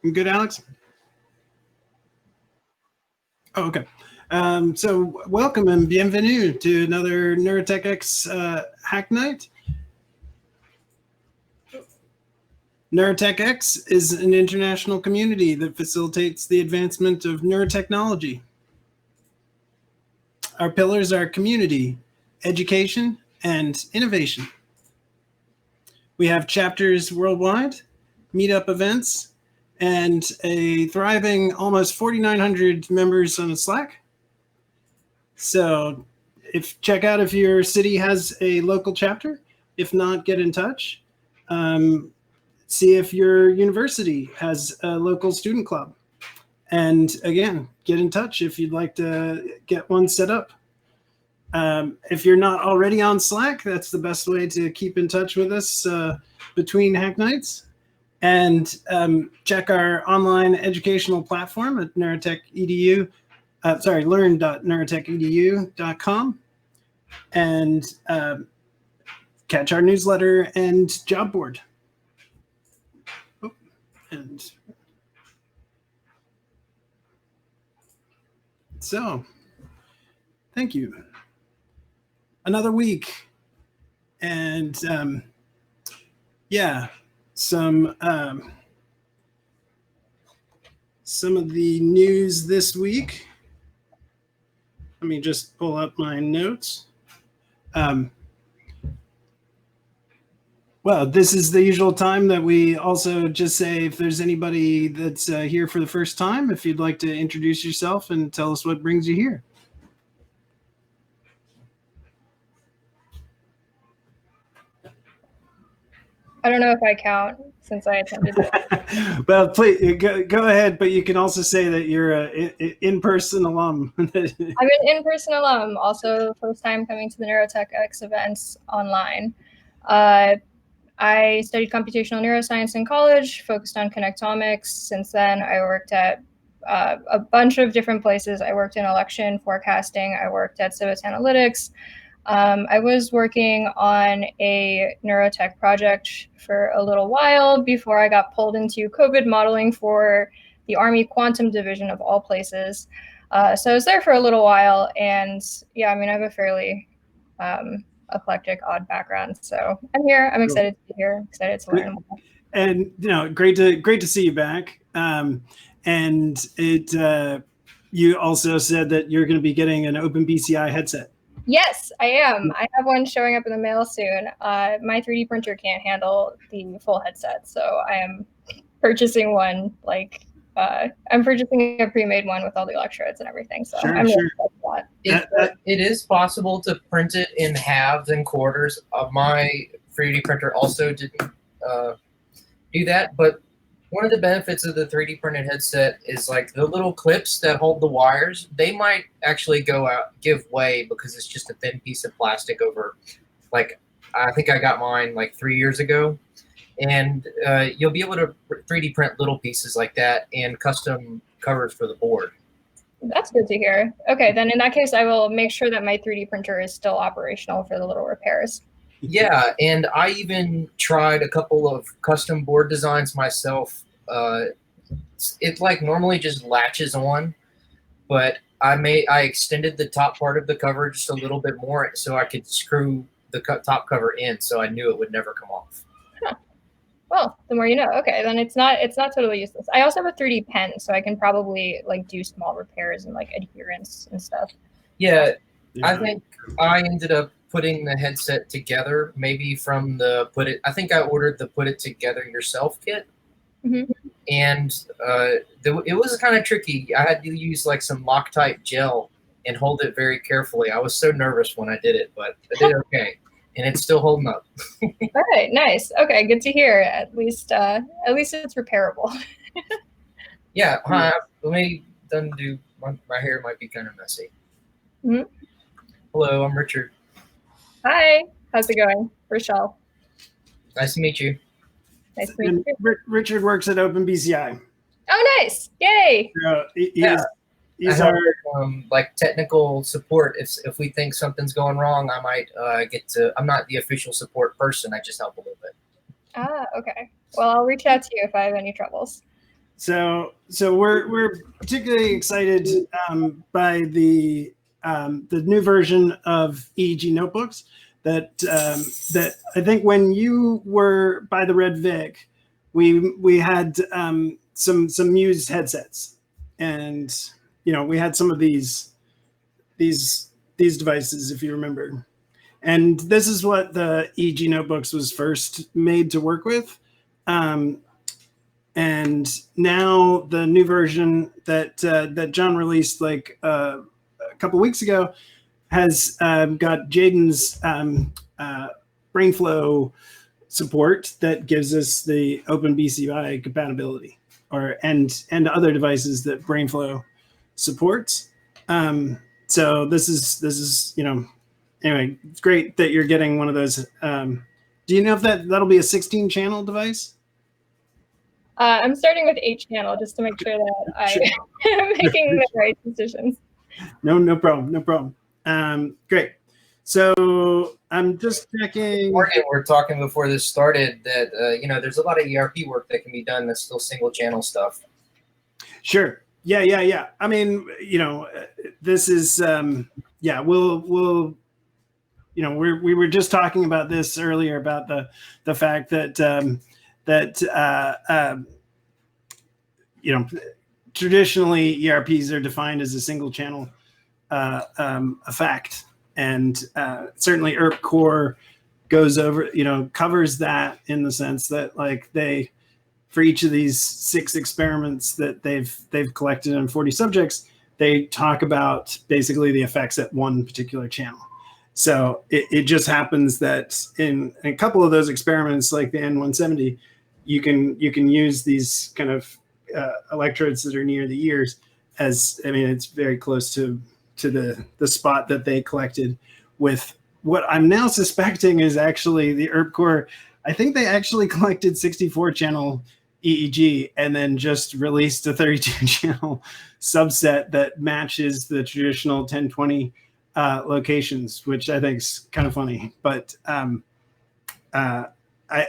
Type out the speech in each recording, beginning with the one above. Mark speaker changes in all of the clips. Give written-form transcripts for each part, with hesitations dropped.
Speaker 1: I'm good, Alex. Oh, okay. So welcome and bienvenue to another NeurotechX Hack Night. NeurotechX is an international community that facilitates the advancement of neurotechnology. Our pillars are community, education, and innovation. We have chapters worldwide, meetup events, and a thriving almost 4,900 members on Slack. So check out if your city has a local chapter. If not, get in touch. See if your university has a local student club. And again, get in touch if you'd like to get one set up. If you're not already on Slack, that's the best way to keep in touch with us between Hack Nights. And check our online educational platform at neurotech.edu. Learn.neurotech.edu.com, and catch our newsletter and job board. Oh, and so, thank you. Another week, and yeah, some of the news this week. Let me just pull up my notes. Well, this is the usual time that we also just say if there's anybody that's here for the first time, if you'd like to introduce yourself and tell us what brings you here.
Speaker 2: I don't know if I count since I attended.
Speaker 1: Well, please go ahead, but you can also say that you're an in-person alum.
Speaker 2: I'm an in-person alum, also first time coming to the NeurotechX events online. I studied computational neuroscience in college, focused on connectomics. Since then, I worked at a bunch of different places. I worked in election forecasting. I worked at Civis Analytics. I was working on a neurotech project for a little while before I got pulled into COVID modeling for the Army Quantum Division of all places. So I was there for a little while, and yeah, I mean, I have a fairly eclectic, odd background. So I'm here. I'm excited to be here. Excited to learn more.
Speaker 1: And great to see you back. And you also said that you're going to be getting an open BCI headset.
Speaker 2: Yes, I am. I have one showing up in the mail soon. My 3D printer can't handle the full headset, so I am purchasing one. I'm purchasing a pre-made one with all the electrodes and everything. So I'm really excited for
Speaker 3: that. It is possible to print it in halves and quarters. My 3D printer also didn't do that, but one of the benefits of the 3D printed headset is like the little clips that hold the wires, they might actually give way because it's just a thin piece of plastic over, like, I think I got mine like 3 years ago. And you'll be able to 3D print little pieces like that and custom covers for the board.
Speaker 2: That's good to hear. Okay, then in that case, I will make sure that my 3D printer is still operational for the little repairs.
Speaker 3: Yeah, and I even tried a couple of custom board designs myself. It like normally just latches on, but I extended the top part of the cover just a little bit more so I could screw the top cover in, so I knew it would never come off.
Speaker 2: Huh. Well, the more you know. Okay, then it's not totally useless. I also have a 3D pen, so I can probably like do small repairs and like adherence and stuff.
Speaker 3: Yeah, I think I ended up putting the headset together, maybe from I think I ordered the Put It Together Yourself kit.
Speaker 2: Mm-hmm.
Speaker 3: And it was kind of tricky. I had to use like some Loctite gel and hold it very carefully. I was so nervous when I did it, but I did okay. And it's still holding up.
Speaker 2: All right, nice. Okay, good to hear. At least it's repairable.
Speaker 3: Yeah, let me undo. My hair might be kind of messy.
Speaker 2: Mm-hmm.
Speaker 3: Hello, I'm Richard.
Speaker 2: Hi, how's it going? Rochelle.
Speaker 3: Nice to meet you.
Speaker 2: Nice to meet you.
Speaker 1: Richard works at OpenBCI.
Speaker 2: Oh, nice! Yay!
Speaker 1: He's our
Speaker 3: like technical support. If we think something's going wrong, I might I'm not the official support person. I just help a little bit.
Speaker 2: Ah, okay. Well, I'll reach out to you if I have any troubles.
Speaker 1: So we're particularly excited by the new version of EEG notebooks that that I think when you were by the Red Vic, we had some Muse headsets, and we had some of these devices, if you remember. And this is what the EEG notebooks was first made to work with. And now the new version that John released like a couple weeks ago has got Jaden's BrainFlow support that gives us the open BCI compatibility, and other devices that BrainFlow supports. So this is anyway, it's great that you're getting one of those. Do you know if that'll be a 16 channel device?
Speaker 2: I'm starting with 8-channel just to make sure that I am making the right decisions.
Speaker 1: No problem. Great. So I'm just checking.
Speaker 3: We're talking before this started that there's a lot of ERP work that can be done that's still single channel stuff.
Speaker 1: Sure. Yeah. I mean, this is we'll we were just talking about this earlier about the fact that traditionally ERPs are defined as a single channel effect, and certainly ERP Core goes over, covers that in the sense that like they, for each of these 6 experiments that they've collected in 40 subjects, they talk about basically the effects at one particular channel. So it just happens that in a couple of those experiments, like the N170, you can use these kind of electrodes that are near the ears, as it's very close to the spot that they collected with what I'm now suspecting is actually the ERP Core. I think they actually collected 64 channel EEG and then just released a 32 channel subset that matches the traditional 1020 locations, which I think is kind of funny. But I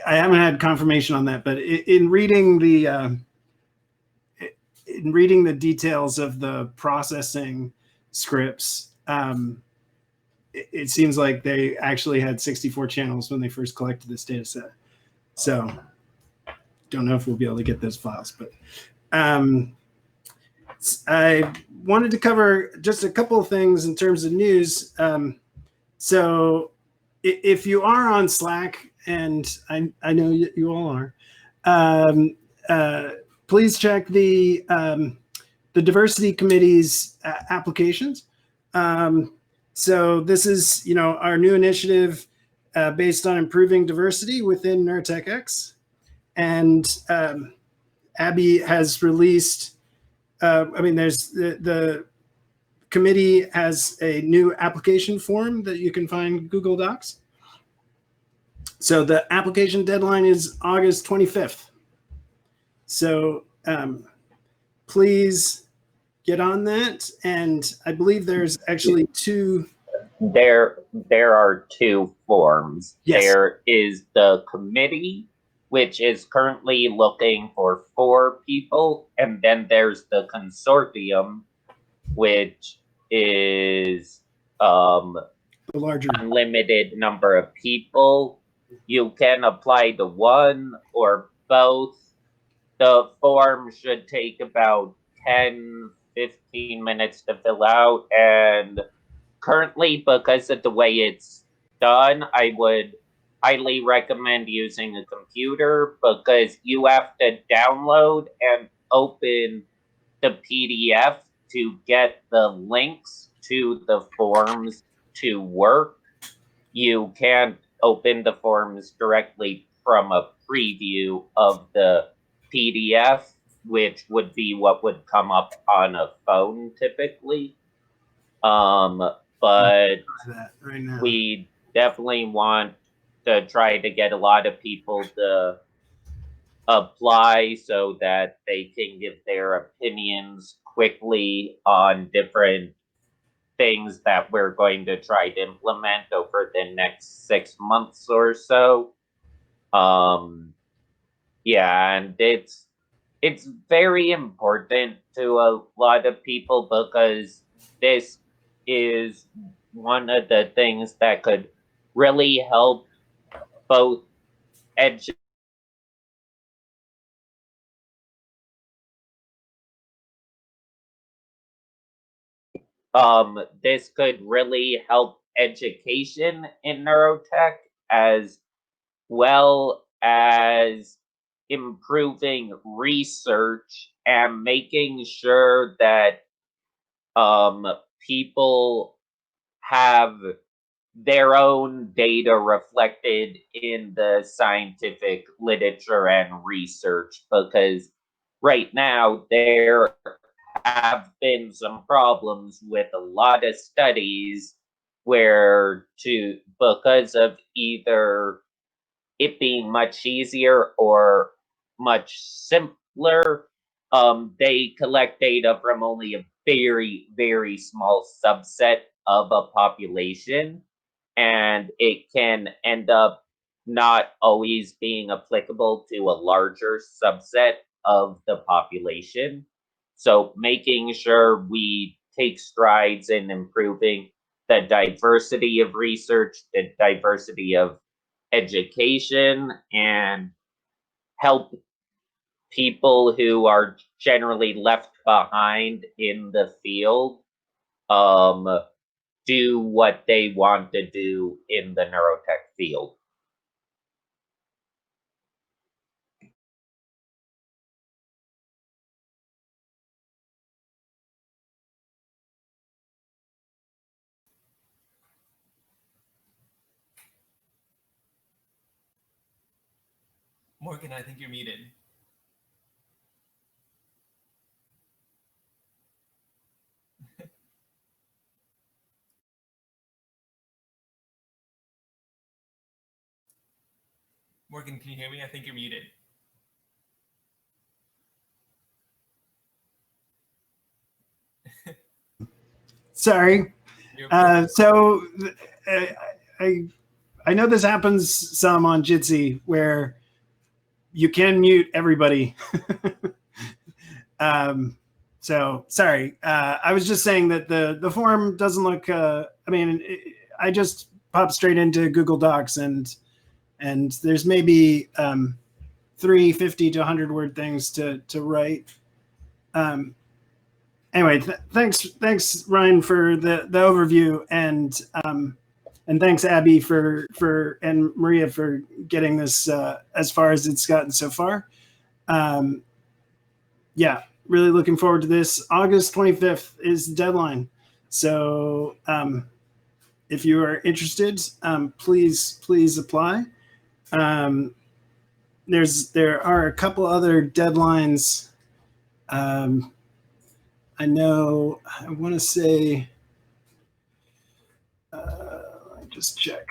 Speaker 1: haven't had confirmation on that. But in reading the details of the processing scripts, it seems like they actually had 64 channels when they first collected this data set. So don't know if we'll be able to get those files, but I wanted to cover just a couple of things in terms of news. So if you are on Slack, and I know you all are, please check the diversity committee's applications. So this is, our new initiative based on improving diversity within NeurotechX. And Abby has released, there's the committee has a new application form that you can find in Google Docs. So the application deadline is August 25th. So please get on that. And I believe there's actually 2.
Speaker 4: There are 2 forms.
Speaker 1: Yes.
Speaker 4: There is the committee, which is currently looking for 4 people, and then there's the consortium, which is
Speaker 1: the larger
Speaker 4: unlimited number of people. You can apply to one or both. The form should take about 10-15 minutes to fill out, and currently, because of the way it's done, I would highly recommend using a computer, because you have to download and open the PDF to get the links to the forms to work. You can't open the forms directly from a preview of the PDF, which would be what would come up on a phone typically. But
Speaker 1: right now,
Speaker 4: we definitely want to try to get a lot of people to apply so that they can give their opinions quickly on different things that we're going to try to implement over the next 6 months or so. Yeah, and it's it's very important to a lot of people because this is one of the things that could really help both educate. This could really help education in neurotech as well as improving research and making sure that people have their own data reflected in the scientific literature and research, because right now there have been some problems with a lot of studies where because of either it being much easier or much simpler, they collect data from only a very, very small subset of a population, and it can end up not always being applicable to a larger subset of the population. So making sure we take strides in improving the diversity of research, the diversity of education, and help people who are generally left behind in the field um, do what they want to do in the neurotech field.
Speaker 5: Morgan, I think you're muted. Morgan, can you hear me? I think you're muted.
Speaker 1: Sorry. So I know this happens some on Jitsi where you can mute everybody. So sorry. I was just saying that the form doesn't look. I mean, I just popped straight into Google Docs and there's maybe 350 to 100 word things to write. Anyway, thanks Ryan for the overview, and thanks Abby and Maria for getting this as far as it's gotten so far. Yeah, really looking forward to this. August 25th is the deadline, so if you are interested, please apply. There are a couple other deadlines. I know, I want to say, let me just check.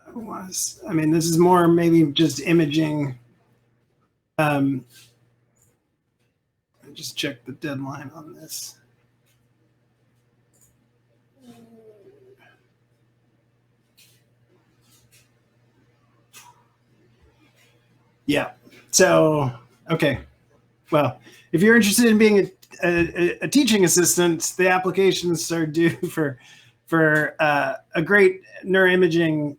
Speaker 1: I mean, this is more maybe just imaging. I just check the deadline on this. Yeah. So, okay. Well, if you're interested in being a teaching assistant, the applications are due for a great neuroimaging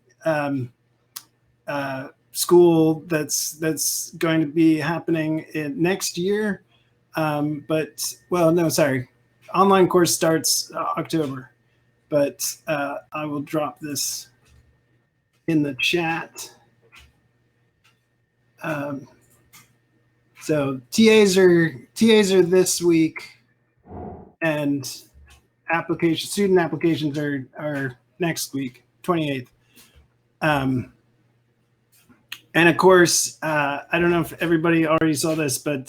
Speaker 1: school that's going to be happening next year. But, well, no, sorry. Online course starts October, but I will drop this in the chat. So TAs are this week, and student applications are next week, 28th. And of course, I don't know if everybody already saw this, but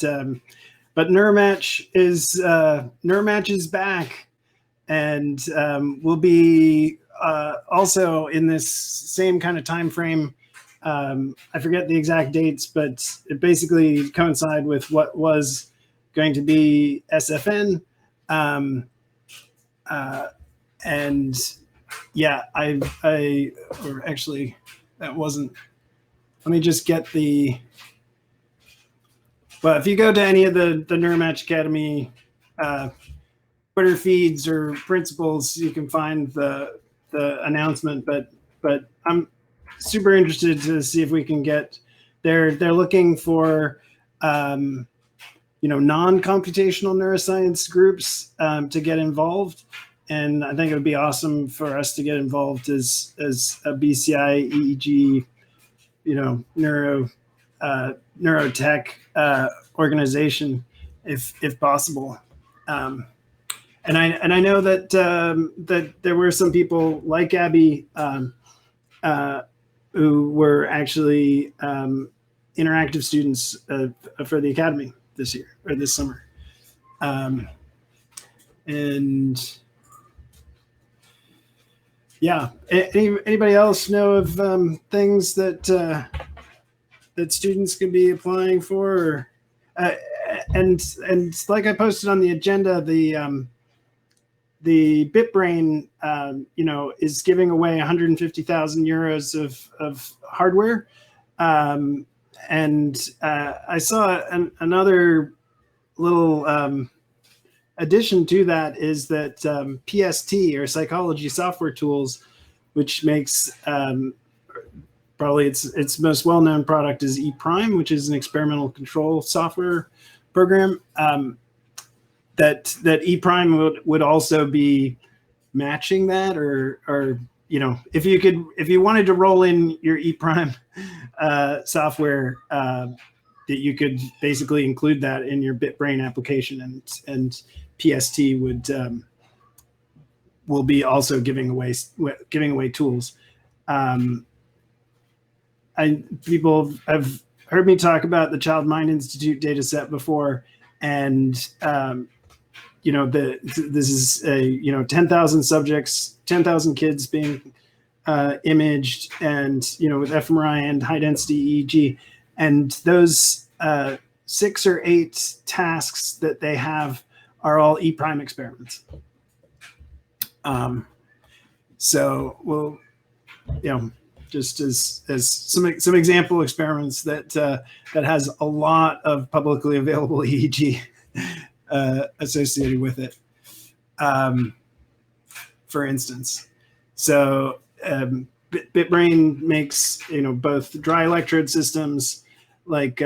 Speaker 1: Neuromatch is back, and will be also in this same kind of time frame. I forget the exact dates, but it basically coincide with what was going to be SFN, and yeah, or actually, that wasn't. Let me just get the. Well, if you go to any of the Neuromatch Academy Twitter feeds or principals, you can find the announcement. But I'm super interested to see if we can get. They're looking for non-computational neuroscience groups to get involved, and I think it would be awesome for us to get involved as a BCI EEG, neurotech organization, if possible. And I know that that there were some people like Abby who were actually interactive students for the academy this year or this summer, and yeah. Anybody else know of things that that students can be applying for? And like I posted on the agenda, the BitBrain, is giving away 150,000 euros of hardware. And I saw another little addition to that is that PST, or Psychology Software Tools, which makes probably its most well-known product is ePrime, which is an experimental control software program. That ePrime would also be matching that, or if you wanted to roll in your ePrime software, that you could basically include that in your BitBrain application, and PST will be also giving away tools. People have heard me talk about the Child Mind Institute data set before, and this is 10,000 subjects, 10,000 kids being imaged, and with fMRI and high density EEG, and those 6 or 8 tasks that they have are all ePrime experiments. So we'll, just as some example experiments that has a lot of publicly available EEG associated with it, for instance. So BitBrain makes both dry electrode systems like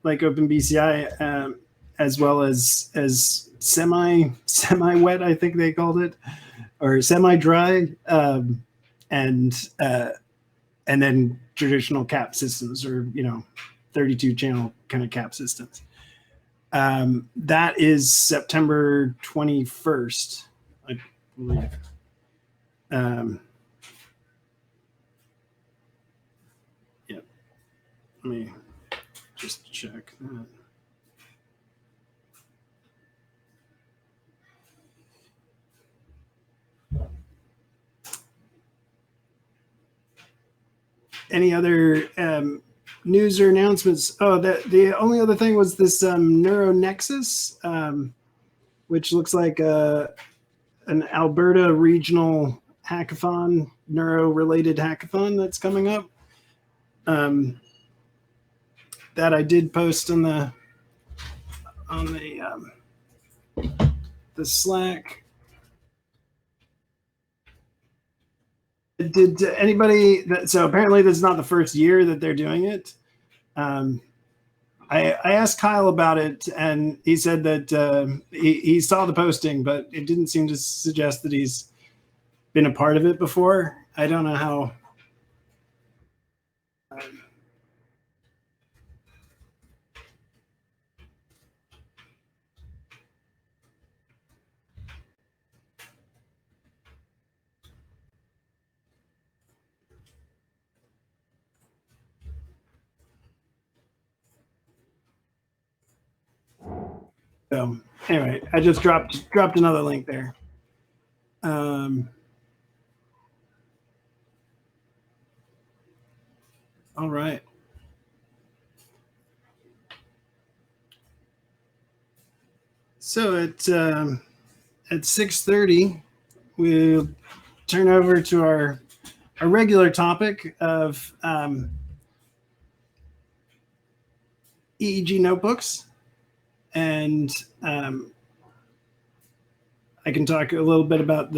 Speaker 1: OpenBCI, as well as semi-wet, I think they called it, or semi-dry, and then traditional cap systems, or 32 channel kind of cap systems. That is September 21st, I believe. Yeah, let me just check that. Any other news or announcements? Oh, the only other thing was this NeuroNexus, which looks like an Alberta regional hackathon, neuro-related hackathon that's coming up. That I did post on the Slack. Did anybody? So apparently, this is not the first year that they're doing it. I asked Kyle about it, and he said that he saw the posting, but it didn't seem to suggest that he's been a part of it before. I don't know how. So anyway, I just dropped another link there. All right. So at 6:30, we'll turn over to our regular topic of EEG notebooks, and I can talk a little bit about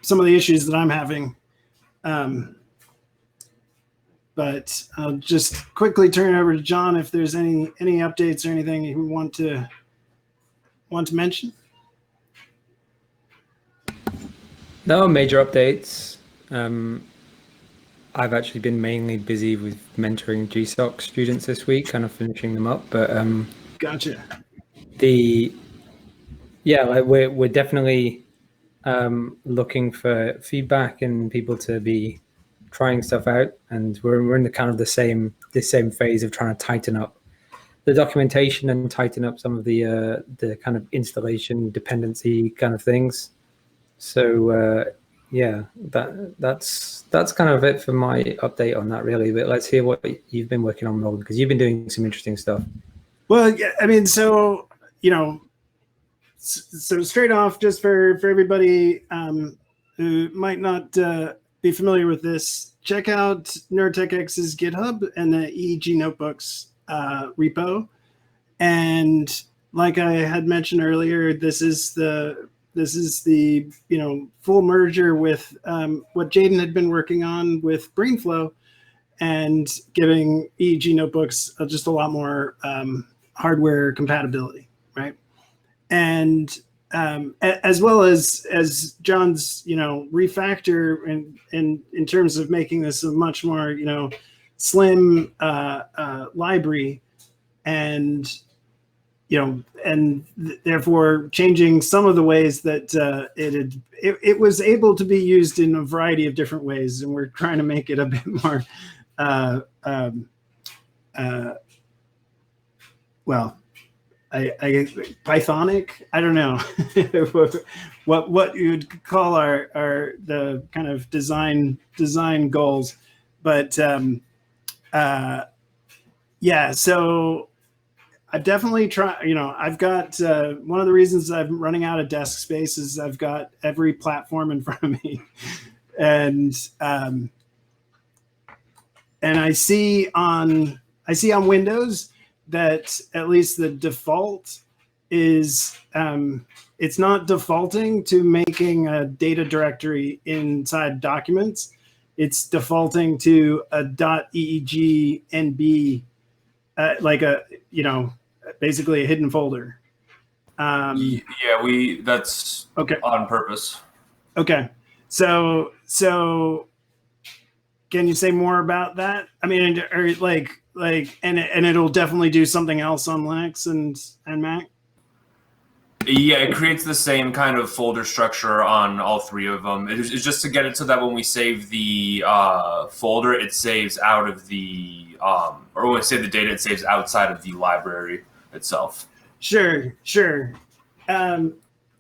Speaker 1: some of the issues that I'm having. But I'll just quickly turn it over to John if there's any updates or anything you want to mention.
Speaker 6: No major updates. I've actually been mainly busy with mentoring GSOC students this week, kind of finishing them up. But
Speaker 1: Gotcha.
Speaker 6: We're definitely looking for feedback and people to be trying stuff out, and we're in the kind of the same phase of trying to tighten up the documentation and tighten up some of the kind of installation dependency kind of things. So that's kind of it for my update on that, really. But let's hear what you've been working on, Morgan, because you've been doing some interesting stuff.
Speaker 1: Well, yeah, I mean, so straight off, just for everybody who might not be familiar with this, check out NeurotechX's GitHub and the EEG notebooks repo. And like I had mentioned earlier, this is the full merger with what Jaden had been working on with BrainFlow, and giving EEG notebooks just a lot more hardware compatibility, right? And as well as John's refactor in terms of making this a much more slim library, and therefore changing some of the ways that it was able to be used in a variety of different ways, and we're trying to make it a bit more Pythonic. I don't know what you would call our the kind of design goals, but so I've definitely tried. I've got one of the reasons I'm running out of desk space is I've got every platform in front of me, and I see on Windows that at least the default is it's not defaulting to making a data directory inside documents. It's defaulting to a .eeg nb, like basically a hidden folder.
Speaker 7: That's
Speaker 1: okay.
Speaker 7: On purpose.
Speaker 1: Okay, so can you say more about that? I mean, or and it'll definitely do something else on Linux and Mac.
Speaker 7: Yeah, it creates the same kind of folder structure on all three of them. It's just to get it so that when we save the folder, it saves out of the or when we save the data, it saves outside of the library itself.
Speaker 1: Sure.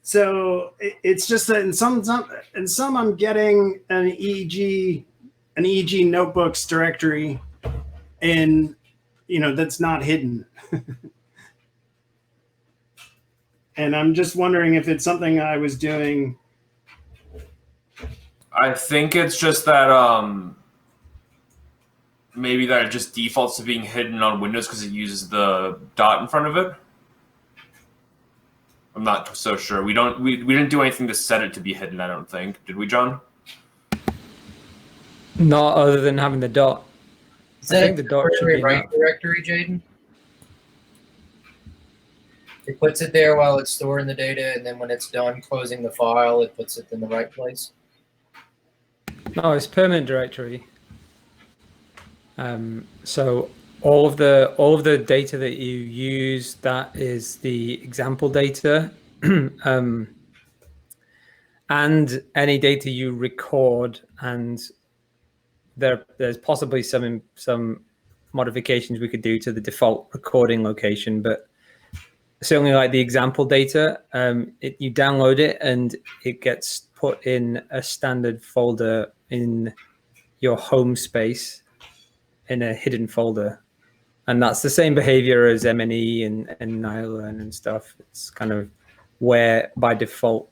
Speaker 1: So it's just that in some I'm getting an EEG notebooks directory, and that's not hidden. And I'm just wondering if it's something I was doing.
Speaker 7: I think it's just that maybe that it just defaults to being hidden on Windows because it uses the dot in front of it. I'm not so sure. We didn't do anything to set it to be hidden, I don't think. Did we, John?
Speaker 6: Not other than having the dot.
Speaker 3: Is that
Speaker 6: the dot should be
Speaker 3: right directory, Jaden? It puts it there while it's storing the data, and then when it's done closing the file, it puts it in the right place.
Speaker 6: No, it's permanent directory. So all of the data that you use, that is the example data, and any data you record, and there's possibly some modifications we could do to the default recording location, but certainly like the example data, you download it and it gets put in a standard folder in your home space in a hidden folder. And that's the same behavior as MNE and Nylearn and stuff. It's kind of where by default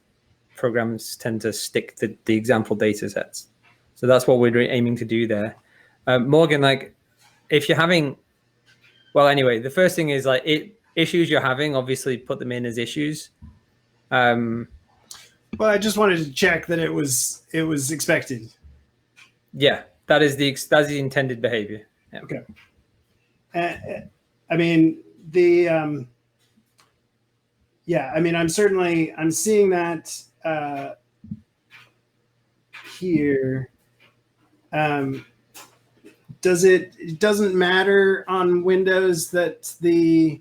Speaker 6: programs tend to stick to the example data sets. So that's what we're aiming to do there. Morgan, like if you're having, well, anyway, the first thing is like issues you're having, obviously put them in as issues.
Speaker 1: Well, I just wanted to check that it was expected.
Speaker 6: Yeah, that's the intended behavior. Yeah.
Speaker 1: Okay. I mean, yeah, I mean, I'm seeing that here. It doesn't matter on Windows that the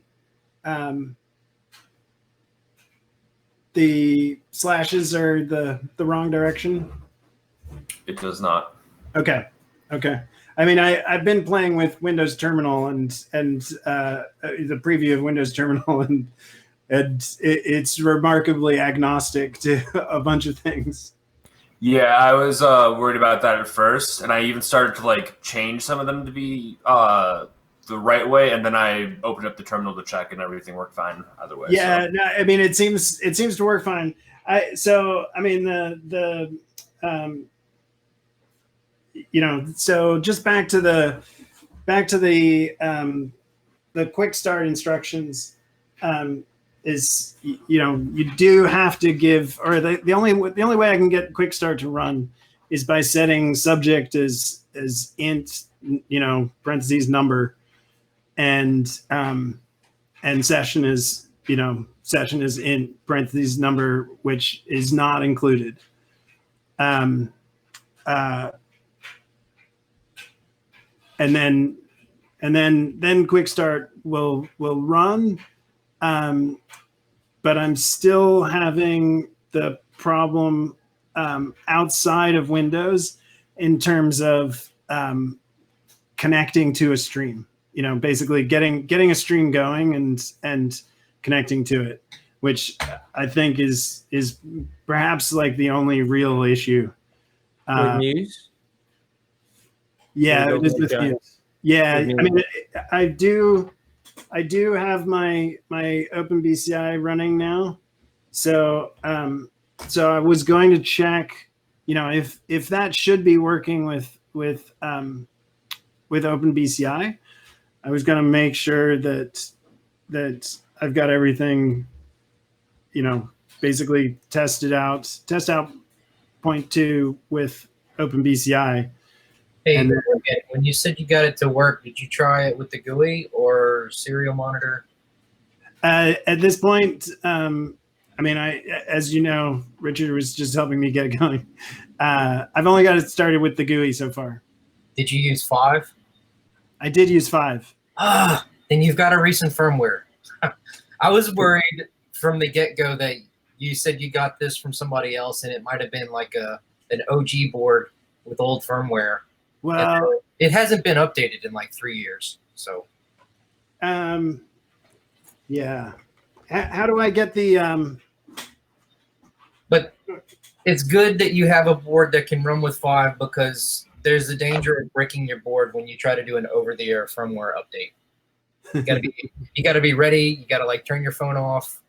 Speaker 1: slashes are the wrong direction?
Speaker 7: It does not.
Speaker 1: Okay. I mean, I've been playing with Windows Terminal and the preview of Windows Terminal, and it's remarkably agnostic to a bunch of things.
Speaker 7: Yeah, I was worried about that at first, and I even started to like change some of them to be the right way, and then I opened up the terminal to check, and everything worked fine either way.
Speaker 1: Yeah,
Speaker 7: so.
Speaker 1: no, I mean, it seems to work fine. So just back to the quick start instructions. Is you do have to give, or the only way I can get quick start to run is by setting subject as int, parentheses number, and session is int parentheses number, which is not included. And then quick start will run. But I'm still having the problem outside of Windows in terms of connecting to a stream. Basically getting a stream going and connecting to it, which I think is perhaps like the only real issue.
Speaker 6: With news?
Speaker 1: Yeah, it is with news. Yeah, I mean, I do have my Open BCI running now, so I was going to check, if that should be working with Open BCI. I was going to make sure that I've got everything, basically test out point 2 with Open BCI.
Speaker 3: Hey, when you said you got it to work, did you try it with the GUI or serial monitor?
Speaker 1: At this point, as you know, Richard was just helping me get it going. I've only got it started with the GUI so far.
Speaker 3: Did you use 5?
Speaker 1: I did use 5.
Speaker 3: Then you've got a recent firmware. I was worried from the get-go that you said you got this from somebody else, and it might have been like an OG board with old firmware.
Speaker 1: Well,
Speaker 3: it hasn't been updated in like 3 years. So,
Speaker 1: yeah. How do I get the?
Speaker 3: But it's good that you have a board that can run with 5, because there's the danger of breaking your board when you try to do an over-the-air firmware update. You gotta be ready. You gotta like turn your phone off.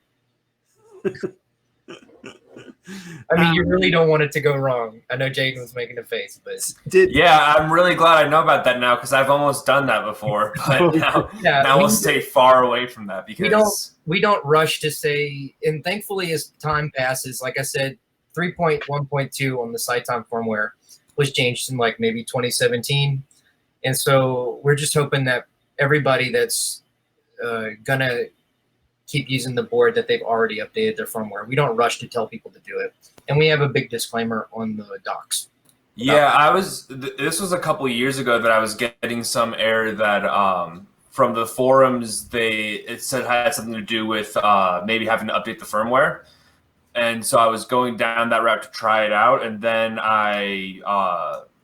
Speaker 3: I mean, you really don't want it to go wrong. I know Jaden was making a face, but
Speaker 7: yeah, I'm really glad I know about that now, because I've almost done that before. But now we'll stay far away from that, because
Speaker 3: we don't rush to say. And thankfully, as time passes, like I said, 3.1.2 on the SciTime firmware was changed in like maybe 2017, and so we're just hoping that everybody that's gonna keep using the board, that they've already updated their firmware. We don't rush to tell people to do it. And we have a big disclaimer on the docs.
Speaker 7: Yeah, this was a couple of years ago that I was getting some error that from the forums, it said had something to do with maybe having to update the firmware. And so I was going down that route to try it out. And then I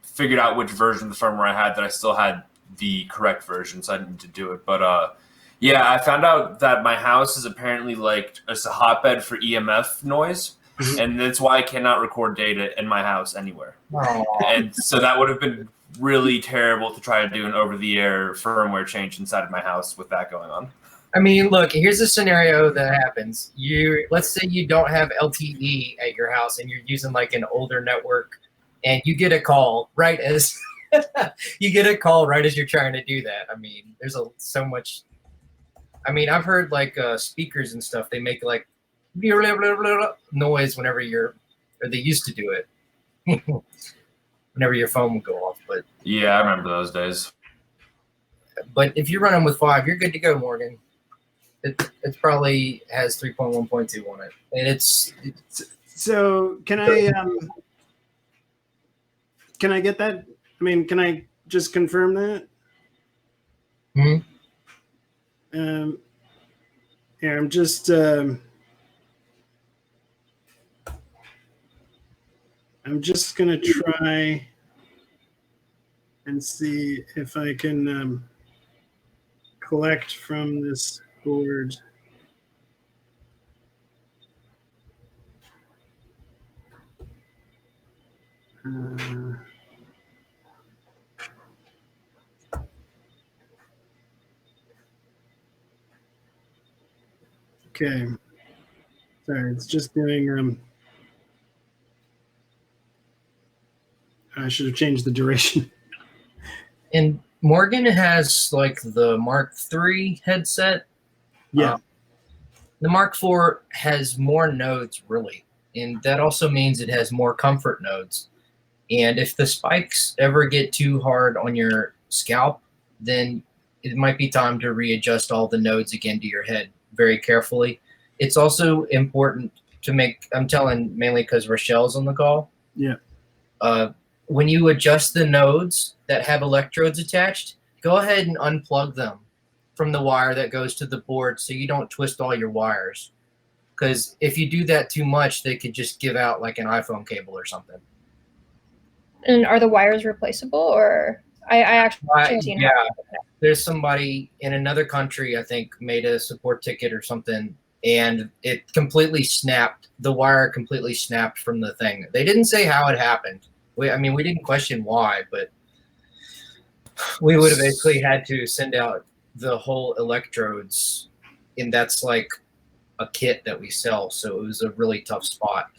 Speaker 7: figured out which version of the firmware I had, that I still had the correct version, so I didn't need to do it. But yeah, I found out that my house is apparently like it's a hotbed for EMF noise, and that's why I cannot record data in my house anywhere.
Speaker 3: Aww.
Speaker 7: And so that would have been really terrible to try to do an over-the-air firmware change inside of my house with that going on.
Speaker 3: I mean, look, here's a scenario that happens. Let's say you don't have LTE at your house and you're using like an older network, and you get a call right as you're trying to do that. I mean, there's so much. I mean, I've heard like speakers and stuff. They make like noise whenever or they used to do it whenever your phone would go off. But
Speaker 7: Yeah, I remember those days.
Speaker 3: But if you're running with 5, you're good to go, Morgan. It probably has 3.1.2 on it, and it's
Speaker 1: So can I get that? I mean, can I just confirm that?
Speaker 3: Hmm?
Speaker 1: Here, I'm just gonna try and see if I can collect from this board. Okay. Sorry, it's just doing. I should have changed the duration.
Speaker 3: and Morgan has like the Mark III headset.
Speaker 1: Yeah.
Speaker 3: The Mark IV has more nodes, really, and that also means it has more comfort nodes. And if the spikes ever get too hard on your scalp, then it might be time to readjust all the nodes again to your head very carefully. It's also important to make, I'm telling mainly because Rochelle's on the call.
Speaker 1: Yeah.
Speaker 3: When you adjust the nodes that have electrodes attached, go ahead and unplug them from the wire that goes to the board so you don't twist all your wires. Because if you do that too much, they could just give out like an iPhone cable or something.
Speaker 2: And are the wires replaceable, or I actually haven't seen
Speaker 3: yeah,
Speaker 2: how-
Speaker 3: there's somebody in another country, I think, made a support ticket or something, and it completely snapped. The wire completely snapped from the thing. They didn't say how it happened. We didn't question why, but we would have basically had to send out the whole electrodes, and that's like a kit that we sell. So it was a really tough spot.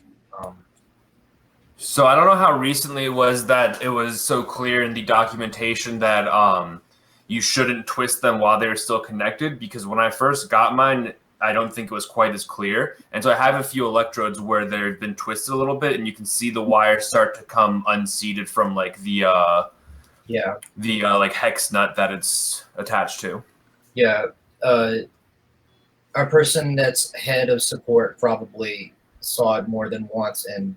Speaker 7: So I don't know how recently it was that it was so clear in the documentation that you shouldn't twist them while they were still connected, because when I first got mine, I don't think it was quite as clear. And so I have a few electrodes where they've been twisted a little bit, and you can see the wire start to come unseated from like the like hex nut that it's attached to.
Speaker 3: Yeah. Our person that's head of support probably saw it more than once, and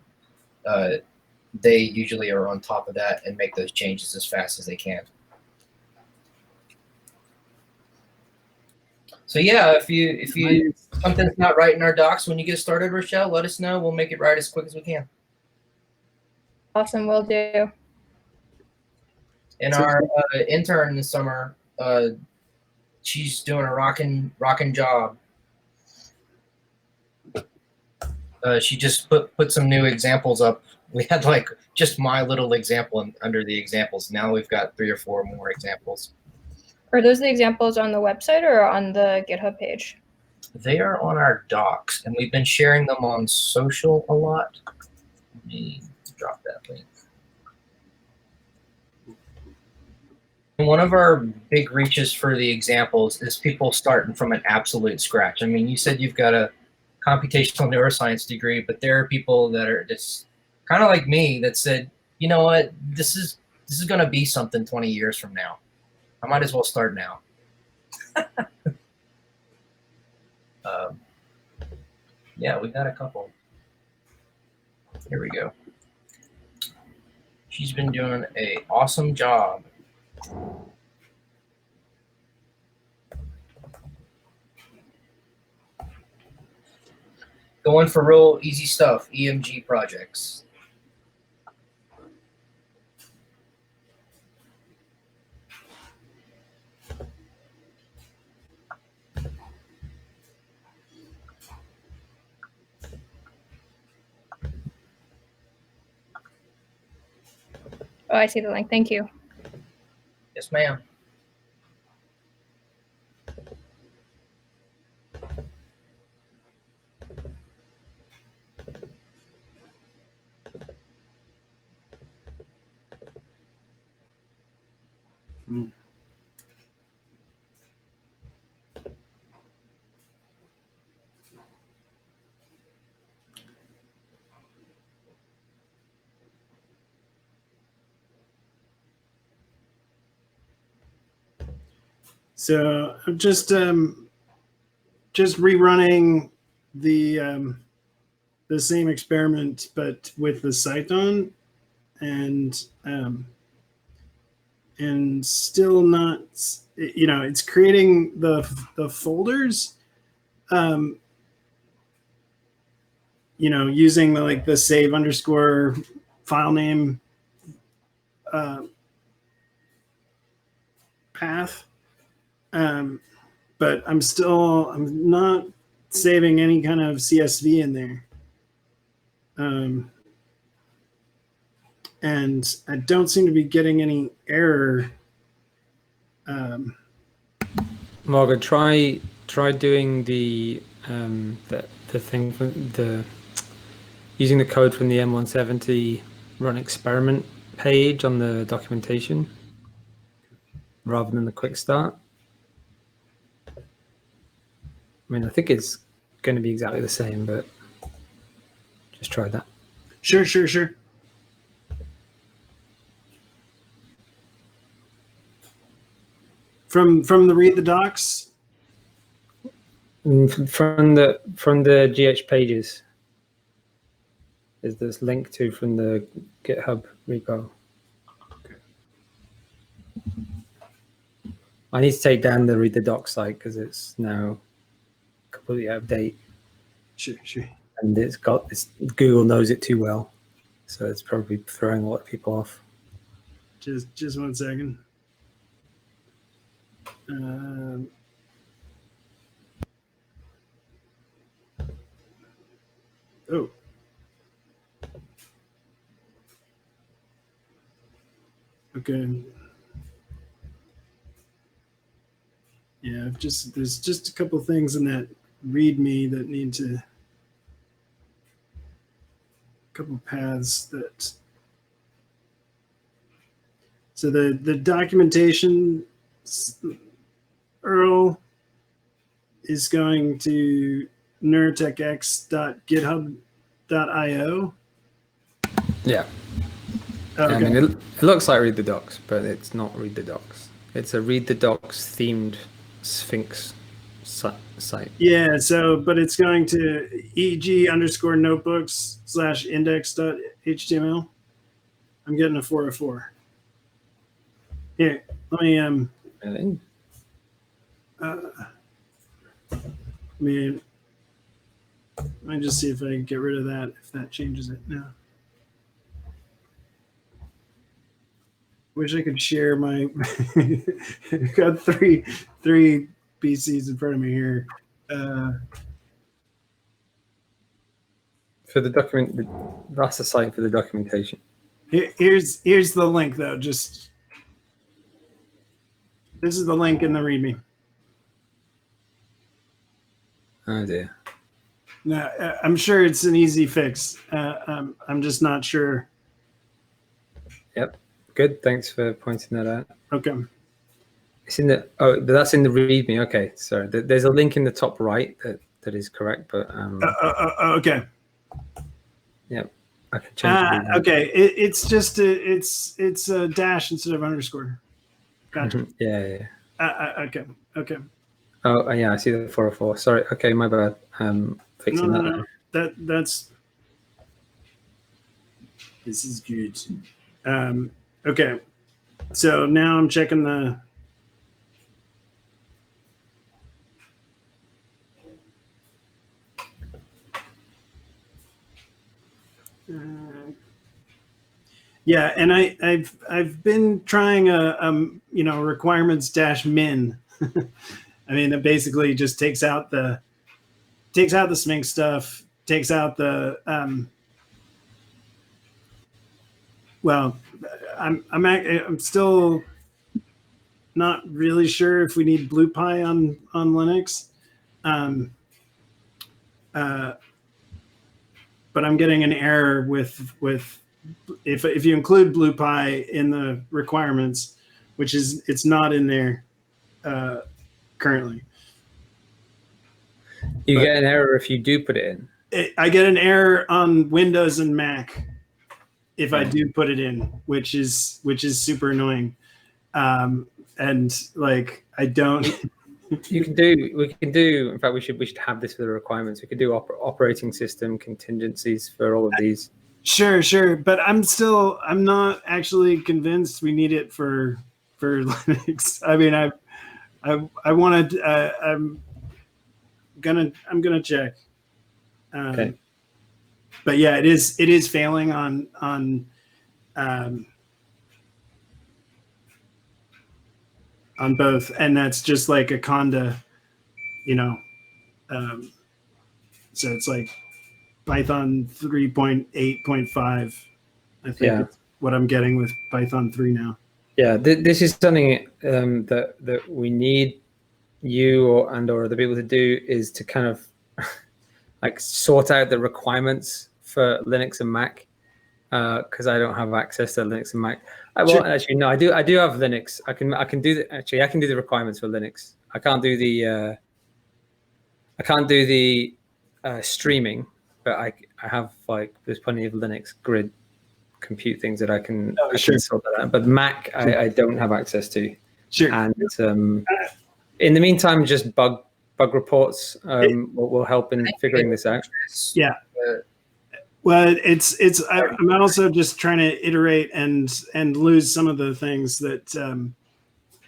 Speaker 3: they usually are on top of that and make those changes as fast as they can. So yeah, if something's not right in our docs when you get started, Rochelle, let us know. We'll make it right as quick as we can.
Speaker 2: Awesome, will do.
Speaker 3: And our intern this summer, she's doing a rocking job. She just put some new examples up. We had like just my little example under the examples. Now we've got 3 or 4 more examples.
Speaker 2: Are those the examples on the website or on the GitHub page?
Speaker 3: They are on our docs, and we've been sharing them on social a lot. Let me drop that link. And one of our big reaches for the examples is people starting from an absolute scratch. I mean, you said you've got a computational neuroscience degree, but there are people that are just kind of like me that said, you know what, this is going to be something 20 years from now. I might as well start now. Yeah, we got a couple. Here we go. She's been doing an awesome job. Going for real easy stuff, EMG projects.
Speaker 2: Oh, I see the link. Thank you.
Speaker 3: Yes, ma'am.
Speaker 1: So I'm just rerunning the same experiment, but with the site on, and still not, it's creating the folders, using the save underscore file name path. But I'm not saving any kind of CSV in there. And I don't seem to be getting any error.
Speaker 6: Margaret, try doing the thing from using the code from the M170 run experiment page on the documentation rather than the quick start. I mean, I think it's going to be exactly the same, but just try that.
Speaker 1: Sure. From the read the docs?
Speaker 6: From the GH pages. Is this link to from the GitHub repo?
Speaker 1: Okay.
Speaker 6: I need to take down the read the docs site because it's now completely out of date.
Speaker 1: Sure.
Speaker 6: And Google knows it too well, so it's probably throwing a lot of people off.
Speaker 1: Just 1 second. Oh. Okay. Yeah, there's just a couple things in that README that need to, a couple paths that. So the documentation URL is going to neurotechx.github.io.
Speaker 6: Yeah.
Speaker 1: Okay.
Speaker 6: I mean, it looks like read the docs, but it's not read the docs. It's a read the docs themed Sphinx site.
Speaker 1: Yeah, but it's going to eg_notebooks/index.html. I'm getting a 404. Here, let me
Speaker 6: Really?
Speaker 1: let me just see if I can get rid of that, if that changes it now. Wish I could share my I've got three PCs in front of me here.
Speaker 6: For the document, that's the site for the documentation.
Speaker 1: Here's the link though. This is the link in the README.
Speaker 6: Oh dear.
Speaker 1: Now, I'm sure it's an easy fix. I'm just not sure.
Speaker 6: Yep. Good. Thanks for pointing that out.
Speaker 1: Okay.
Speaker 6: It's in the but that's in the README. Okay. Sorry. There's a link in the top right that is correct, but
Speaker 1: okay.
Speaker 6: Yep. I can change it.
Speaker 1: Okay. It's just it's a dash instead of underscore. Gotcha.
Speaker 6: Yeah.
Speaker 1: Okay.
Speaker 6: Oh yeah, I see the 404. Sorry. Okay, my bad. Fixing that.
Speaker 1: No. That's. This is good. Okay. So now I'm checking the. Yeah, and I've been trying requirements-min. I mean, it basically just takes out the Sphinx stuff, takes out the well, I'm still not really sure if we need BluePy on Linux. But I'm getting an error with if you include BluePy in the requirements, which is it's not in there currently.
Speaker 6: You get an error if you do put it in.
Speaker 1: I get an error on Windows and Mac if I do put it in, which is super annoying. And like I don't.
Speaker 6: We can do. In fact, we should have this for the requirements. We could do operating system contingencies for all of these.
Speaker 1: Sure, but I'm not actually convinced we need it for Linux. I mean, I wanted. I'm gonna check.
Speaker 6: Okay.
Speaker 1: But yeah, it is failing on both, and that's just like a conda, so it's like Python 3.8.5. I think
Speaker 6: Yeah.
Speaker 1: it's what I'm getting with Python 3 now.
Speaker 6: Yeah, this is something that we need you or other people to do, is to kind of like sort out the requirements for Linux and Mac, because I don't have access to Linux and Mac. Actually, no, I do have Linux. I can do the requirements for Linux. I can't do the streaming, but I have, like, there's plenty of Linux grid compute things that I can sort that out. But Mac, I don't have access to.
Speaker 1: Sure.
Speaker 6: And in the meantime, just bug reports will help in figuring this out.
Speaker 1: Yeah. Well, I'm also just trying to iterate and lose some of the things that,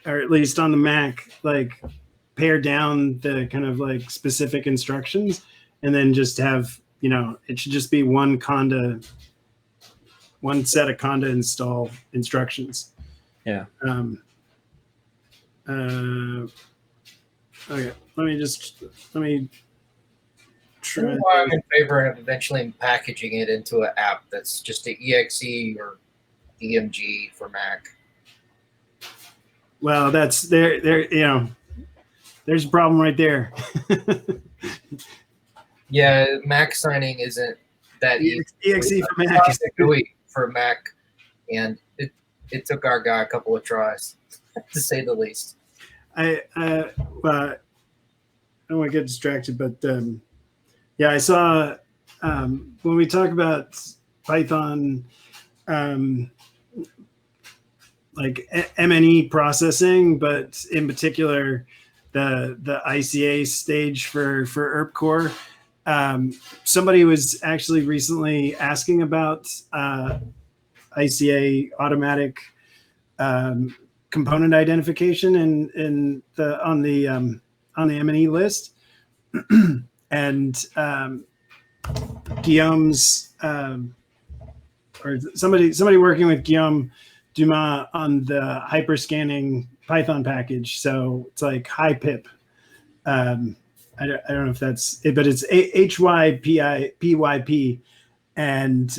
Speaker 1: or at least on the Mac, like pare down the kind of like specific instructions, and then just have, it should just be one set of conda install instructions.
Speaker 6: Yeah.
Speaker 1: Okay. Let me try.
Speaker 3: I'm in favor of eventually packaging it into an app that's just an exe or DMG for Mac.
Speaker 1: Well, that's there. There's a problem right there.
Speaker 3: Yeah, Mac signing isn't that easy.
Speaker 1: exe for Mac.
Speaker 3: For Mac, and it took our guy a couple of tries, to say the least.
Speaker 1: I don't want to get distracted, but yeah, I saw when we talk about Python, like MNE processing, but in particular the ICA stage for ERP core. Somebody was actually recently asking about ICA automatic component identification on the M&E list, and Guillaume's or somebody working with Guillaume Dumas on the hyperscanning Python package. So it's like HyPip. I don't know if that's it, but it's HYPYP, and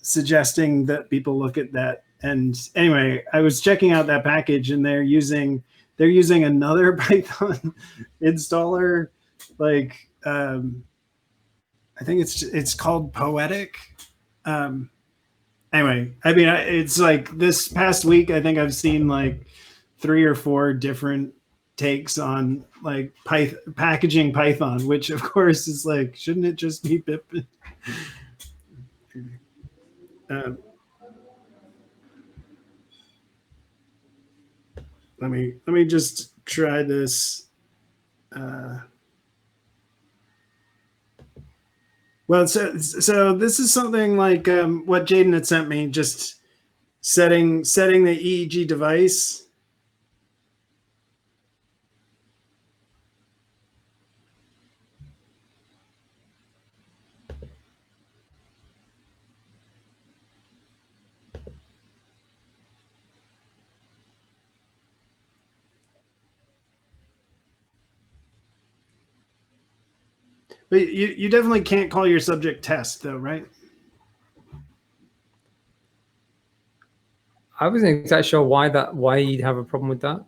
Speaker 1: suggesting that people look at that. And anyway, I was checking out that package, and they're using another Python installer, like I think it's called Poetic. Anyway, I mean, it's like this past week, I think I've seen like 3 or 4 different takes on like packaging Python, which of course is like, shouldn't it just be pip? Let me just try this. Well, so this is something like what Jaden had sent me, just setting the EEG device. But you definitely can't call your subject test, though, right?
Speaker 6: I wasn't exactly sure why you'd have a problem with that.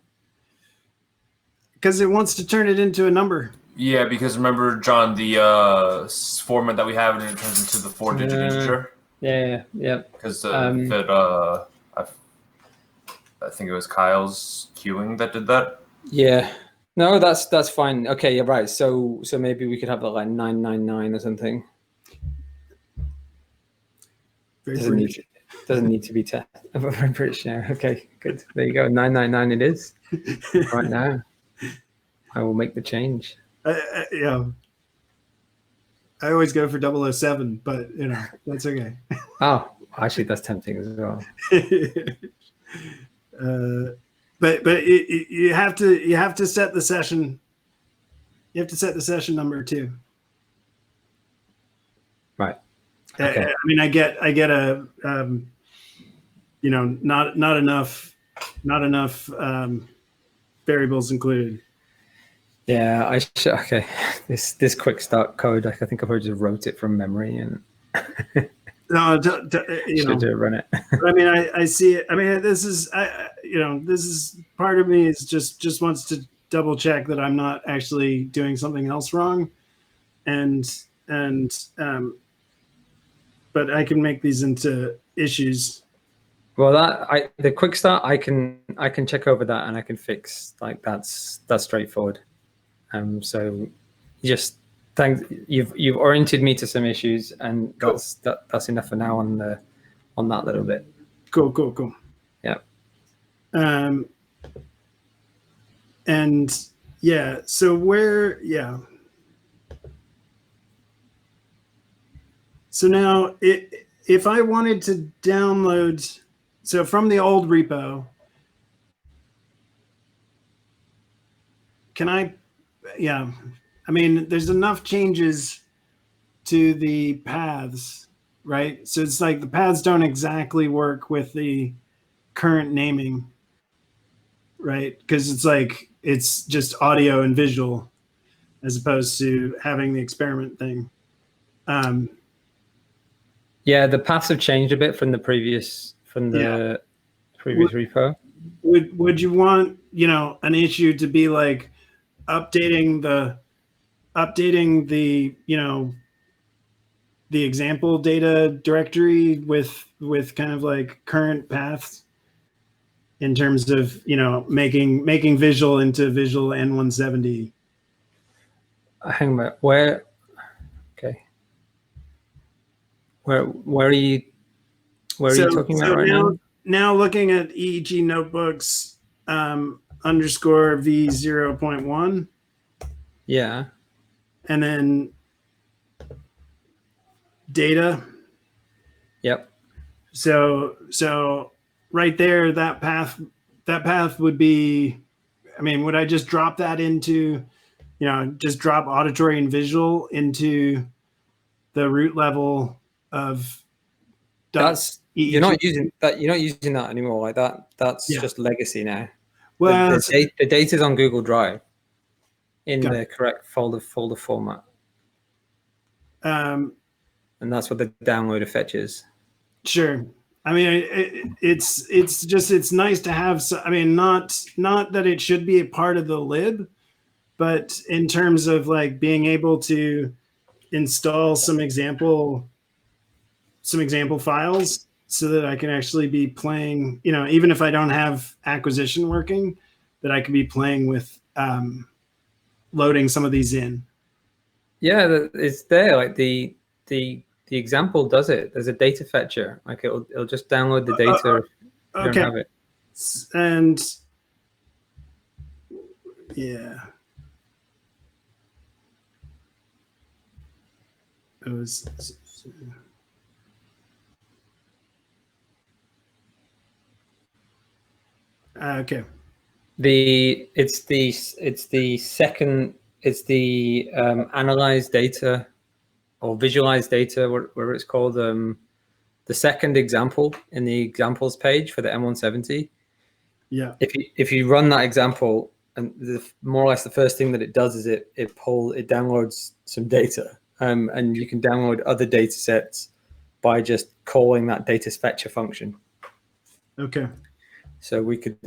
Speaker 1: Because it wants to turn it into a number.
Speaker 7: Yeah, because remember, John, the format that we have, and it turns into the 4-digit integer.
Speaker 6: Yeah.
Speaker 7: Because I think it was Kyle's queuing that did that.
Speaker 6: Yeah. No, that's fine. Okay, you're right. So maybe we could have that like 999 or something. Doesn't need to be 10. I'm pretty sure. Okay, good. There you go. 999 it is right now. I will make the change.
Speaker 1: Yeah. I always go for 007, but that's okay.
Speaker 6: Oh, actually, that's tempting as well.
Speaker 1: But you have to set the session. You have to set the session number too.
Speaker 6: Right. Okay.
Speaker 1: I mean, I get a not enough variables included.
Speaker 6: Yeah, okay. This quick start code, I think I probably just wrote it from memory and
Speaker 1: No,
Speaker 6: should run it.
Speaker 1: I mean, I see it. I mean, this is this is part of me is just wants to double check that I'm not actually doing something else wrong, and but I can make these into issues.
Speaker 6: Well, the quick start, I can check over that and I can fix. Like that's straightforward. So just thanks. You've oriented me to some issues, and
Speaker 1: Cool.
Speaker 6: that's enough for now on that little bit.
Speaker 1: Cool.
Speaker 6: Yeah.
Speaker 1: And yeah, so so now if I wanted to download, so from the old repo, can I, yeah, I mean, there's enough changes to the paths, right? So it's like the paths don't exactly work with the current naming, right? Because it's like, it's just audio and visual as opposed to having the experiment thing.
Speaker 6: Yeah, the paths have changed a bit from the previous repo.
Speaker 1: Would you want, an issue to be like updating the the example data directory with kind of like current paths in terms of, making visual into visual N170?
Speaker 6: Hang on, where? Okay. Where are you? Where are you talking about right now?
Speaker 1: Now looking at EEG notebooks underscore V0.1.
Speaker 6: Yeah.
Speaker 1: And then data.
Speaker 6: Yep.
Speaker 1: So right there, that path would be, I mean, would I just drop that into, just drop auditory and visual into the root level of
Speaker 6: that's
Speaker 1: EEG?
Speaker 6: You're not using that anymore. Like that's just legacy now.
Speaker 1: Well,
Speaker 6: the data's on Google Drive in the correct folder format. And that's what the downloader fetches.
Speaker 1: Sure. I mean, it's nice to have. I mean, not that it should be a part of the lib, but in terms of like being able to install some example files so that I can actually be playing, even if I don't have acquisition working, that I can be playing with loading some of these in.
Speaker 6: Yeah, it's there. Like the example does it. There's a data fetcher. Like it'll just download the data if you don't have it.
Speaker 1: And yeah. It was okay.
Speaker 6: It's the analyzed data or visualized data, whatever it's called. The second example in the examples page for the M170.
Speaker 1: Yeah.
Speaker 6: If you run that example, and more or less the first thing that it does is it downloads some data, and you can download other data sets by just calling that data fetcher function.
Speaker 1: Okay.
Speaker 6: So we could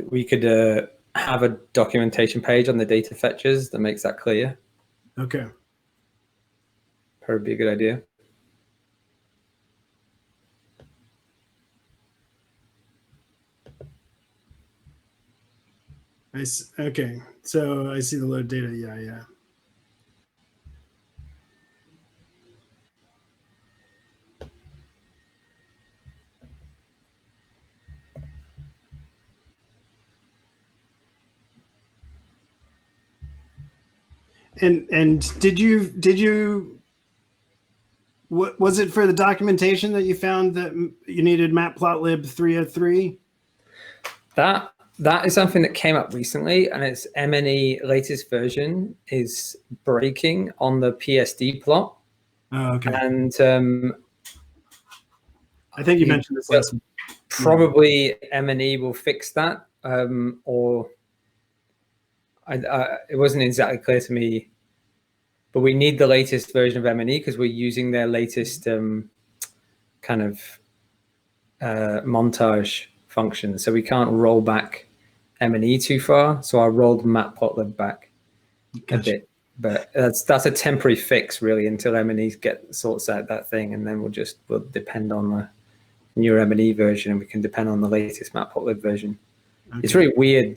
Speaker 6: have a documentation page on the data fetchers that makes that clear.
Speaker 1: Okay.
Speaker 6: Probably be a good idea.
Speaker 1: Okay, so I see the load data. Yeah. And did you what was it for the documentation that you found that you needed Matplotlib 303?
Speaker 6: That is something that came up recently, and it's MNE latest version is breaking on the PSD plot.
Speaker 1: Oh, okay.
Speaker 6: And
Speaker 1: I think you mentioned this last.
Speaker 6: Probably MNE will fix that, or it wasn't exactly clear to me. But we need the latest version of MNE because we're using their latest kind of montage function, so we can't roll back MNE too far. So I rolled Matplotlib back a bit, but that's a temporary fix really until MNE sorts out that thing, and then we'll depend on the newer MNE version, and we can depend on the latest Matplotlib version. Okay. It's really weird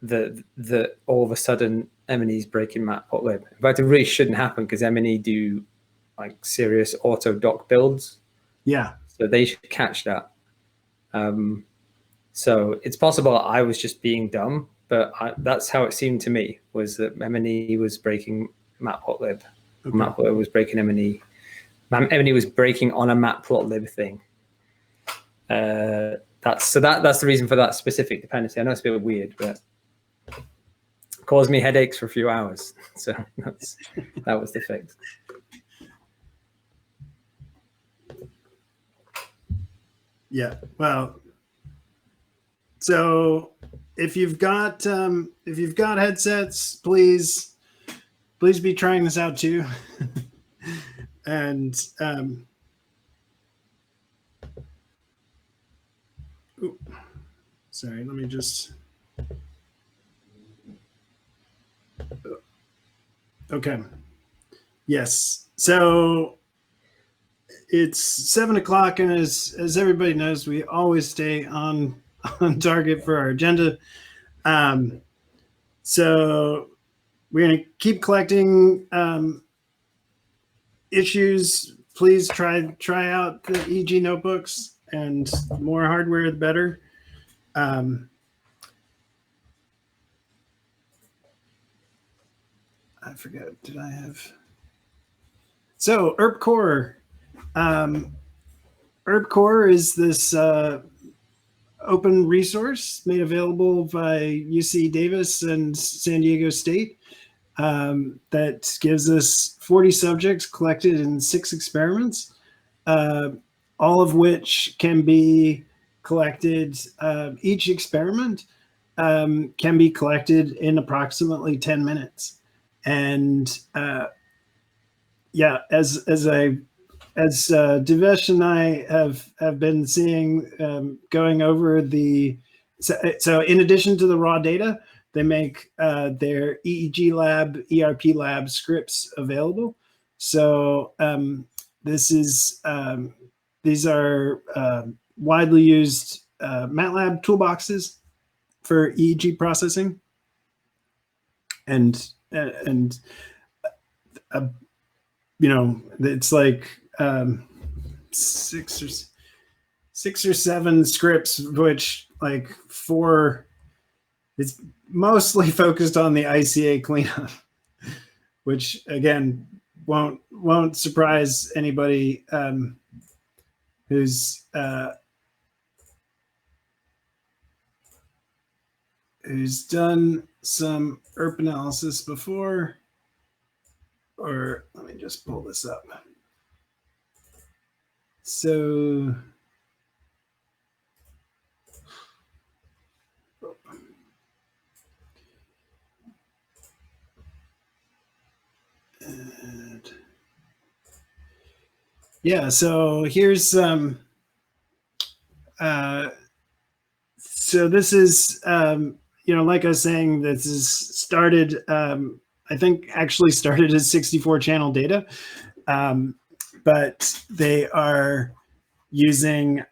Speaker 6: that all of a sudden MNE is breaking Matplotlib. In fact, it really shouldn't happen because MNE do like serious auto doc builds.
Speaker 1: Yeah.
Speaker 6: So they should catch that. So it's possible I was just being dumb, but that's how it seemed to me, was that MNE was breaking Matplotlib. Okay. Matplotlib was breaking MNE. MNE was breaking on a Matplotlib thing. That's the reason for that specific dependency. I know it's a bit weird, but it caused me headaches for a few hours. So that was the fix.
Speaker 1: Yeah. Well, so if you've got headsets, please be trying this out too. And sorry, let me just. Okay. Yes. So it's 7 o'clock, and as everybody knows, we always stay on target for our agenda. So we're going to keep collecting issues. Please try out the EG notebooks, and the more hardware, the better. I forgot. Did I have? So ERP Core. ERP Core is this open resource made available by UC Davis and San Diego State that gives us 40 subjects collected in 6 experiments, all of which can be collected. Each experiment can be collected in approximately 10 minutes. And yeah, as Devesh and I have been seeing, going over so in addition to the raw data, they make their EEG lab, ERP lab scripts available. So these are widely used MATLAB toolboxes for EEG processing, and you know, it's like 6 or 7 scripts, which like 4 is mostly focused on the ICA cleanup, which again won't surprise anybody who's done some ERP analysis before. Or let me just pull this up. So yeah, so here's so this is you know, like I was saying, this is started I think actually started as 64 channel data, but they are using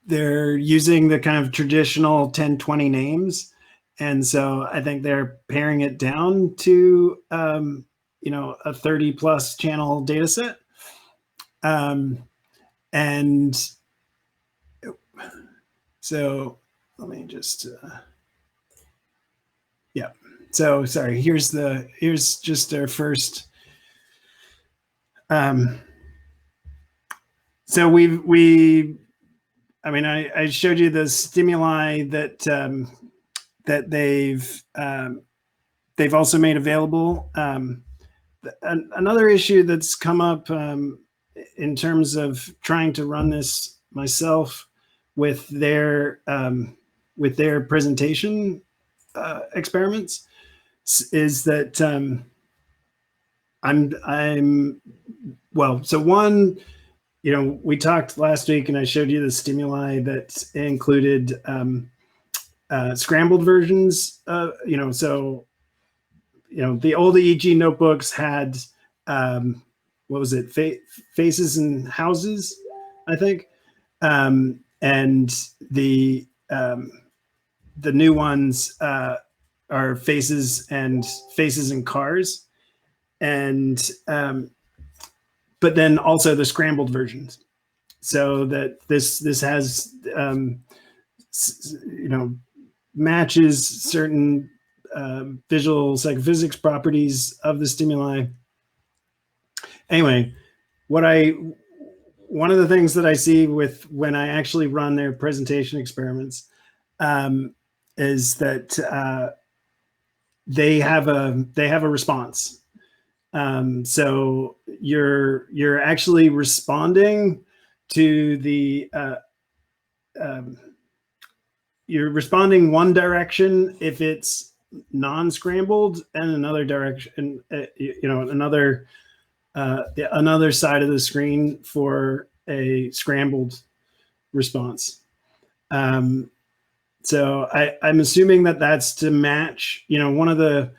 Speaker 1: they're using the kind of traditional 1020 names, and so I think they're paring it down to you know, a 30 plus channel data set, and so let me just So sorry, here's just our first. So I showed you the stimuli that that they've also made available. Another issue that's come up in terms of trying to run this myself with their presentation experiments is that so one, we talked last week and I showed you the stimuli that included scrambled versions. The old EEG notebooks had what was it? Faces and houses, I think, and the new ones are faces and cars, and but then also the scrambled versions, so that this has matches certain visual psychophysics properties of the stimuli. Anyway, one of the things that I see when I actually run their presentation experiments is that they have a response. So you're actually responding to the you're responding one direction if it's non-scrambled, and another direction, another side of the screen for a scrambled response. So I'm assuming that that's to match, one of the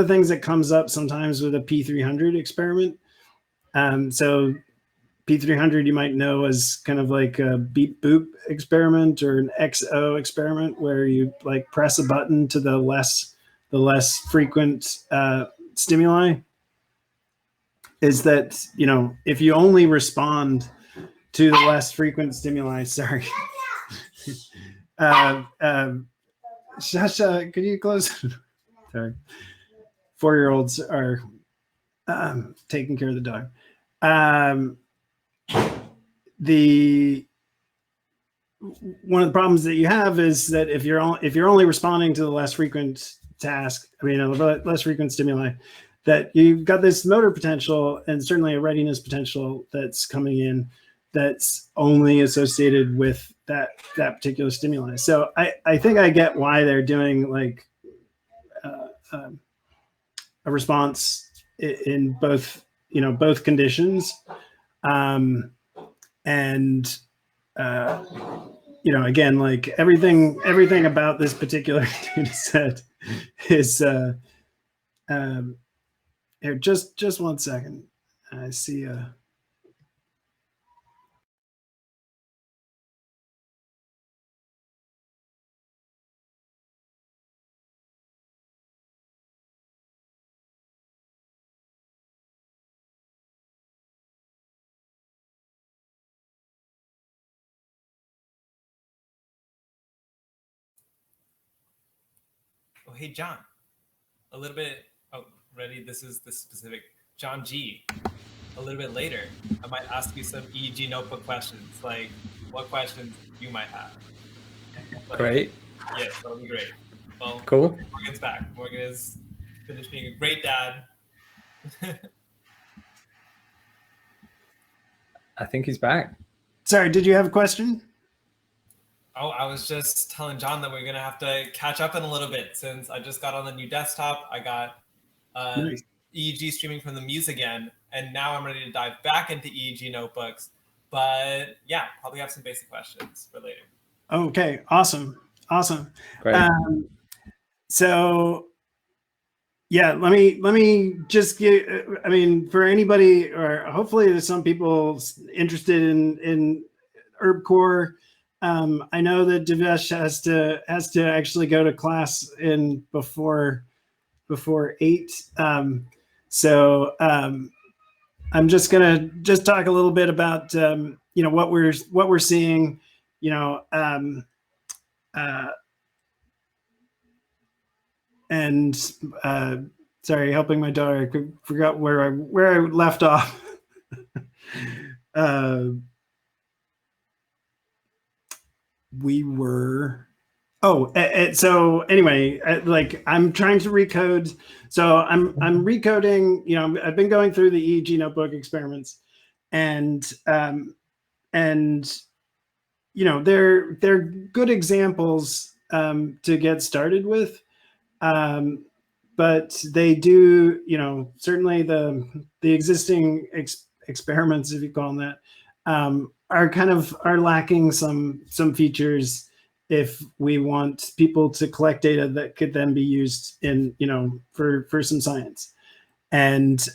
Speaker 1: things that comes up sometimes with a P300 experiment. So P300 you might know as kind of like a beep boop experiment or an XO experiment, where you like press a button to the less frequent stimuli. Is that, if you only respond to the less frequent stimuli, sorry. Shasha, could you close? Sorry. 4-year-olds are taking care of the dog. One of the problems that you have is that if you're only responding to the less frequent task, less frequent stimuli, that you've got this motor potential and certainly a readiness potential that's coming in that's only associated with that particular stimuli. So I think I get why they're doing like a response in both conditions, and again, like everything about this particular data set is here. Just 1 second. I see a.
Speaker 5: Oh, hey, John. A little bit. Oh, ready? This is the specific. John G. A little bit later, I might ask you some EEG notebook questions, like what questions you might have.
Speaker 6: Great.
Speaker 5: Yes, that'll be great. Well,
Speaker 6: cool.
Speaker 5: Morgan's back. Morgan is finished being a great dad.
Speaker 6: I think he's back.
Speaker 1: Sorry, did you have a question?
Speaker 5: Oh, I was just telling John that we're going to have to catch up in a little bit since I just got on the new desktop. I got
Speaker 1: Nice.
Speaker 5: EEG streaming from the Muse again, and now I'm ready to dive back into EEG notebooks. But yeah, probably have some basic questions for later.
Speaker 1: Okay, awesome.
Speaker 6: Great.
Speaker 1: So yeah, let me just give, for anybody, or hopefully there's some people interested in herb core. I know that Devesh has to actually go to class before 8. So I'm just gonna talk a little bit about what we're seeing. sorry, helping my daughter. I forgot where I left off. We were. So anyway, like I'm trying to recode. So I'm recoding. You know, I've been going through the EEG notebook experiments, and you know, they're good examples to get started with. But they do, you know, certainly the existing experiments, if you call them that, are lacking some features if we want people to collect data that could then be used in, you know, for some science. And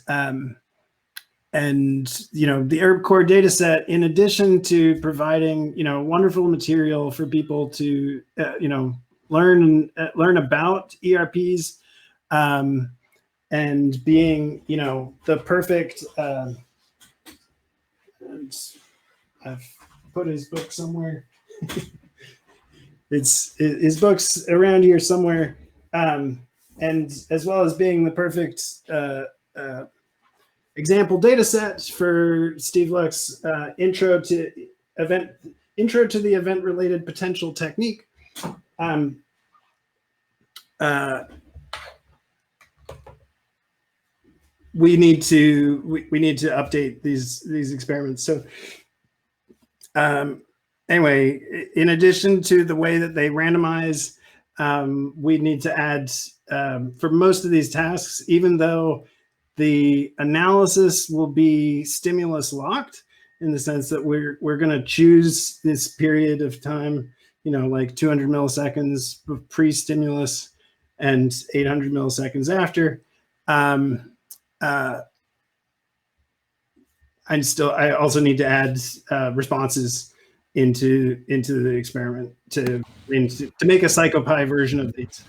Speaker 1: you know, the Herb Core data set, in addition to providing, you know, wonderful material for people to you know, learn about ERPs, and being, you know, the perfect I've put his book somewhere. It's his book's around here somewhere, and as well as being the perfect example data set for Steve Luck's intro to the event related potential technique. We need to update these experiments. So anyway, in addition to the way that they randomize, we need to add for most of these tasks, even though the analysis will be stimulus locked, in the sense that we're going to choose this period of time, you know, like 200 milliseconds of pre-stimulus and 800 milliseconds after. I also need to add responses into the experiment to make a Psychopath version of these.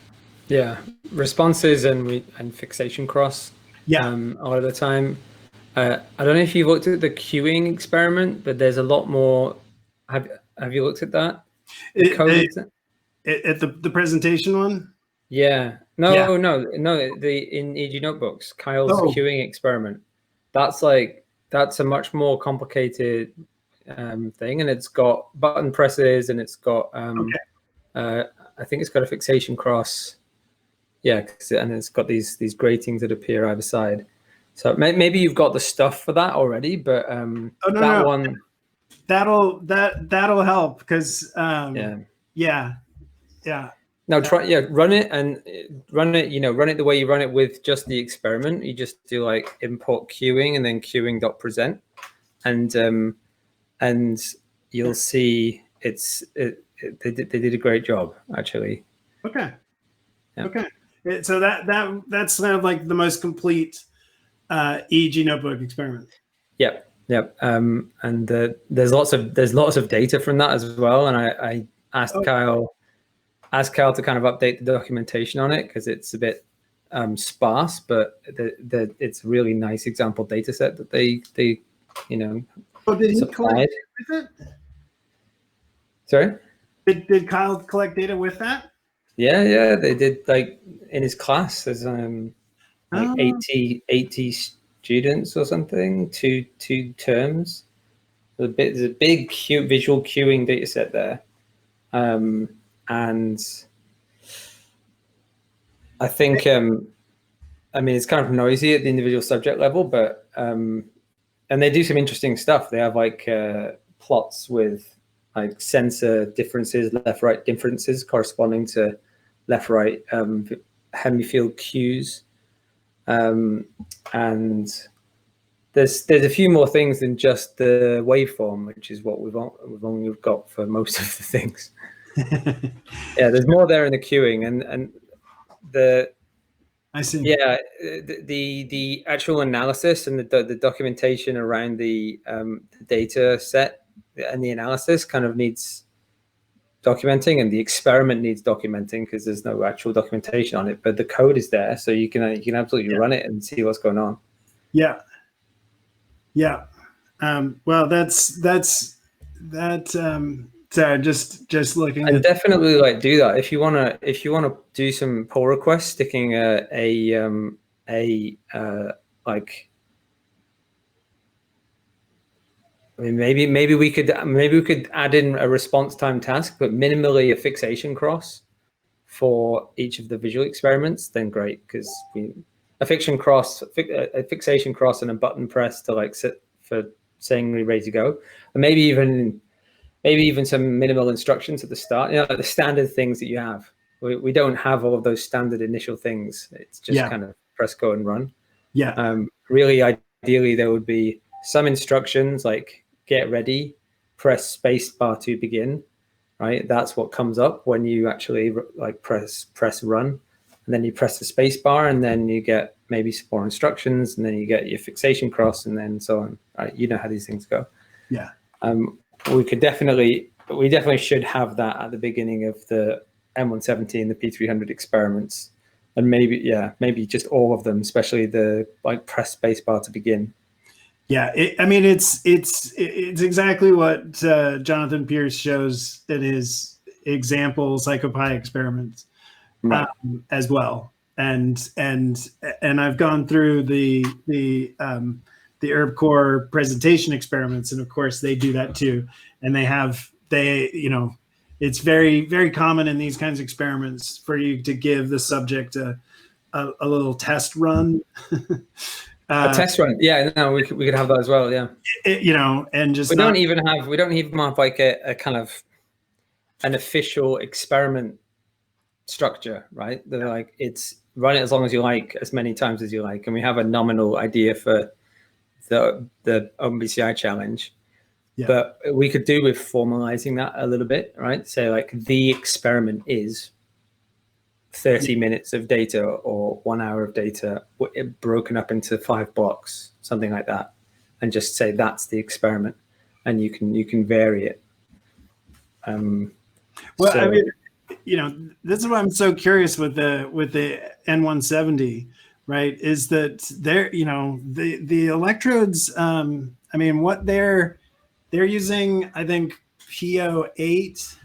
Speaker 6: Yeah, responses and fixation cross.
Speaker 1: Yeah,
Speaker 6: a lot of the time. I don't know if you've looked at the queuing experiment, but there's a lot more. Have you looked at that?
Speaker 1: At the presentation one?
Speaker 6: Yeah. No. In EG Notebooks, Kyle's queuing experiment. That's a much more complicated thing, and it's got button presses, and it's got I think it's got a fixation cross. Yeah, and it's got these gratings that appear either side. So maybe you've got the stuff for that already, but one
Speaker 1: that'll help, because yeah.
Speaker 6: No, run it. You know, run it the way you run it with just the experiment. You just do like import queuing and then queuing.present, and you'll see they did a great job, actually.
Speaker 1: Okay.
Speaker 6: Yeah.
Speaker 1: Okay. So that's kind of like the most complete EEG notebook experiment.
Speaker 6: Yep. And there's lots of data from that as well. And I asked Kyle to kind of update the documentation on it, because it's a bit sparse, but it's a really nice example data set that they you know.
Speaker 1: Oh, did he
Speaker 6: supplied.
Speaker 1: collect data with it?
Speaker 6: Sorry?
Speaker 1: Did Kyle collect data with that?
Speaker 6: Yeah, they did. Like in his class, there's 80 students or something, two terms. There's a big visual queuing data set there, and I think I mean, it's kind of noisy at the individual subject level, but and they do some interesting stuff. They have like plots with like sensor differences, left-right differences corresponding to left-right hemifield cues, and there's a few more things than just the waveform, which is what we've only got for most of the things. Yeah, there's more there in the queuing, and the
Speaker 1: I see.
Speaker 6: Yeah, the actual analysis and the documentation around the data set and the analysis kind of needs documenting, and the experiment needs documenting because there's no actual documentation on it. But the code is there, so you can absolutely run it and see what's going on.
Speaker 1: Yeah. Well, that So just looking
Speaker 6: And
Speaker 1: at
Speaker 6: definitely like do that if you wanna do some pull requests, sticking like, I mean, maybe we could add in a response time task, but minimally a fixation cross for each of the visual experiments. Then great, because a fixation cross and a button press to like sit for saying we're ready to go, and maybe even some minimal instructions at the start. You know, like the standard things that you have. We don't have all of those standard initial things. It's just kind of press go and run.
Speaker 1: Yeah.
Speaker 6: Really, ideally, there would be some instructions like get ready, press space bar to begin, right? That's what comes up when you actually like press run, and then you press the space bar, and then you get maybe some more instructions, and then you get your fixation cross, and then so on. Right? You know how these things go.
Speaker 1: Yeah.
Speaker 6: We definitely should have that at the beginning of the N170 and the P300 experiments, and maybe just all of them, especially the like press space bar to begin.
Speaker 1: Yeah, it's exactly what Jonathan Pierce shows in his example Psychopath experiments as well, and I've gone through the Herb Core presentation experiments, and of course they do that too, and it's very, very common in these kinds of experiments for you to give the subject a little test run.
Speaker 6: A test run, yeah. No, we could have that as well, yeah.
Speaker 1: And just
Speaker 6: we don't even have like a kind of an official experiment structure, right? They're like, it's run it as long as you like, as many times as you like, and we have a nominal idea for the OpenBCI challenge. Yeah. But we could do with formalizing that a little bit, right? Say like the experiment is 30 minutes of data or 1 hour of data broken up into 5 blocks, something like that, and just say that's the experiment, and you can vary it.
Speaker 1: I mean, this is why I'm so curious with the N170, right? Is that the electrodes? I mean, what they're using, I think PO8.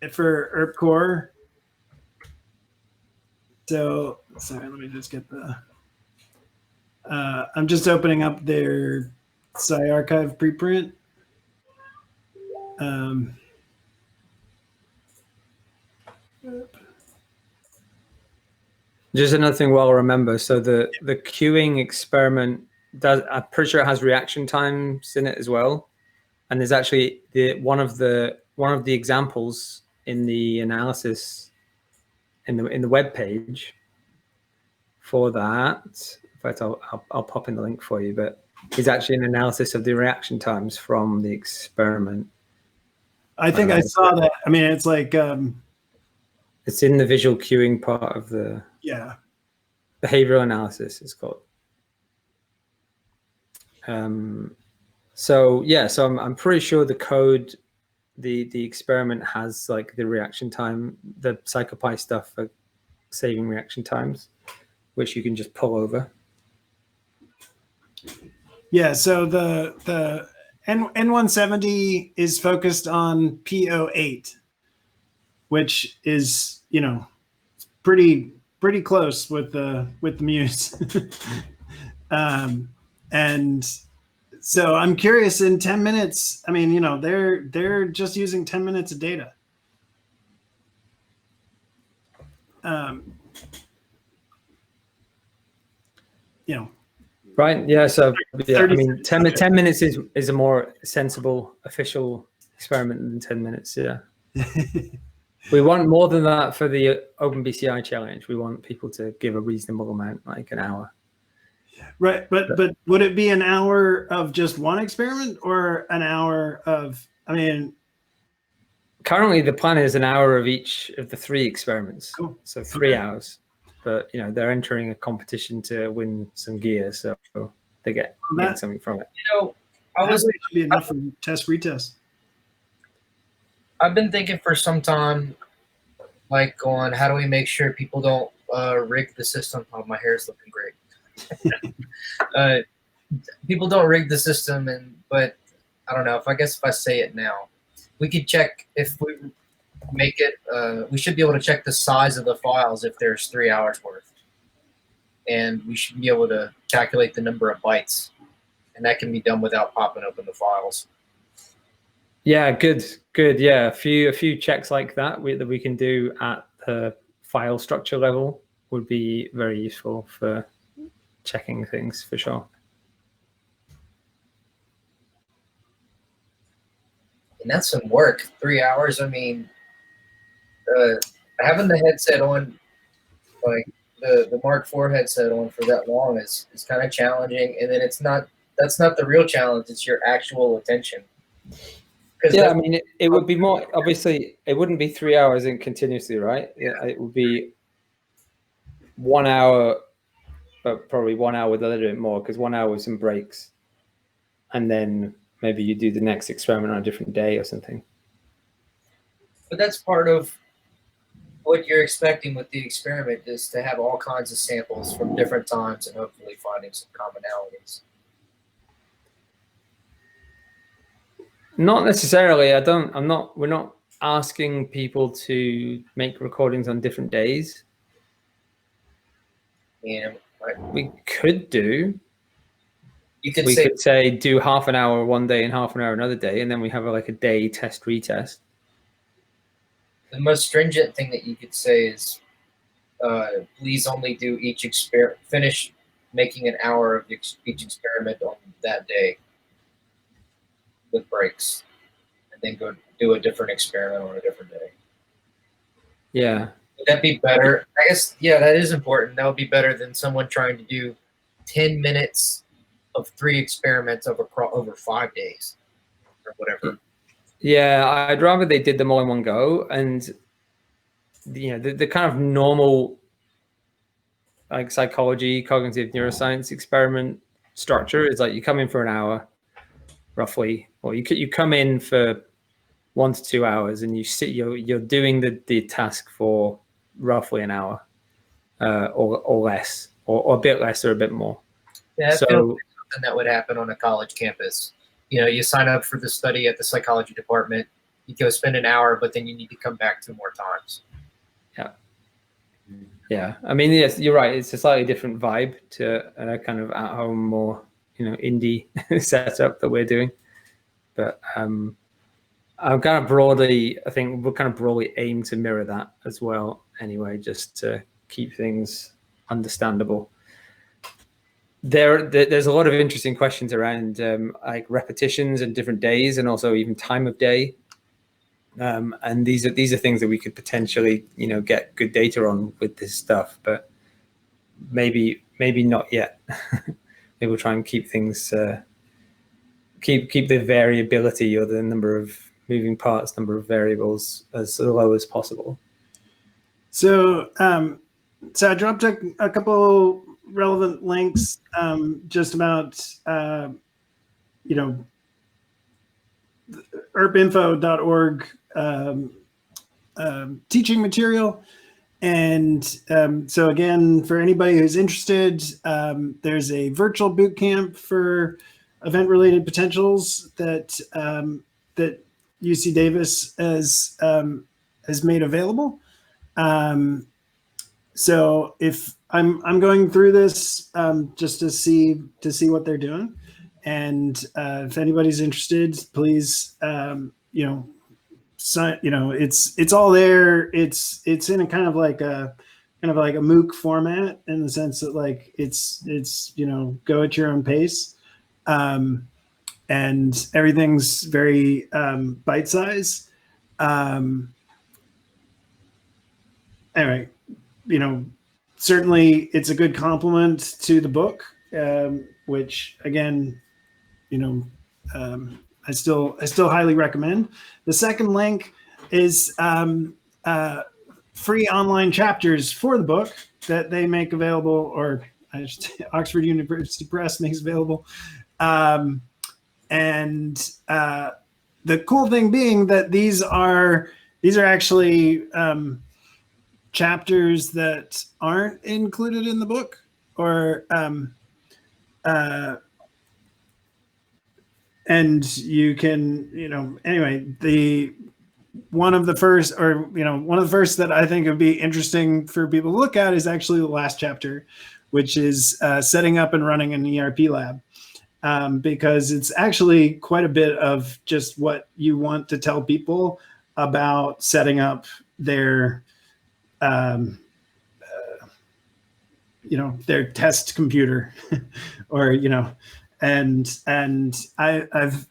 Speaker 1: For Herb Core. So sorry, let me just get the I'm just opening up their PsyArchive preprint.
Speaker 6: Just another thing well remember, so the queuing experiment I'm pretty sure it has reaction times in it as well, and there's actually one of the examples in the analysis in the web page for that. In fact, I'll pop in the link for you, but it's actually an analysis of the reaction times from the experiment.
Speaker 1: I think I saw that. I mean, it's like
Speaker 6: it's in the visual queuing part of the behavioral analysis, it's called. So I'm pretty sure the code, the experiment has like the reaction time, the Psychopath stuff for saving reaction times, which you can just pull over.
Speaker 1: Yeah, so the N170 is focused on PO8, which is pretty close with the Muse. And so I'm curious, in 10 minutes, I mean, they're just using 10 minutes of data.
Speaker 6: Right. Yeah. So I mean, 10 minutes is a more sensible official experiment than 10 minutes. Yeah. We want more than that for the OpenBCI challenge. We want people to give a reasonable amount, like an hour.
Speaker 1: Right. But would it be an hour of just one experiment, or an hour of, I mean,
Speaker 6: currently the plan is an hour of each of the 3 experiments.
Speaker 1: Cool.
Speaker 6: So 3 hours. But they're entering a competition to win some gear, so they get something from it.
Speaker 1: Should be enough for test retest.
Speaker 3: I've been thinking for some time, like, on how do we make sure people don't rig the system. Oh, my hair is looking great. People don't rig the system, but I don't know if I say it now, we could check if we make it. We should be able to check the size of the files if there's 3 hours worth, and we should be able to calculate the number of bytes, and that can be done without popping open the files.
Speaker 6: Yeah, good. Yeah, a few checks like that that we can do at the file structure level would be very useful for checking things for sure.
Speaker 3: And that's some work. 3 hours. I mean, having the headset on, like the Mark IV headset on for that long is kind of challenging. And then that's not the real challenge. It's your actual attention.
Speaker 6: Yeah, I mean, it would be more, obviously, it wouldn't be 3 hours in continuously, right? It would be 1 hour, but probably 1 hour with a little bit more, because 1 hour with some breaks. And then maybe you do the next experiment on a different day or something.
Speaker 3: But that's part of what you're expecting with the experiment, is to have all kinds of samples from different times and hopefully finding some commonalities.
Speaker 6: Not necessarily. We're not asking people to make recordings on different days.
Speaker 3: Yeah, right.
Speaker 6: We could do.
Speaker 3: You could
Speaker 6: We
Speaker 3: say,
Speaker 6: could say do half an hour one day and half an hour another day, and then we have like a day test retest.
Speaker 3: the most stringent thing that you could say is, please only do each experiment, finish making an hour of each experiment on that day with breaks, and then go do a different experiment on a different day.
Speaker 6: Yeah.
Speaker 3: Would that be better? I guess, yeah, that is important. That would be better than someone trying to do 10 minutes of 3 experiments over 5 days or whatever.
Speaker 6: Yeah, I'd rather they did them all in one go. And the kind of normal, like, psychology, cognitive neuroscience experiment structure is like you come in for an hour, roughly, or you come in for 1 to 2 hours, and you're doing the task for roughly an hour, or less, or a bit less or a bit more.
Speaker 3: Yeah, that
Speaker 6: So
Speaker 3: feels like something that would happen on a college campus. You sign up for the study at the psychology department, you go spend an hour, but then you need to come back 2 more times.
Speaker 6: yeah, I mean, yes, you're right. It's a slightly different vibe to a kind of at home, more indie setup that we're doing. But I'm kind of broadly, I think we'll kind of broadly aim to mirror that as well. Anyway, just to keep things understandable. There's a lot of interesting questions around like repetitions and different days, and also even time of day. And these are things that we could potentially get good data on with this stuff, but maybe not yet. Maybe we'll try and keep things keep the variability, or the number of moving parts, number of variables, as low as possible.
Speaker 1: So I dropped a couple relevant links just about erpinfo.org teaching material. And so again, for anybody who's interested, there's a virtual boot camp for event-related potentials that that UC Davis has made available. So if I'm going through this just to see what they're doing, and if anybody's interested, please sign. It's all there. It's in a kind of like a MOOC format, in the sense that like it's go at your own pace, and everything's very bite size. Anyway, certainly it's a good complement to the book, which again, I still highly recommend. The second link is free online chapters for the book that they make available, or Oxford University Press makes available. And the cool thing being that these are actually chapters that aren't included in the book, or and you can, anyway, one of the first that I think would be interesting for people to look at is actually the last chapter, which is setting up and running an ERP lab. Because it's actually quite a bit of just what you want to tell people about setting up their, their test computer, or and I've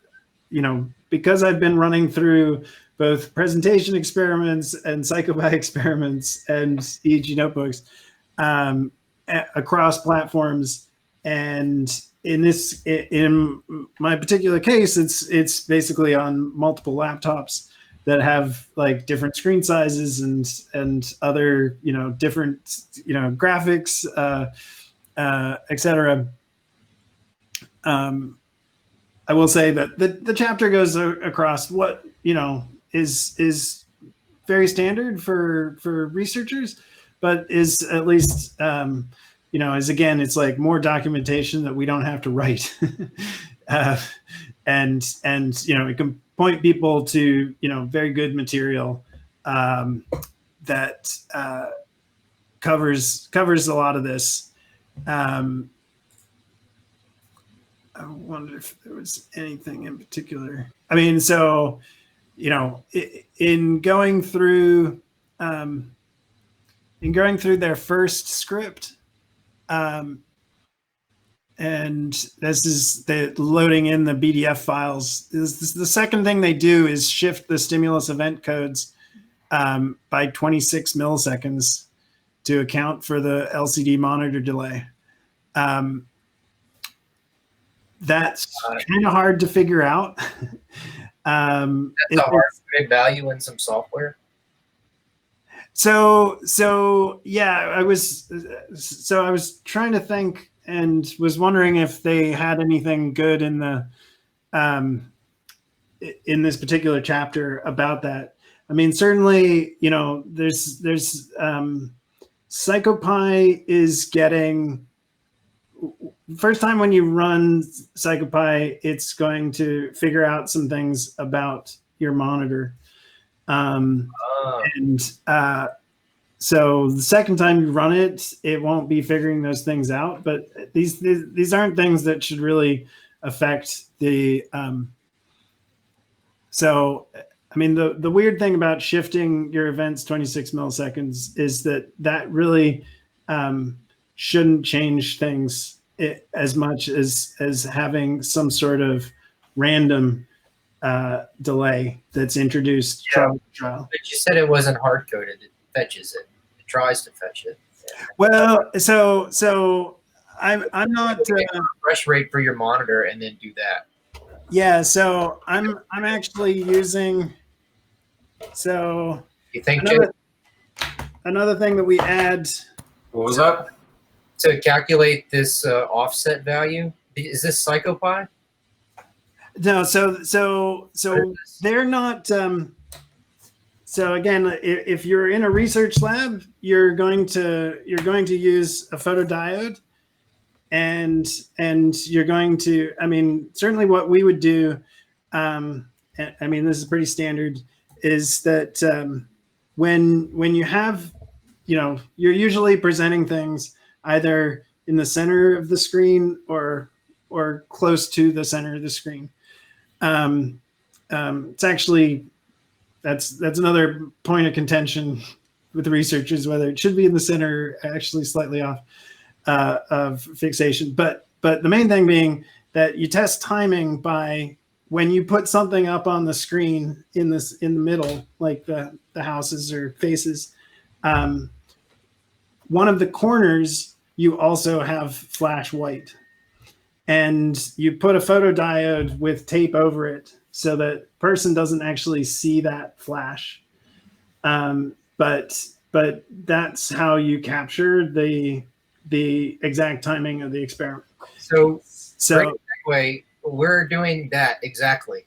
Speaker 1: because I've been running through both presentation experiments and Psychopath experiments and EEG notebooks across platforms, and in my particular case, it's basically on multiple laptops that have like different screen sizes and other different graphics, etc. I will say that the chapter goes across what is very standard for researchers, but is at least it's like more documentation that we don't have to write. And it can point people to very good material that covers a lot of this. I wonder if there was anything in particular. I mean, so in going through their first script. And this is the loading in the BDF files. The second thing they do is shift the stimulus event codes by 26 milliseconds to account for the LCD monitor delay. That's kind of hard to figure out.
Speaker 3: That's a hard value in some software.
Speaker 1: So yeah, I was trying to think and was wondering if they had anything good in the in this particular chapter about that. I mean, certainly, there's Psychopath is getting, first time when you run Psychopath, it's going to figure out some things about your monitor. So the second time you run it, it won't be figuring those things out. But these aren't things that should really affect the. So, I mean, the weird thing about shifting your events 26 milliseconds is that really shouldn't change things as much as having some sort of random delay that's introduced trial to trial.
Speaker 3: But you said it wasn't hard coded. It fetches it. It tries to fetch it.
Speaker 1: Well, so I'm not
Speaker 3: refresh rate for your monitor and then do that.
Speaker 1: Yeah, so I'm actually using. So
Speaker 3: you think
Speaker 1: another thing that we add.
Speaker 7: What was that?
Speaker 3: To calculate this offset value. Is this Psychopath?
Speaker 1: No, so they're not. So again, if you're in a research lab, you're going to use a photodiode, and you're going to. I mean, certainly what we would do. I mean, this is pretty standard. Is that when you have, you're usually presenting things either in the center of the screen or close to the center of the screen. It's actually that's another point of contention with the researchers, whether it should be in the center, actually slightly off of fixation. But the main thing being that you test timing by when you put something up on the screen in the middle, like the houses or faces. One of the corners you also have flash white. And you put a photodiode with tape over it so that person doesn't actually see that flash. But that's how you capture the exact timing of the experiment.
Speaker 3: So anyway, we're doing that exactly.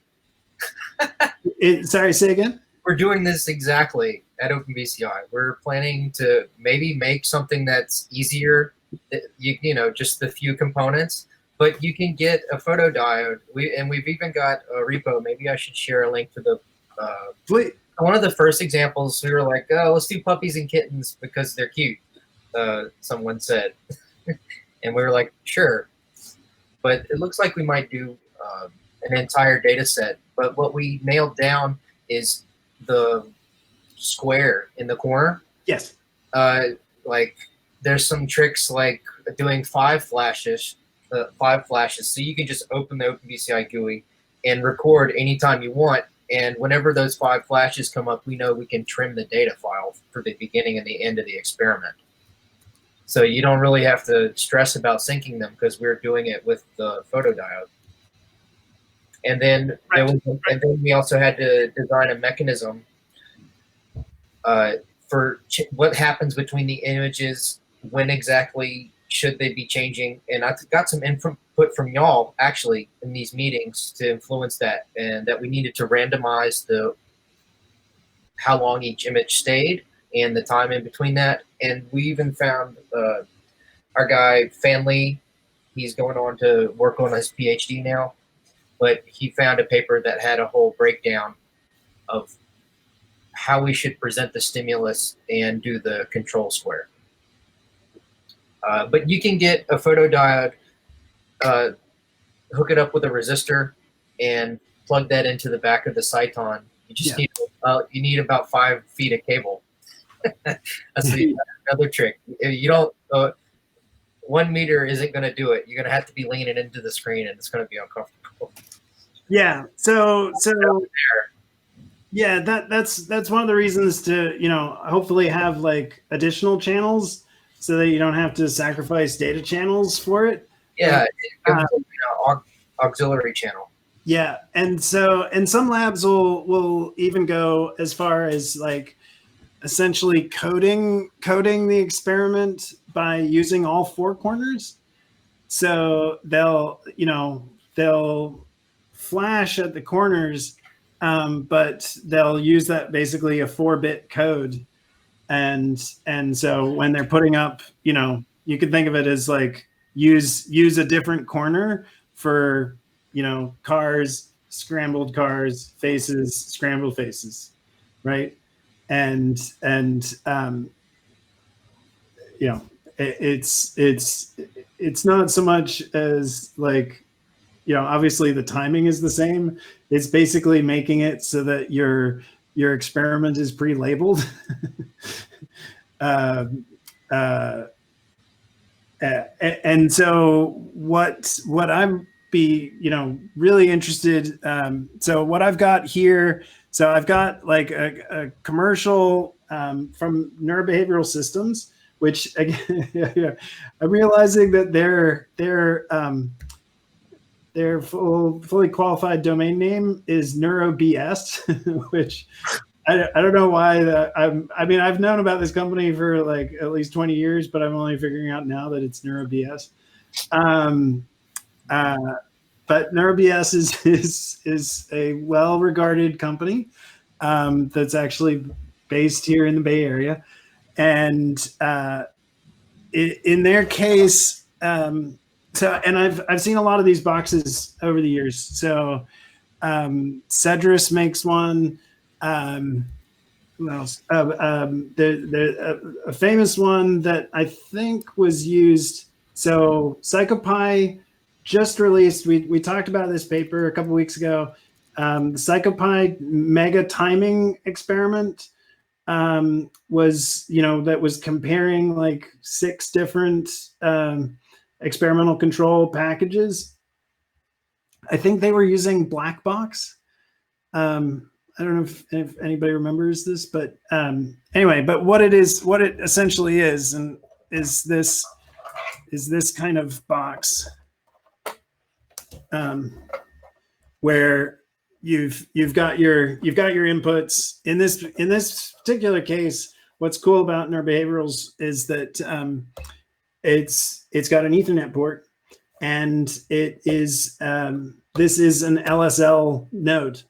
Speaker 1: Sorry, say again?
Speaker 3: We're doing this exactly at OpenBCI. We're planning to maybe make something that's easier, just the few components, But you can get a photodiode. We've even got a repo. Maybe I should share a link to the.
Speaker 1: Please.
Speaker 3: One of the first examples, we were like, oh, let's do puppies and kittens because they're cute. Someone said, and we were like, sure. But it looks like we might do an entire data set. But what we nailed down is the square in the corner.
Speaker 1: Yes.
Speaker 3: Like there's some tricks like doing 5 flashes. 5 flashes, so you can just open the OpenBCI GUI and record anytime you want. And whenever those 5 flashes come up, we know we can trim the data file for the beginning and the end of the experiment. So you don't really have to stress about syncing them because we're doing it with the photodiode. And then we also had to design a mechanism for what happens between the images, when exactly should they be changing. And I got some input from y'all actually in these meetings to influence that, and that we needed to randomize how long each image stayed and the time in between that. And we even found our guy Fanley, he's going on to work on his PhD now, but he found a paper that had a whole breakdown of how we should present the stimulus and do the control square. But you can get a photodiode, hook it up with a resistor, and plug that into the back of the Cyton. You just need about 5 feet of cable. That's another trick. You don't. 1 meter isn't going to do it. You're going to have to be leaning into the screen, and it's going to be uncomfortable.
Speaker 1: Yeah. So yeah, that's one of the reasons to hopefully have like additional channels, so that you don't have to sacrifice data channels for it.
Speaker 3: Yeah, auxiliary channel.
Speaker 1: Yeah, and some labs will even go as far as like essentially coding the experiment by using all 4 corners. So they'll flash at the corners, but they'll use that basically a 4-bit code. And so when they're putting up, you could think of it as like use a different corner for, cars, scrambled cars, faces, scrambled faces, right? And it's not so much as like, obviously the timing is the same. It's basically making it so that your experiment is pre-labeled. And so what I'm really interested. So what I've got here. So I've got like a commercial from Neurobehavioral Systems, which again, I'm realizing that their fully qualified domain name is NeuroBS, which I don't know why. I've known about this company for like at least 20 years, but I'm only figuring out now that it's NeuroBS. But NeuroBS is a well-regarded company that's actually based here in the Bay Area, and in their case. And I've seen a lot of these boxes over the years. So Cedrus makes one. Who else? A famous one that I think was used. So Psychopath just released. We talked about this paper a couple weeks ago. The Psychopath mega timing experiment was that was comparing like 6 different experimental control packages. I think they were using black box. I don't know if anybody remembers this, but anyway, but what it essentially is, and is this kind of box where you've got your inputs. In this particular case, what's cool about neurobehaviorals is that it's got an Ethernet port, and it is this is an LSL node.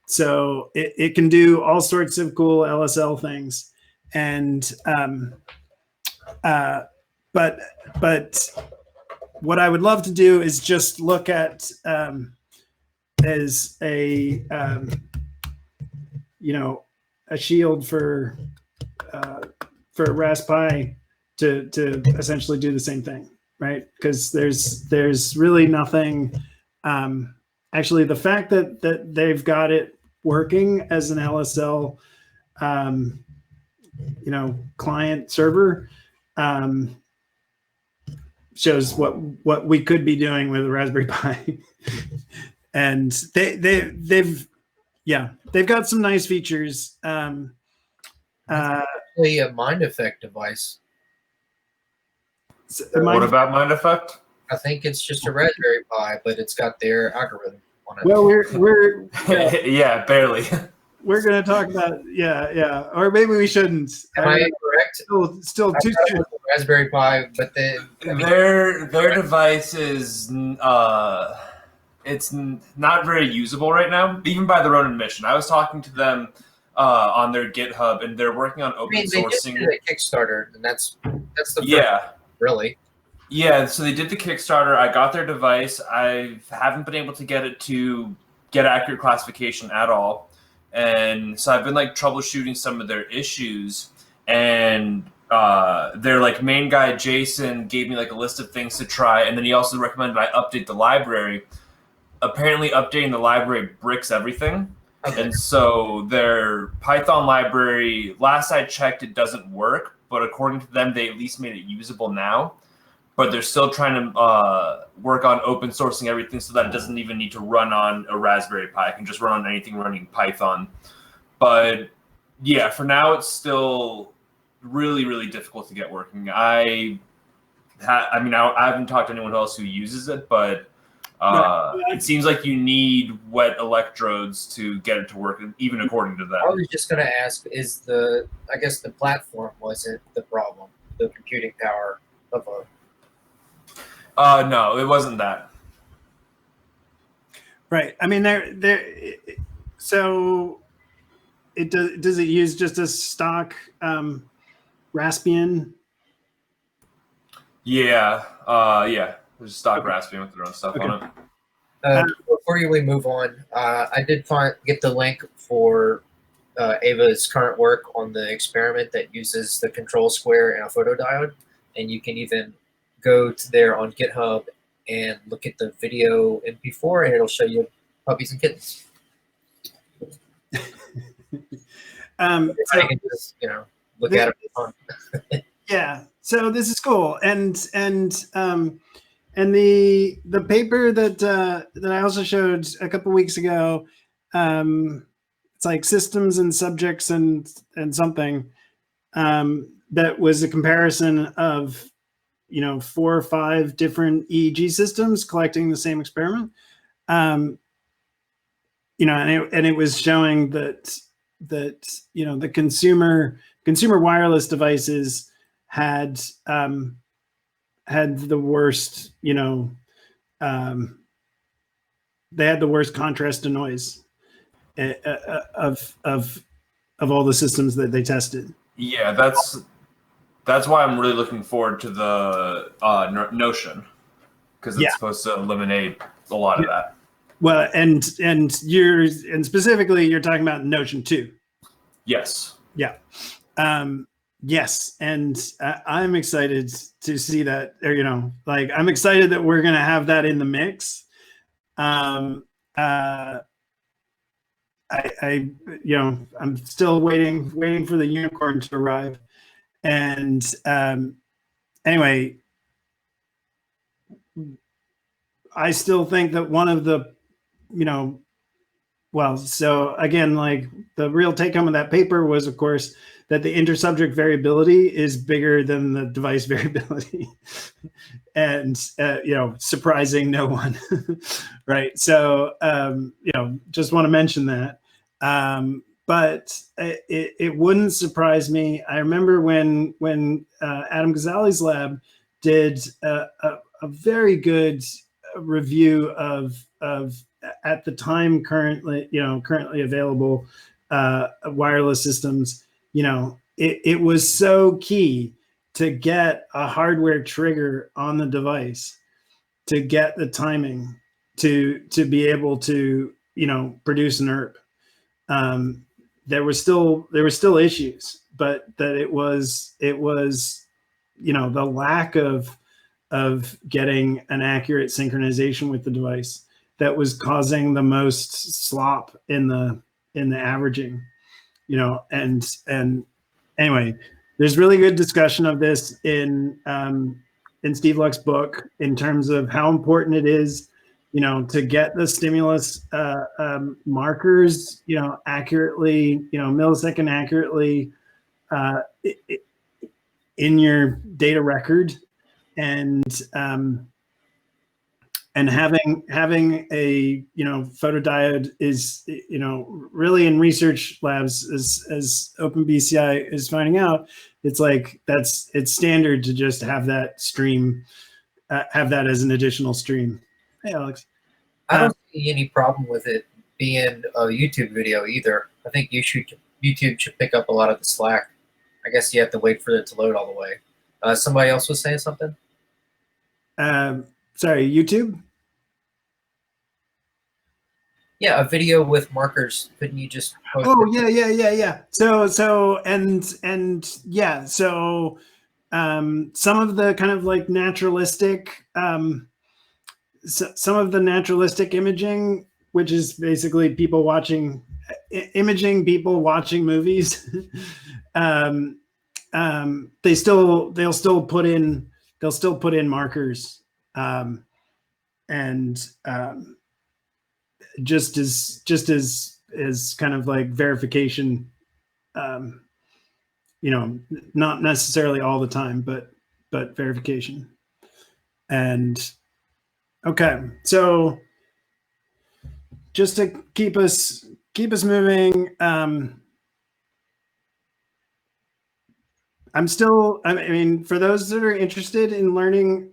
Speaker 1: So it can do all sorts of cool LSL things, and but what I would love to do is just look at as a a shield for a Raspberry to essentially do the same thing, right? Because there's really nothing. Actually, the fact that they've got it working as an LSL, client server, shows what we could be doing with a Raspberry Pi. And they've got some nice features.
Speaker 3: Actually, a mind effect device.
Speaker 7: What about mind effect?
Speaker 3: I think it's just a Raspberry Pi, but it's got their algorithm on it.
Speaker 1: Well, we're
Speaker 7: yeah, barely.
Speaker 1: We're going to talk about or maybe we shouldn't.
Speaker 3: Am I correct?
Speaker 1: Still too soon.
Speaker 3: Raspberry Pi, but then
Speaker 7: their device is it's not very usable right now, even by their own admission. I was talking to them on their GitHub, and they're working on open sourcing.
Speaker 3: They did a Kickstarter, and that's the
Speaker 7: first,
Speaker 3: really.
Speaker 7: Yeah, so they did the Kickstarter. I got their device. I haven't been able to get it to get accurate classification at all. And so I've been like troubleshooting some of their issues, and their like main guy, Jason, gave me like a list of things to try. And then he also recommended I update the library. Apparently updating the library bricks everything. Okay. And so their Python library, last I checked, it doesn't work, but according to them, they at least made it usable now. But they're still trying to work on open sourcing everything so that it doesn't even need to run on a Raspberry Pi. It can just run on anything running Python. But yeah, for now, it's still really, really difficult to get working. I haven't talked to anyone else who uses it, but it seems like you need wet electrodes to get it to work, even according to them.
Speaker 3: I was just going to ask, I guess the platform wasn't the problem, the computing power of a...
Speaker 7: No, it wasn't that.
Speaker 1: Right. I mean, so does it use just a stock Raspbian?
Speaker 7: Yeah. There's a stock Raspbian with their own stuff on
Speaker 3: it. Before we move on, I did get the link for Ava's current work on the experiment that uses the control square and a photodiode, and you can even go to there on GitHub and look at the video MP4, and it'll show you puppies and kittens. So you can just, look at it for fun.
Speaker 1: Yeah. So this is cool, and the paper that I also showed a couple weeks ago, it's like systems and subjects and something, that was a comparison of 4 or 5 different EEG systems collecting the same experiment. And it was showing that the consumer wireless devices had the worst, they had the worst contrast to noise of all the systems that they tested.
Speaker 7: Yeah, that's why I'm really looking forward to the Notion, because it's supposed to eliminate a lot of that.
Speaker 1: Well, and specifically you're talking about Notion 2.
Speaker 7: Yes.
Speaker 1: Yeah. Yes, and I'm excited to see that. Or I'm excited that we're gonna have that in the mix. I'm still waiting for the unicorn to arrive. And anyway, I still think that one of the, so again, like the real take home of that paper was, of course, that the intersubject variability is bigger than the device variability, and surprising no one, right? So just want to mention that. But it wouldn't surprise me. I remember when Adam Ghazali's lab did a very good review of at the time currently available wireless systems. It was so key to get a hardware trigger on the device to get the timing to be able to, you know, produce an herb. There were still issues, but that it was, you know, the lack of getting an accurate synchronization with the device that was causing the most slop in the averaging, you know. And anyway, there's really good discussion of this in Steve Luck's book in terms of how important it is, you know, to get the stimulus markers, you know, accurately, you know, millisecond accurately in your data record, and having a, you know, photodiode is, you know, really in research labs, as OpenBCI is finding out, it's like it's standard to just have that stream, have that as an additional stream. Hey, Alex.
Speaker 3: I don't see any problem with it being a YouTube video either. I think YouTube should pick up a lot of the slack. I guess you have to wait for it to load all the way. Somebody else was saying something?
Speaker 1: Sorry, YouTube?
Speaker 3: Yeah, a video with markers. Couldn't you just post
Speaker 1: Oh,
Speaker 3: it?
Speaker 1: yeah. So yeah, so some of the kind of like naturalistic, some of the naturalistic imaging, which is basically people watching, imaging people watching movies, they'll still put in markers, and just as kind of like verification, you know, not necessarily all the time, but verification. And okay, so just to keep us moving, I mean, for those that are interested in learning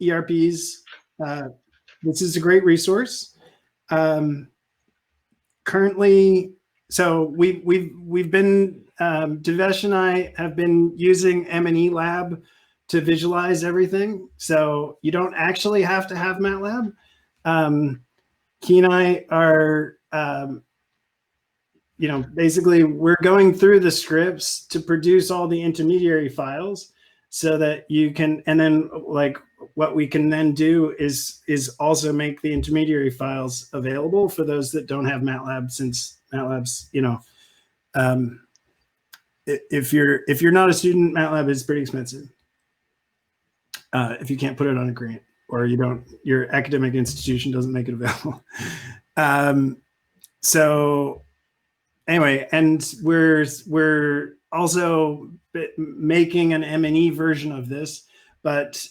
Speaker 1: ERPs, this is a great resource. Currently, so we've been, Devesh and I have been using M&E Lab to visualize everything. So you don't actually have to have MATLAB. Key and I are, you know, basically we're going through the scripts to produce all the intermediary files so that you can, and then like what we can then do is also make the intermediary files available for those that don't have MATLAB, since MATLAB's, you know, if you're not a student, MATLAB is pretty expensive. If you can't put it on a grant, or your academic institution doesn't make it available. So anyway, and we're also making an M&E version of this, but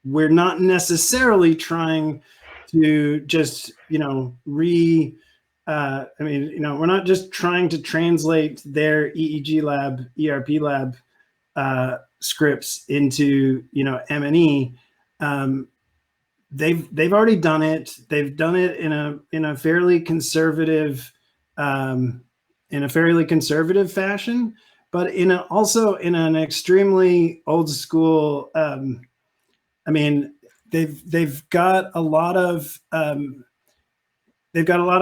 Speaker 1: we're not necessarily trying to just, you know, I mean, you know, we're not just trying to translate their EEG lab, ERP lab scripts into, you know, M&E. They've already done it. They've done it in a fairly conservative fashion, but also in an extremely old school. I mean, they've got a lot of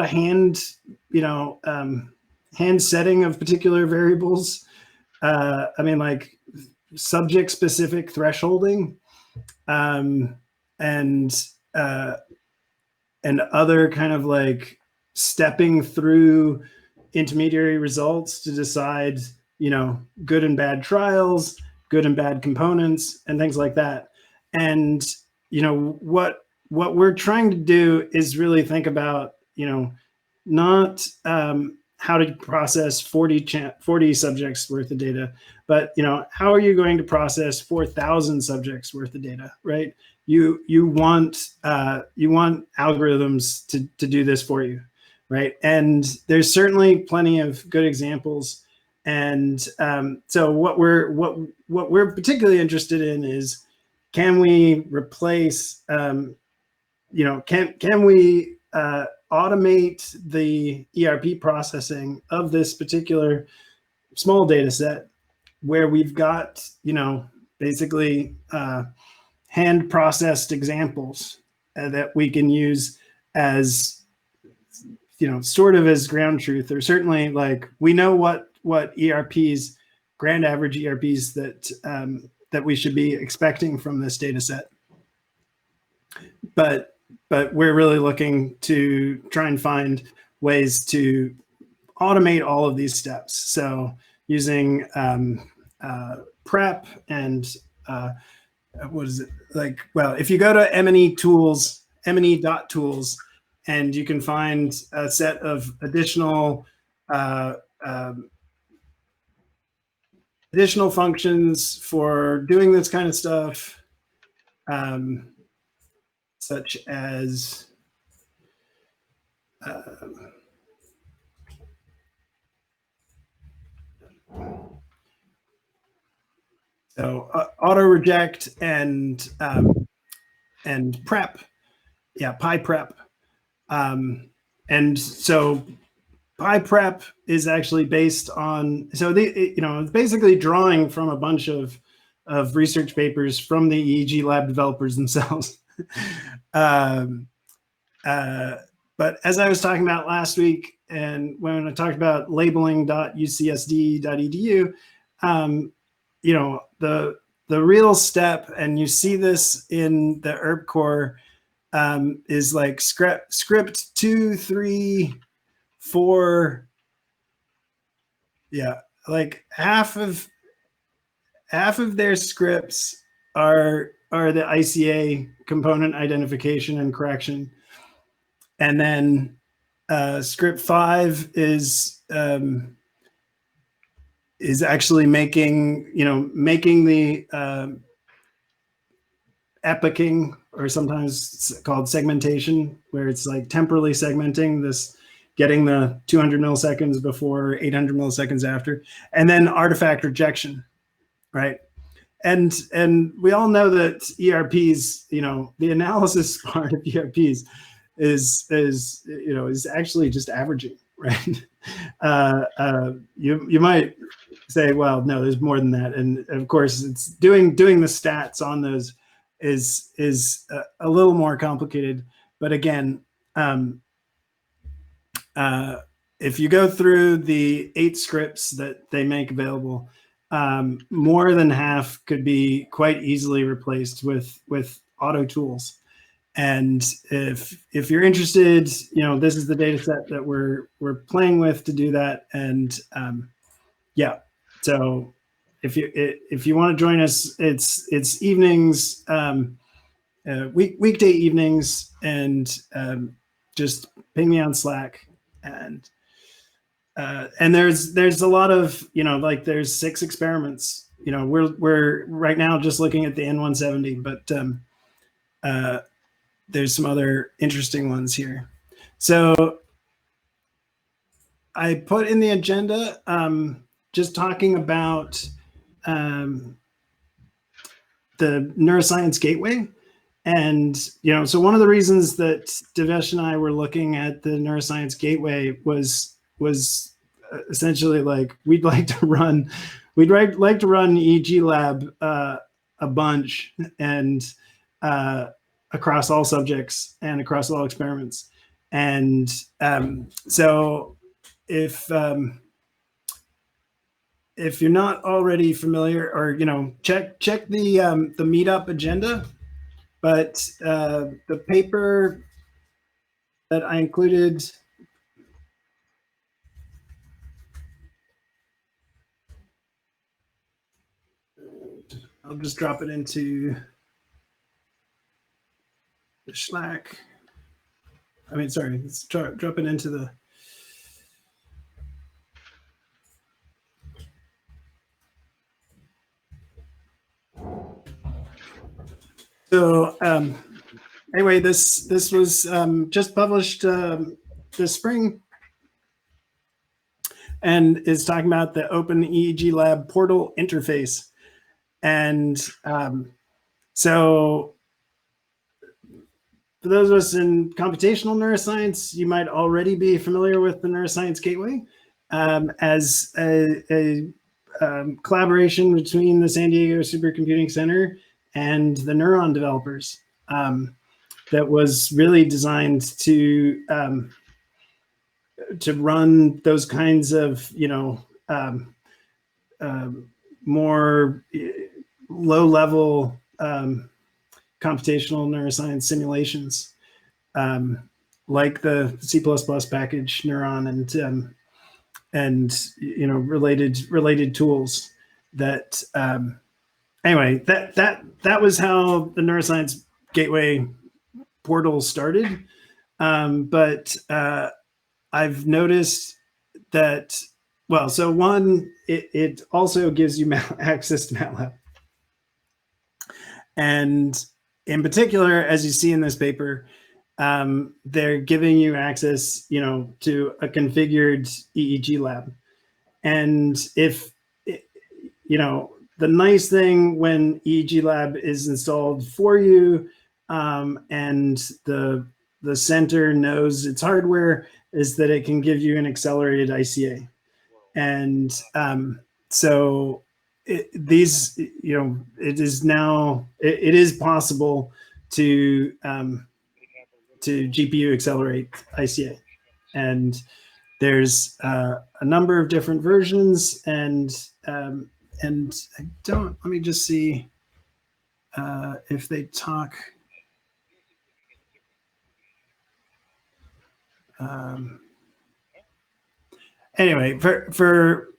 Speaker 1: hand, you know, hand setting of particular variables. I mean, like subject specific thresholding, and other kind of like stepping through intermediary results to decide, you know, good and bad trials, good and bad components, and things like that. And, you know, what we're trying to do is really think about, you know, not how to process 40 subjects worth of data, but, you know, how are you going to process 4,000 subjects worth of data, right? You want algorithms to do this for you, right? And there's certainly plenty of good examples. And so what we're particularly interested in is, can we replace, you know, can we automate the ERP processing of this particular small data set where we've got, you know, basically hand processed examples that we can use as, sort of as ground truth, or certainly like we know what ERPs, grand average ERPs that we should be expecting from this data set. But we're really looking to try and find ways to automate all of these steps. So using prep and what is it like? Well, if you go to M&E tools, M&E.tools, and you can find a set of additional functions for doing this kind of stuff, such as so auto reject and prep, pi prep, and so pi prep is actually based on, so it's basically drawing from a bunch of research papers from the EEG lab developers themselves. But as I was talking about last week, and when I talked about labeling.ucsd.edu, the real step, and you see this in the ERP core, is like script 2, 3, 4. Yeah, like half of their scripts are the ICA component identification and correction, and then script 5 is actually making the epicing, or sometimes it's called segmentation, where it's like temporally segmenting this, getting the 200 milliseconds before, 800 milliseconds after, and then artifact rejection, right? And we all know that ERPs, the analysis part of ERPs is actually just averaging, right? You might say, well, no, there's more than that, and of course, it's doing the stats on those is a little more complicated. But again, if you go through the 8 scripts that they make available, more than half could be quite easily replaced with auto tools. And if you're interested, this is the data set that we're playing with to do that. And so if you want to join us, it's evenings, weekday evenings, and just ping me on Slack. And there's a lot of, like there's 6 experiments. We're right now just looking at the N170, but there's some other interesting ones here. So I put in the agenda just talking about the Neuroscience Gateway. And, so one of the reasons that Devesh and I were looking at the Neuroscience Gateway was essentially like, we'd like to run EEG Lab a bunch, and across all subjects and across all experiments. And so if you're not already familiar, or check the meetup agenda. But the paper that I included, I'll just drop it into the Slack. Let's drop it into the. So anyway, this was just published this spring, and is talking about the Open EEG Lab portal interface. And so for those of us in computational neuroscience, you might already be familiar with the Neuroscience Gateway as a collaboration between the San Diego Supercomputing Center and the neuron developers. That was really designed to run those kinds of, more low-level computational neuroscience simulations, like the C++ package Neuron and related tools. That anyway, that was how the Neuroscience Gateway portal started. But I've noticed that, well, so one, it also gives you access to MATLAB. And in particular, as you see in this paper, they're giving you access, to a configured EEG lab. And if, the nice thing when EEG lab is installed for you, and the center knows its hardware, is that it can give you an accelerated ICA. And so it is possible to GPU accelerate ICA. And there's a number of different versions, and let me just see if they talk. Anyway, for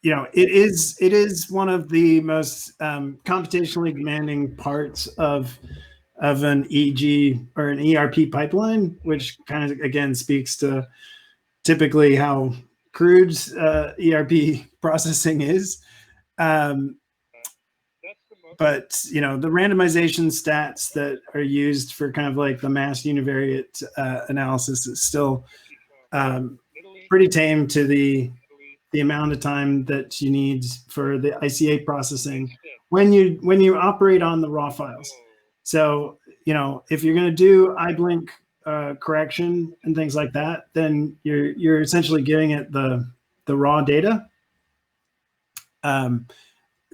Speaker 1: it is one of the most computationally demanding parts of an EEG or an ERP pipeline, which kind of again speaks to typically how crude ERP processing is. But the randomization stats that are used for kind of like the mass univariate analysis is still pretty tame to the amount of time that you need for the ICA processing when you operate on the raw files. So if you're going to do iBlink correction and things like that, then you're essentially giving it the raw data.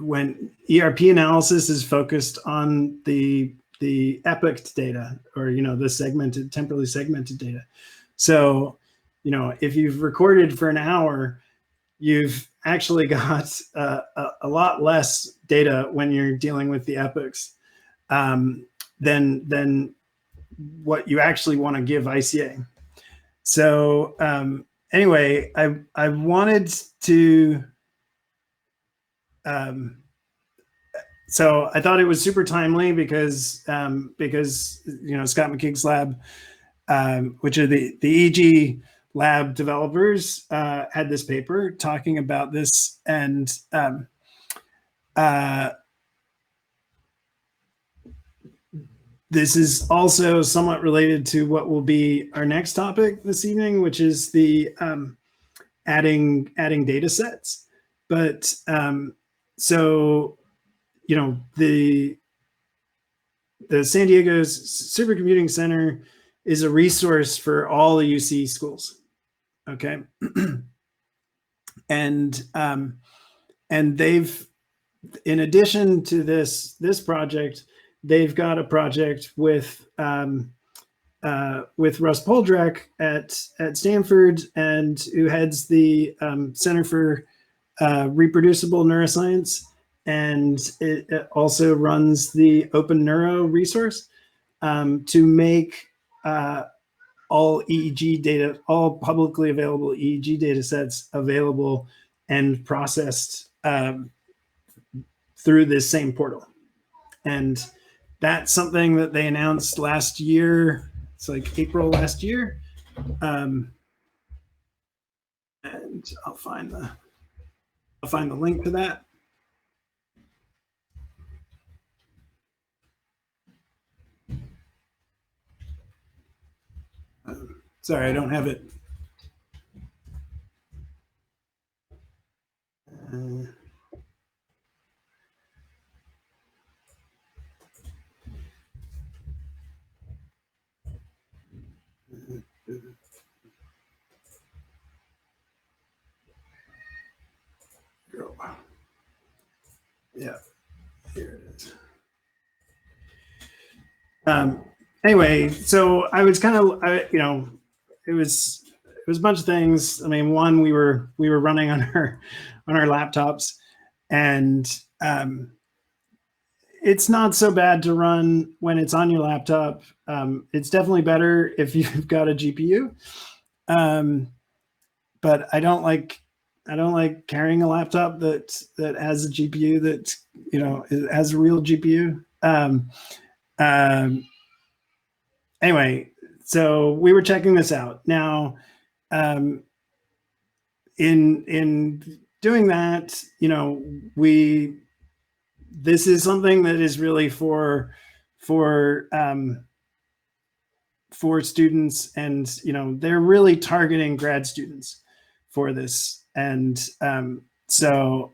Speaker 1: When ERP analysis is focused on the epoch data, or the temporally segmented data. So if you've recorded for an hour, you've actually got a lot less data when you're dealing with the epochs than what you actually want to give ICA. So anyway, I wanted to. So I thought it was super timely because Scott McKeague's lab, which are the EEG lab developers, had this paper talking about this, and this is also somewhat related to what will be our next topic this evening, which is the adding data sets. But so the San Diego's Supercomputing Center is a resource for all the UC schools. Okay. And they've, in addition to this project, they've got a project with Russ Poldrack at Stanford, and who heads the Center for Reproducible Neuroscience, and it also runs the Open Neuro resource to make all EEG data, all publicly available EEG data sets available and processed through this same portal. And that's something that they announced last year. It's like April last year. And I'll find the link to that. Sorry, I don't have it. Yeah. Anyway, so I was kind of, it was a bunch of things. I mean, one, we were running on our laptops, and it's not so bad to run when it's on your laptop. It's definitely better if you've got a GPU. But I don't like carrying a laptop that has a GPU that it has a real GPU. Anyway, so we were checking this out. Now, in doing that, this is something that is really for students, and they're really targeting grad students for this. And so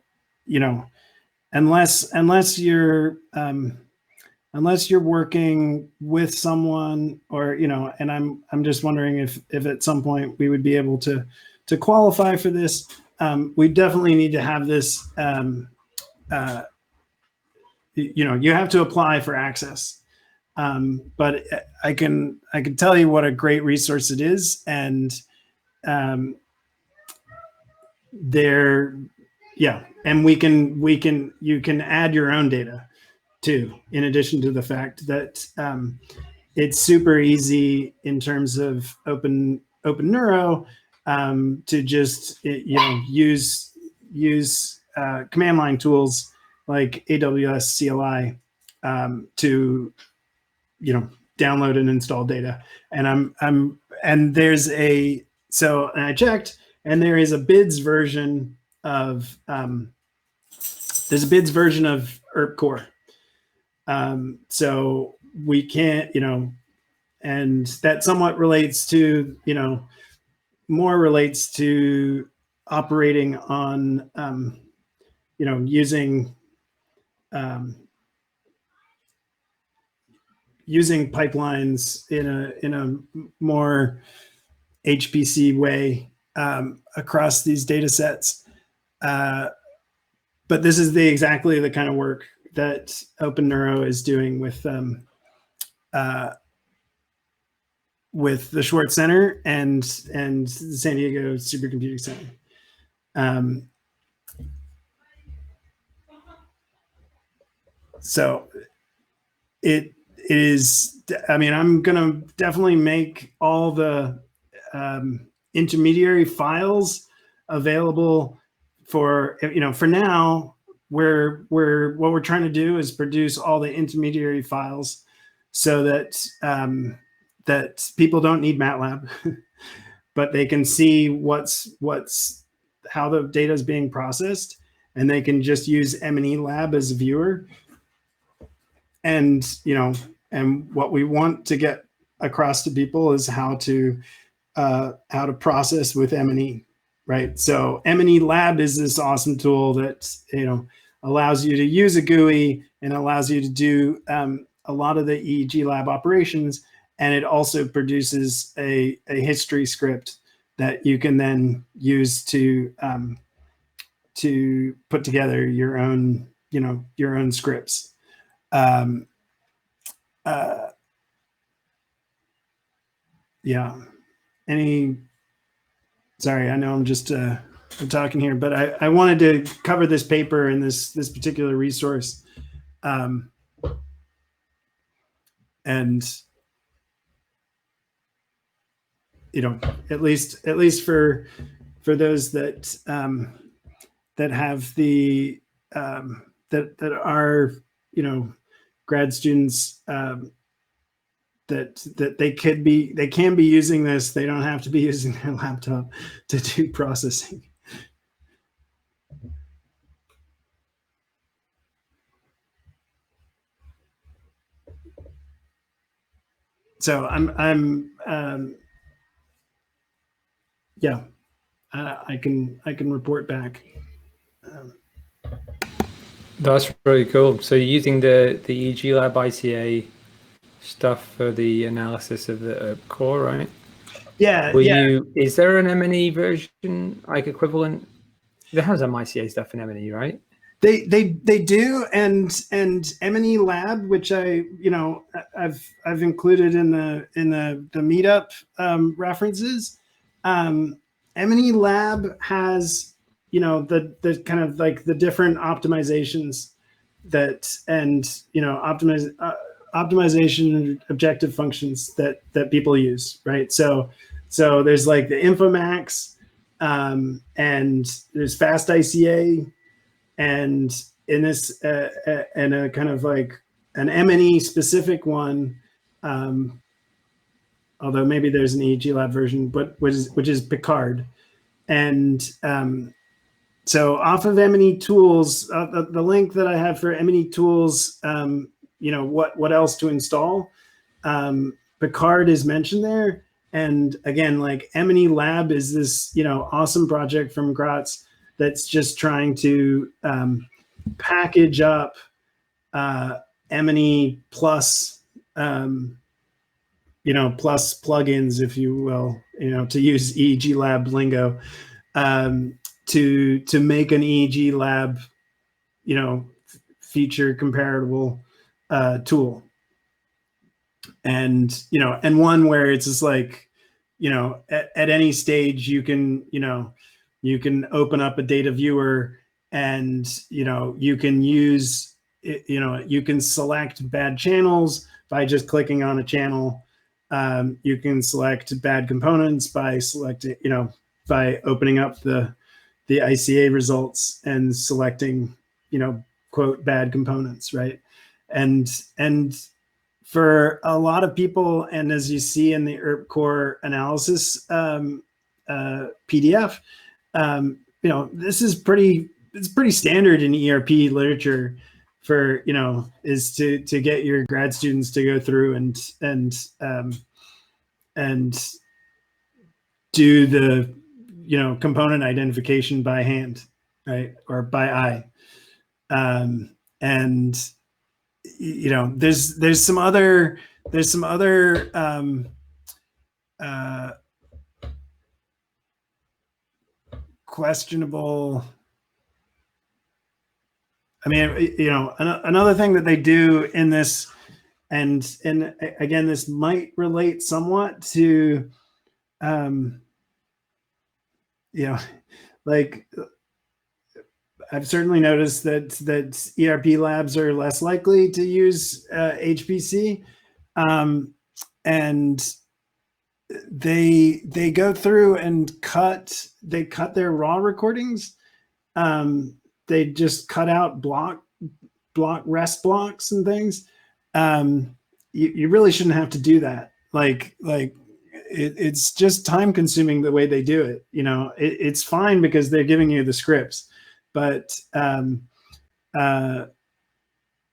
Speaker 1: unless you're working with someone, or and I'm just wondering if at some point we would be able to qualify for this. We definitely need to have this. You have to apply for access. But I can tell you what a great resource it is, and and you can add your own data too, in addition to the fact that it's super easy in terms of open neuro to just use command line tools like AWS CLI to download and install data. And I checked, and there is a BIDS version of ERP Core. So we can't, and that somewhat relates to, more relates to operating on, using pipelines in a more HPC way across these data sets. But this is exactly the kind of work that Open Neuro is doing with the Schwartz Center and the San Diego Supercomputing Center. So it is, I mean, I'm going to definitely make all the intermediary files available for, for now. What we're trying to do is produce all the intermediary files so that that people don't need MATLAB, but they can see how the data is being processed, and they can just use M&E Lab as a viewer. And and what we want to get across to people is how to process with M&E. Right. So M&E Lab is this awesome tool that, allows you to use a GUI and allows you to do a lot of the EEG lab operations. And it also produces a history script that you can then use to put together your own, your own scripts. Yeah. Sorry, I know I'm just I'm talking here, but I wanted to cover this paper and this particular resource, and at least for those that that have the that are grad students, that they can be using this. They don't have to be using their laptop to do processing. So I can report back.
Speaker 6: That's really cool. So you're using the EEG Lab ICA stuff for the analysis of the core, right?
Speaker 1: Yeah.
Speaker 6: Is there an M&E version, like equivalent? There has some ICA stuff in M&E, right?
Speaker 1: They do, and M&E Lab, which I've included in the meetup references. M&E Lab has the kind of like the different optimizations that optimization objective functions that people use, right? So there's like the Infomax, and there's Fast ICA. And in this, and a kind of like an M&E specific one, although maybe there's an EEG lab version, but which is Picard. And so off of M&E tools, the link that I have for M&E tools, what else to install, Picard is mentioned there. And again, like M&E Lab is this awesome project from Graz that's just trying to package up M&E plus, plus plugins, if you will, to use EEG Lab lingo, to make an EEG Lab, feature comparable tool. And one where it's just like, at any stage you can open up a data viewer, and you can use you can select bad channels by just clicking on a channel. You can select bad components by selecting by opening up the ICA results and selecting quote bad components, right? And for a lot of people, and as you see in the ERP core analysis PDF, this is pretty standard in ERP literature for, is to get your grad students to go through and do the, component identification by hand, right? Or by eye. And, there's some other questionable. I mean, another thing that they do in this, and again, this might relate somewhat to, like I've certainly noticed that ERP labs are less likely to use HPC, and they go through and cut their raw recordings. They just cut out rest blocks and things. You really shouldn't have to do that. Like it's just time consuming the way they do it. It's fine because they're giving you the scripts, but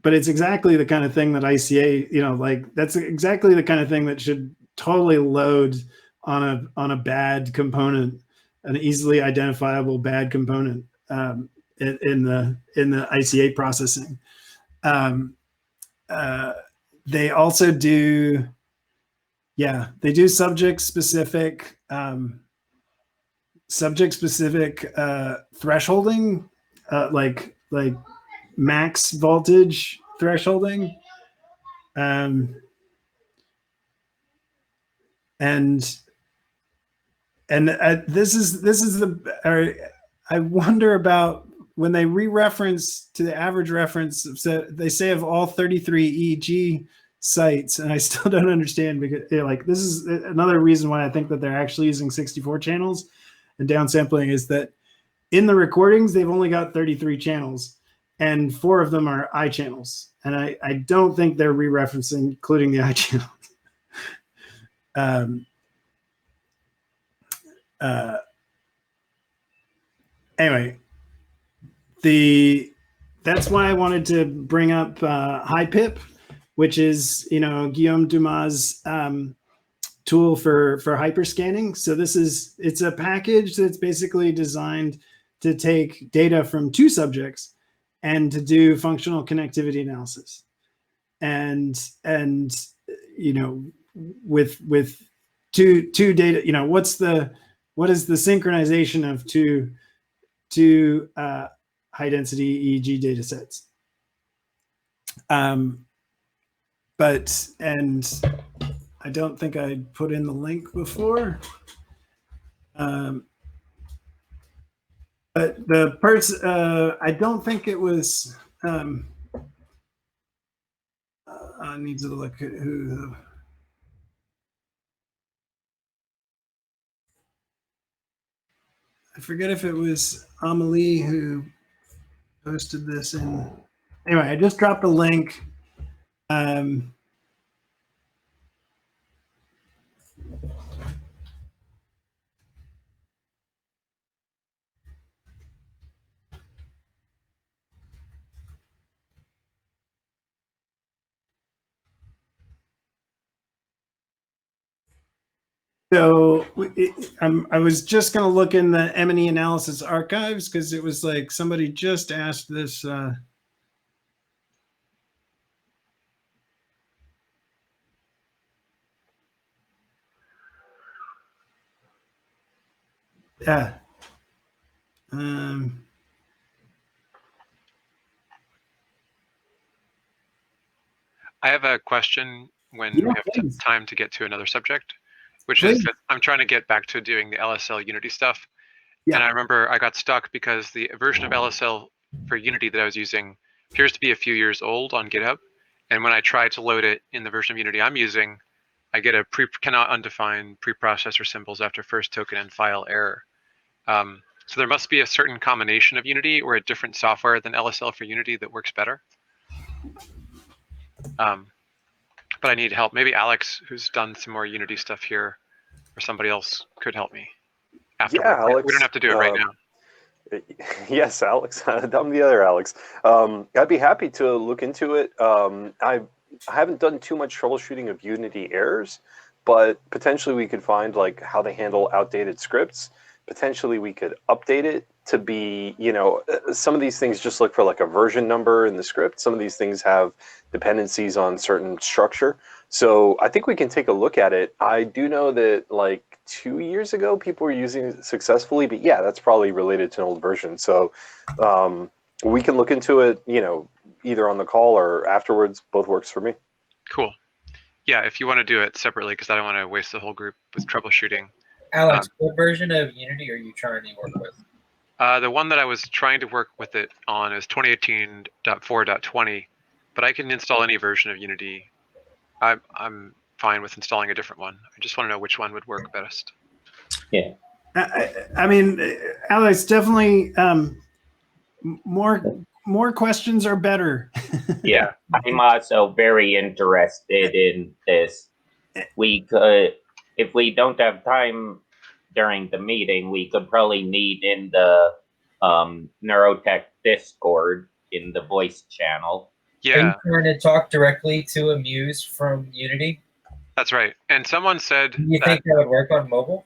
Speaker 1: it's exactly the kind of thing that ICA, that's exactly the kind of thing that should totally load on a bad component, an easily identifiable bad component in the ICA processing. They also do, they do subject specific thresholding, like max voltage thresholding, and this is the, I wonder about when they re-reference to the average reference. So they say of all 33 EEG sites, and I still don't understand, because this is another reason why I think that they're actually using 64 channels and downsampling, is that in the recordings they've only got 33 channels, and 4 of them are I channels, and I don't think they're re-referencing including the I channels. Anyway, that's why I wanted to bring up HiPip, which is Guillaume Dumas' tool for hyperscanning. So it's a package that's basically designed to take data from 2 subjects and to do functional connectivity analysis, and with two data, what is the synchronization of two high density EEG data sets. And I don't think I put in the link before. But the person, I don't think it was, I need to look at who. I forget if it was Amelie who posted this in. Anyway, I just dropped a link. So I was just going to look in the M&E analysis archives because it was like somebody just asked this. Yeah.
Speaker 8: I have a question when
Speaker 1: Yeah,
Speaker 8: we have
Speaker 1: please.
Speaker 8: time to get to another subject, which
Speaker 1: Please.
Speaker 8: is that I'm trying to get back to doing the LSL Unity stuff.
Speaker 1: Yeah.
Speaker 8: And I remember I got stuck because the version of LSL for Unity that I was using appears to be a few years old on GitHub. And when I try to load it in the version of Unity I'm using, I get a cannot undefine preprocessor symbols after first token and file error. So there must be a certain combination of Unity or a different software than LSL for Unity that works better. But I need help. Maybe Alex, who's done some more Unity stuff here, or somebody else could help me afterward.
Speaker 9: Yeah, Alex,
Speaker 8: we don't have to do it right now.
Speaker 9: Yes, Alex. I'm the other Alex. I'd be happy to look into it. I haven't done too much troubleshooting of Unity errors, but potentially we could find like how they handle outdated scripts. Potentially we could update it to be, some of these things just look for like a version number in the script. Some of these things have dependencies on certain structure. So I think we can take a look at it. I do know that like 2 years ago, people were using it successfully, but yeah, that's probably related to an old version. So we can look into it, either on the call or afterwards. Both works for me.
Speaker 8: Cool. Yeah, if you want to do it separately, because I don't want to waste the whole group with troubleshooting.
Speaker 3: Alex, what version of Unity are you trying to work with?
Speaker 8: The one that I was trying to work with it on is 2018.4.20, but I can install any version of Unity. I'm fine with installing a different one. I just want to know which one would work best.
Speaker 4: Yeah.
Speaker 1: I mean, Alex, definitely more questions are better.
Speaker 4: Yeah, I'm also very interested in this. We could, if we don't have time during the meeting, we could probably meet in the Neurotech Discord in the voice channel.
Speaker 8: Yeah.
Speaker 3: Are you trying to talk directly to a Muse from Unity?
Speaker 8: That's right. And someone said
Speaker 3: Do you think that would work on mobile?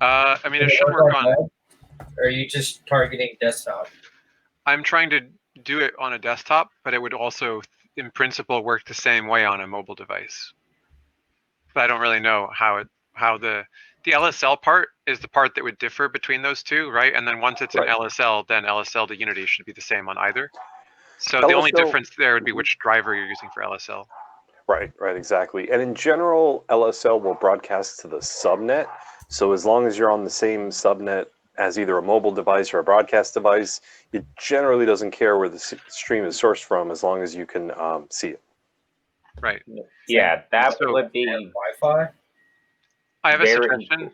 Speaker 8: I mean, it should work on
Speaker 3: web? Or are you just targeting desktop?
Speaker 8: I'm trying to do it on a desktop, but it would also, in principle, work the same way on a mobile device. But I don't really know how the LSL part is the part that would differ between those two, right? And then once it's an LSL, then LSL to Unity should be the same on either. So the only difference there would be which driver you're using for LSL.
Speaker 9: Right, exactly. And in general, LSL will broadcast to the subnet. So as long as you're on the same subnet as either a mobile device or a broadcast device, it generally doesn't care where the stream is sourced from as long as you can see it.
Speaker 8: Right.
Speaker 4: Yeah, that would be
Speaker 3: Wi-Fi.
Speaker 8: I have a suggestion,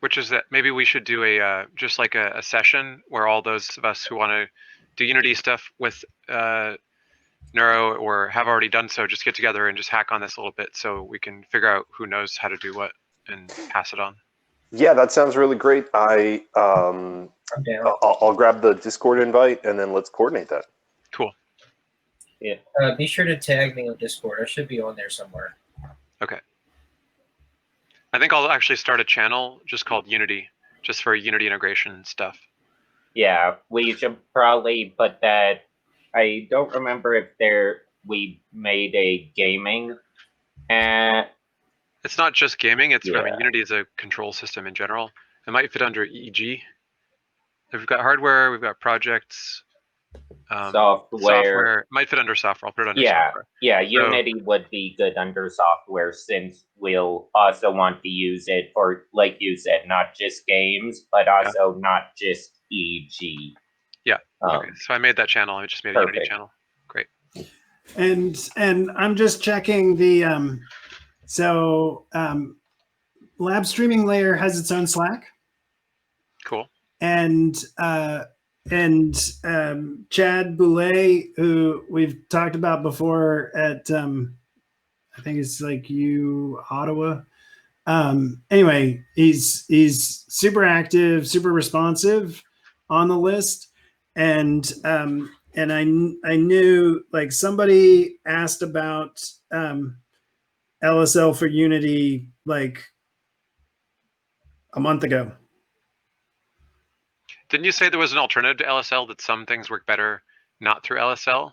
Speaker 8: which is that maybe we should do a just like a session where all those of us who want to do Unity stuff with Neuro or have already done so just get together and just hack on this a little bit so we can figure out who knows how to do what and pass it on.
Speaker 9: Yeah, that sounds really great. I'll grab the Discord invite and then let's coordinate that.
Speaker 8: Cool.
Speaker 4: Yeah.
Speaker 3: Be sure to tag me on Discord. I should be on there somewhere.
Speaker 8: Okay. I think I'll actually start a channel just called Unity, just for Unity integration stuff.
Speaker 4: Yeah, we should probably put that. I don't remember if we made a gaming.
Speaker 8: It's not just gaming. It's I mean, Unity is a control system in general. It might fit under EEG. We've got hardware, we've got projects.
Speaker 4: Software.
Speaker 8: Might fit under software. I'll put it under
Speaker 4: Yeah,
Speaker 8: software.
Speaker 4: yeah, Unity would be good under software since we'll also want to use it for, like you said, not just games, but also not just EEG.
Speaker 8: Yeah. Okay. So I made that channel. I just made a Unity channel. Great.
Speaker 1: And I'm just checking the Lab Streaming Layer has its own Slack.
Speaker 8: Cool.
Speaker 1: And Chad Boulay, who we've talked about before at I think it's like Ottawa. Anyway, he's super active, super responsive on the list, and I knew like somebody asked about LSL for Unity like a month ago.
Speaker 8: Didn't you say there was an alternative to LSL, that some things work better not through LSL?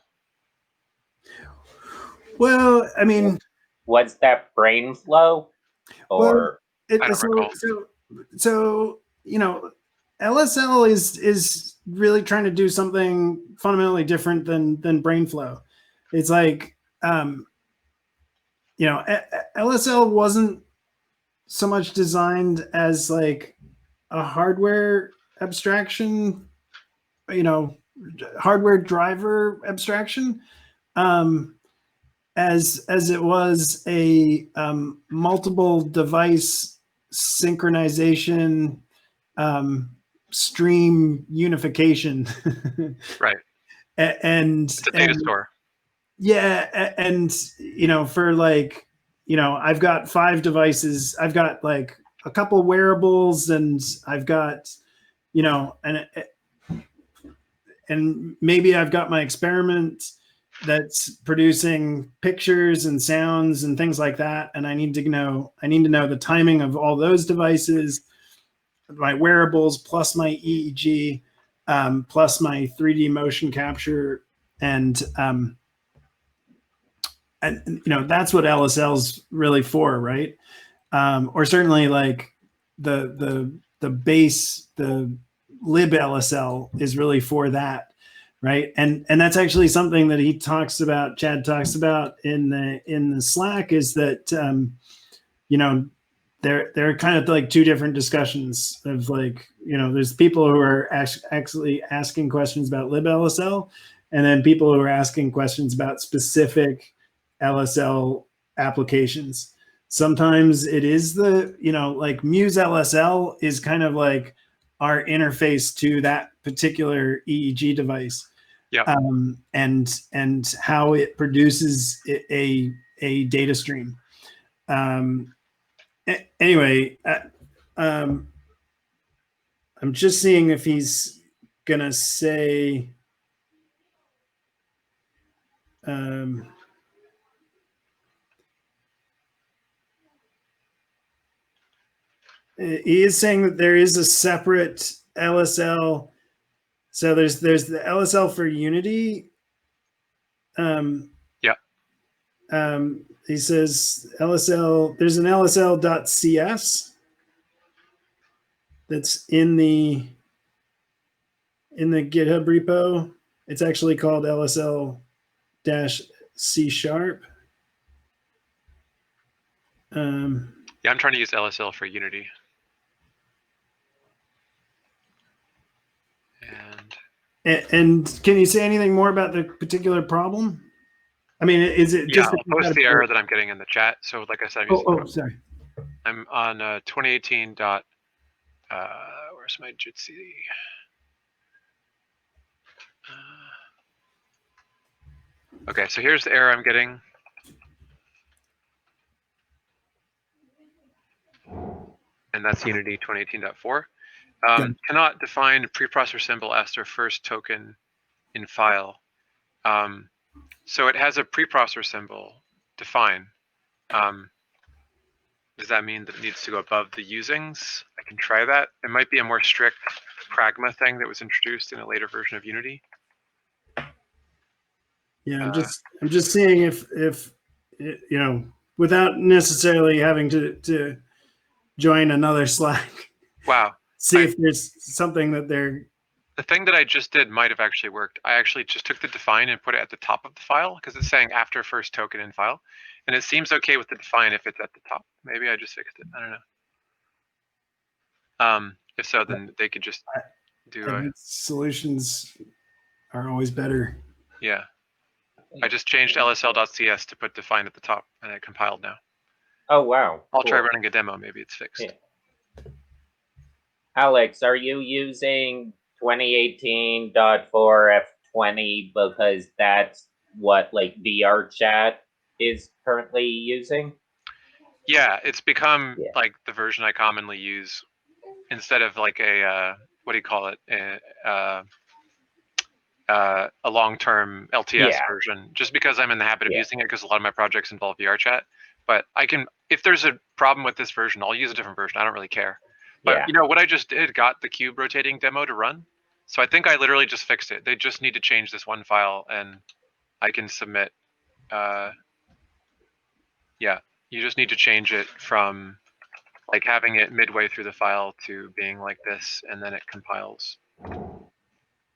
Speaker 1: Well, I mean,
Speaker 4: what's that, brain flow? Or
Speaker 8: I don't recall.
Speaker 1: So you know, LSL is really trying to do something fundamentally different than BrainFlow. It's like you know, LSL wasn't so much designed as like a hardware abstraction, you know, hardware driver abstraction, as it was a multiple device synchronization stream unification.
Speaker 8: Right.
Speaker 1: And
Speaker 8: it's a data store.
Speaker 1: Yeah, and you know, for like, you know, I've got 5 devices. I've got like a couple wearables, and I've got, you know, and maybe I've got my experiment that's producing pictures and sounds and things like that, and I need to know the timing of all those devices, my wearables plus my EEG, plus my 3D motion capture, and you know, that's what LSL's really for, right? Or certainly like the base, the lib LSL is really for that, right? And that's actually something that Chad talks about in the Slack, is that you know, there are kind of like 2 different discussions of like, you know, there's people who are actually asking questions about lib LSL, and then people who are asking questions about specific LSL applications. Sometimes it is the, you know, like Muse LSL is kind of like our interface to that particular EEG device.
Speaker 8: Yeah.
Speaker 1: And how it produces a data stream. Anyway, I'm just seeing if he's gonna say he is saying that there is a separate LSL. So there's the LSL for Unity. He says LSL. There's an LSL.cs that's in the GitHub repo. It's actually called LSL-C#.
Speaker 8: Yeah, I'm trying to use LSL for Unity.
Speaker 1: And can you say anything more about the particular problem? I mean, is it just?
Speaker 8: Yeah, I'll post the error that I'm getting in the chat. So, like I said,
Speaker 1: sorry.
Speaker 8: I'm on 2018. Where's my Jitsi? Okay, so here's the error I'm getting. And that's Unity 2018.4. Cannot define preprocessor symbol as their first token in file. So it has a preprocessor symbol define. Does that mean that it needs to go above the usings? I can try that. It might be a more strict pragma thing that was introduced in a later version of Unity.
Speaker 1: Yeah, I'm just seeing if you know, without necessarily having to join another Slack.
Speaker 8: Wow.
Speaker 1: See if there's something that they're
Speaker 8: The thing that I just did might have actually worked. I actually just took the define and put it at the top of the file because it's saying after first token in file. And it seems okay with the define if it's at the top. Maybe I just fixed it. I don't know. If so, then they could just do
Speaker 1: I think solutions are always better.
Speaker 8: Yeah. I just changed lsl.cs to put define at the top and it compiled now.
Speaker 4: Oh, wow.
Speaker 8: I'll try
Speaker 4: Cool.
Speaker 8: running a demo. Maybe it's fixed.
Speaker 4: Yeah. Alex, are you using 2018.4F20 because that's what like VR chat is currently using?
Speaker 8: Yeah, it's become
Speaker 4: Yeah.
Speaker 8: like the version I commonly use instead of like a what do you call it? A long-term LTS
Speaker 4: Yeah.
Speaker 8: version, just because I'm in the habit of
Speaker 4: Yeah.
Speaker 8: using it because a lot of my projects involve VR chat. But I can, if there's a problem with this version, I'll use a different version. I don't really care. But
Speaker 4: Yeah.
Speaker 8: you know what I just did got the cube rotating demo to run. So I think I literally just fixed it. They just need to change this one file and I can submit. Yeah, you just need to change it from like having it midway through the file to being like this, and then it compiles.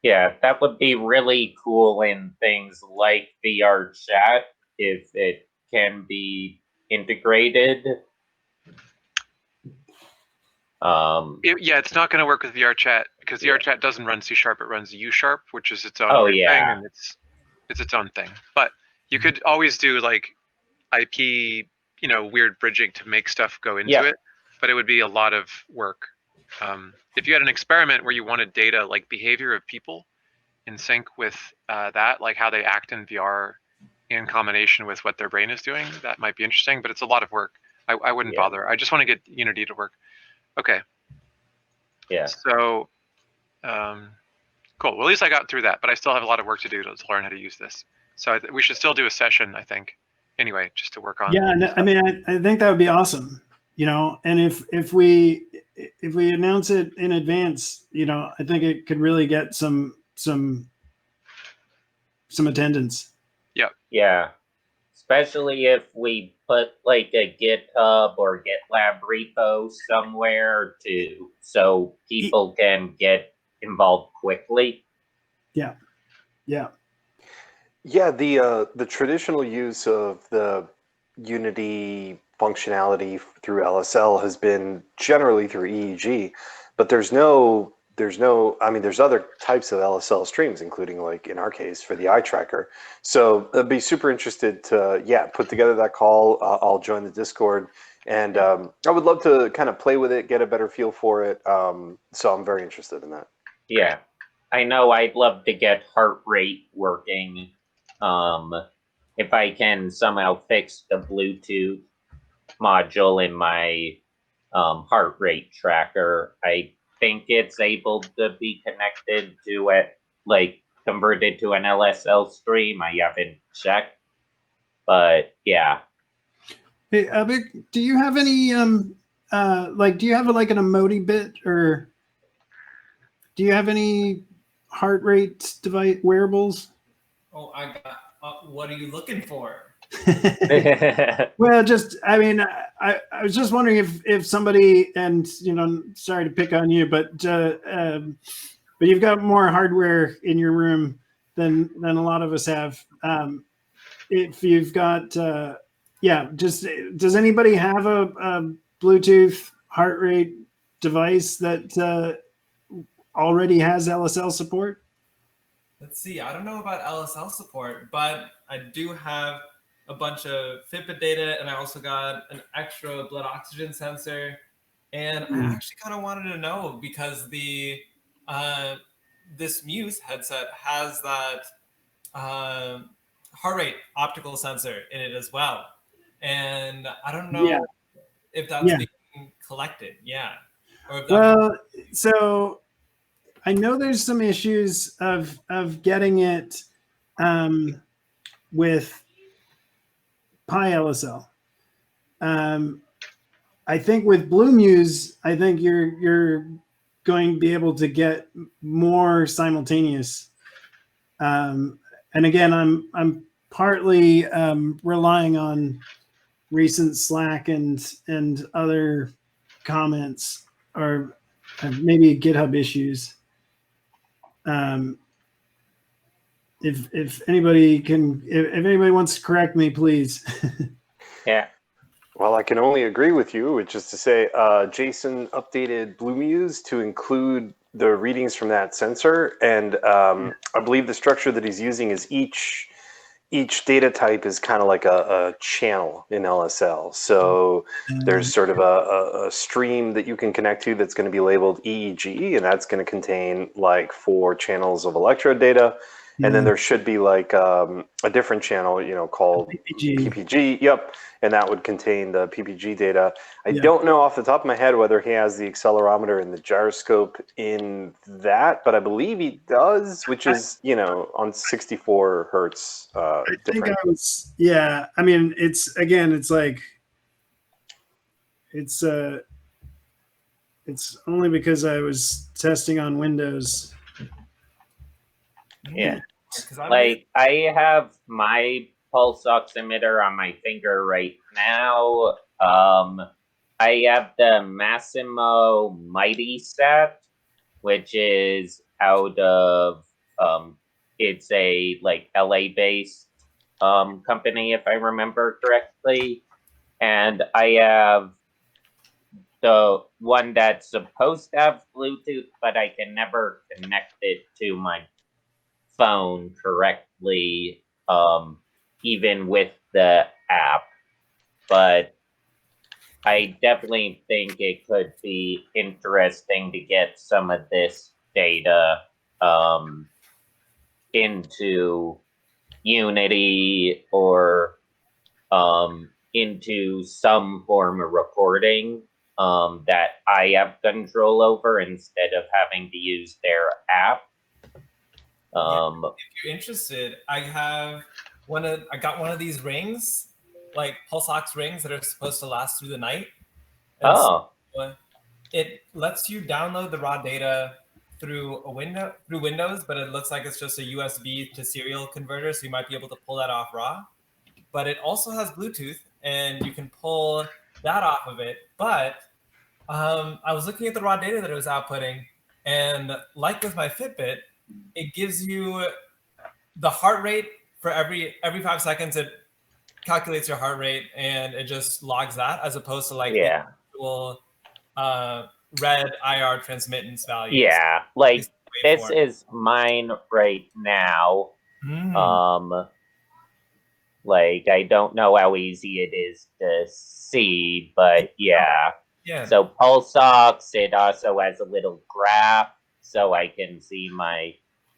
Speaker 4: Yeah, that would be really cool in things like VR chat if it can be integrated.
Speaker 8: Yeah, it's not going to work with VR chat because VR chat doesn't run C#. It runs U#, which is its own
Speaker 4: Oh,
Speaker 8: weird
Speaker 4: yeah.
Speaker 8: thing, and it's its own thing. But you could always do like IP, weird bridging to make stuff go into
Speaker 4: Yeah.
Speaker 8: it. But it would be a lot of work. If you had an experiment where you wanted data like behavior of people in sync with that, like how they act in VR in combination with what their brain is doing, that might be interesting. But it's a lot of work. I wouldn't
Speaker 4: Yeah.
Speaker 8: bother. I just want to get Unity to work. Okay.
Speaker 4: Yeah.
Speaker 8: So, cool. Well, at least I got through that, but I still have a lot of work to do to learn how to use this. So we should still do a session, I think. Anyway, just to work on.
Speaker 1: Yeah, I mean, I think that would be awesome. And if we announce it in advance, I think it could really get some attendance.
Speaker 4: Yeah. Especially if we put like a GitHub or GitLab repo somewhere so people can get involved quickly.
Speaker 1: Yeah.
Speaker 9: Yeah, the traditional use of the Unity functionality through LSL has been generally through EEG, but there's other types of LSL streams, including like in our case for the eye tracker. So I'd be super interested to put together that call. I'll join the Discord, and I would love to kind of play with it, get a better feel for it. So I'm very interested in that.
Speaker 4: Yeah, I know I'd love to get heart rate working. If I can somehow fix the Bluetooth module in my heart rate tracker, I think it's able to be connected to it, like converted to an LSL stream. I haven't checked, but yeah.
Speaker 1: Hey, Abik, do you have any do you have like an emoji bit, or do you have any heart rate device wearables?
Speaker 5: Oh, I got. What are you looking for?
Speaker 1: Well, I was just wondering if somebody, and sorry to pick on you, but you've got more hardware in your room than a lot of us have. If you've got, does anybody have a Bluetooth heart rate device that already has LSL support?
Speaker 5: Let's see. I don't know about LSL support, but I do have a bunch of Fitbit data, and I also got an extra blood oxygen sensor. And I actually kind of wanted to know because the this Muse headset has that heart rate optical sensor in it as well, and I don't know if that's being collected. Yeah. Or if
Speaker 1: so I know there's some issues of getting it with Pi LSL. I think with BlueMuse, I think you're going to be able to get more simultaneous. And again, I'm partly relying on recent Slack and other comments, or maybe GitHub issues. If anybody if anybody wants to correct me, please.
Speaker 4: Yeah.
Speaker 9: Well, I can only agree with you, which is to say, Jason updated BlueMuse to include the readings from that sensor, and I believe the structure that he's using is each data type is kind of like a channel in LSL. So there's sort of a stream that you can connect to that's going to be labeled EEG, and that's going to contain like 4 channels of electrode data. And then there should be like a different channel, called PPG. Yep. And that would contain the PPG data. I don't know off the top of my head whether he has the accelerometer and the gyroscope in that, but I believe he does, which is, on 64 hertz.
Speaker 1: I think I was, yeah. I mean, it's like, it's only because I was testing on Windows.
Speaker 4: Yeah. Like, I have my pulse oximeter on my finger right now. I have the Massimo Mighty Sat, which is out of it's a like LA based company, if I remember correctly. And I have the one that's supposed to have Bluetooth, but I can never connect it to my phone correctly, even with the app. But I definitely think it could be interesting to get some of this data into Unity or into some form of recording that I have control over instead of having to use their app.
Speaker 5: If you're interested, I got one of these rings, like pulse ox rings that are supposed to last through the night. And so it lets you download the raw data through Windows, but it looks like it's just a USB to serial converter, so you might be able to pull that off raw. But it also has Bluetooth, and you can pull that off of it. But I was looking at the raw data that it was outputting, and like with my Fitbit, it gives you the heart rate for every 5 seconds. It calculates your heart rate and it just logs that, as opposed to like the actual red IR transmittance values.
Speaker 4: Yeah, like this is mine right now. Like, I don't know how easy it is to see, but yeah. So pulse ox, it also has a little graph, so I can see my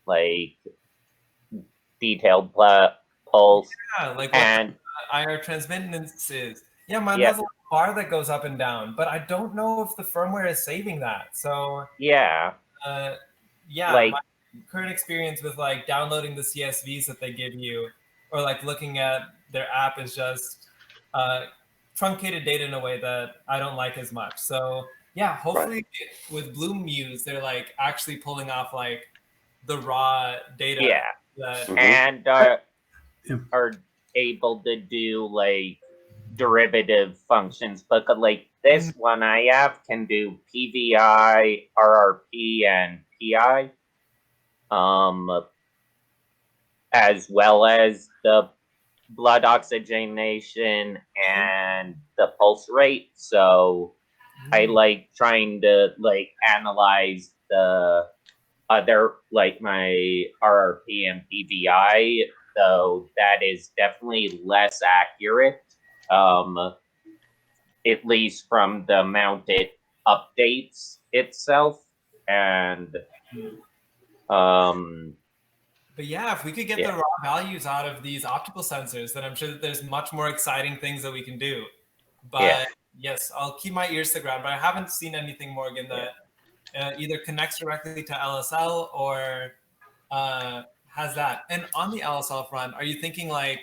Speaker 4: like detailed pulse.
Speaker 5: Yeah, like what IR transmittance is. Yeah, mine has a bar that goes up and down, but I don't know if the firmware is saving that. So
Speaker 4: like,
Speaker 5: my current experience with like downloading the CSVs that they give you, or like looking at their app, is just truncated data in a way that I don't like as much. So yeah, hopefully with BlueMuse, they're like actually pulling off like the raw data.
Speaker 4: And are able to do like derivative functions, but like this one I have can do PVI, RRP, and PI, as well as the blood oxygenation and the pulse rate. So I like trying to like analyze the other, like my RRP and PVI, though that is definitely less accurate, at least from the amount it updates itself. And
Speaker 5: but yeah, if we could get the raw values out of these optical sensors, then I'm sure that there's much more exciting things that we can do. But yes, I'll keep my ears to the ground, but I haven't seen anything, Morgan, that either connects directly to LSL or has that. And on the LSL front, are you thinking like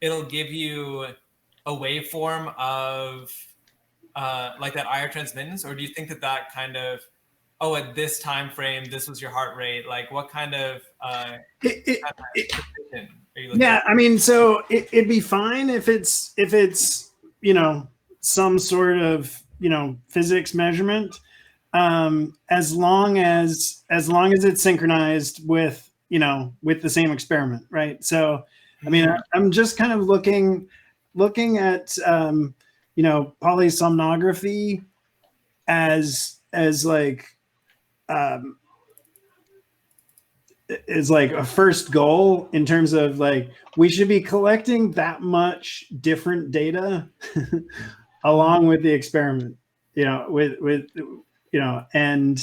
Speaker 5: it'll give you a waveform of like that IR transmittance, or do you think that kind of, at this time frame, this was your heart rate? Like, what kind of
Speaker 1: I mean, so it'd be fine if it's some sort of physics measurement. as long as it's synchronized with, with the same experiment, right? So, I mean, I'm just kind of looking at, polysomnography as like, is like a first goal in terms of like, we should be collecting that much different data along with the experiment, and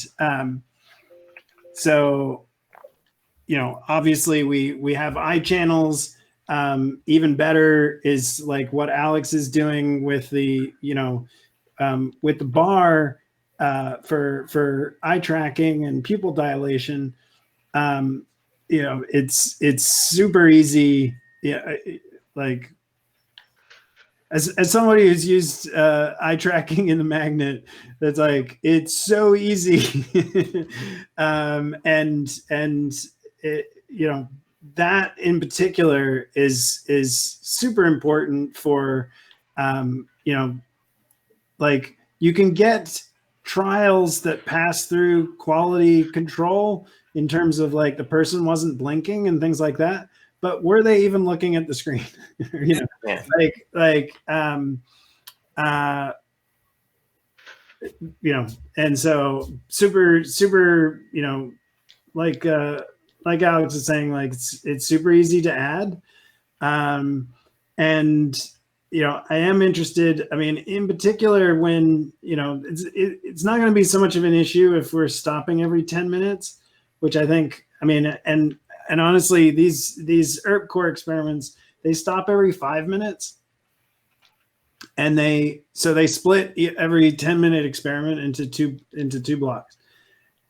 Speaker 1: so, obviously we have eye channels. Even better is like what Alex is doing with the, with the bar for eye tracking and pupil dilation. It's super easy. Yeah, like as somebody who's used eye tracking in the magnet, that's like, it's so easy. And it, that in particular is super important for, like, you can get trials that pass through quality control in terms of like the person wasn't blinking and things like that, but were they even looking at the screen? And so super, like Alex is saying, like it's super easy to add. And I am interested. I mean, in particular, when it's not going to be so much of an issue if we're stopping every 10 minutes, which I think. I mean, and honestly, these ERP core experiments, they stop every 5 minutes, and they split every 10-minute experiment into two blocks,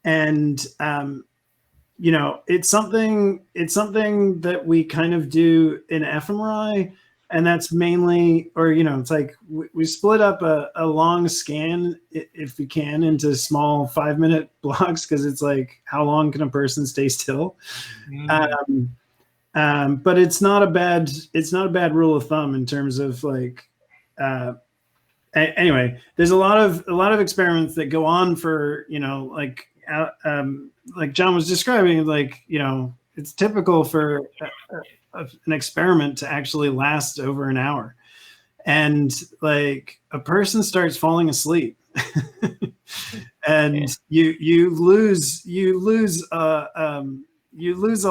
Speaker 1: and it's something that we kind of do in fMRI. And that's mainly, or, it's like we split up a long scan, if we can, into small 5-minute blocks, because it's like, how long can a person stay still? But it's not a bad rule of thumb in terms of like, anyway, there's a lot of experiments that go on for, like John was describing, like, it's typical for an experiment to actually last over an hour, and like a person starts falling asleep and you lose a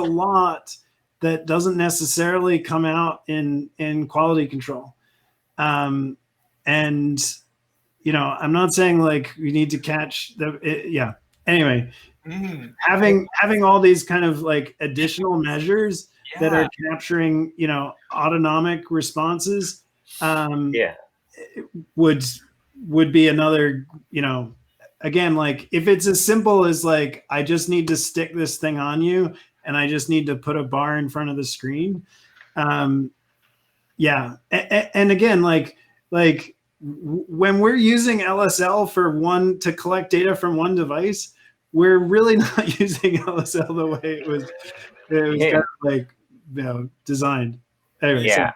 Speaker 1: lot that doesn't necessarily come out in quality control. And I'm not saying like we need to catch anyway, having all these kind of like additional measures that are capturing, autonomic responses, would be another, again, like if it's as simple as like, I just need to stick this thing on you and I just need to put a bar in front of the screen. And again, like when we're using LSL to collect data from one device, we're really not using LSL the way it was kind of like, designed. Anyway,
Speaker 4: so.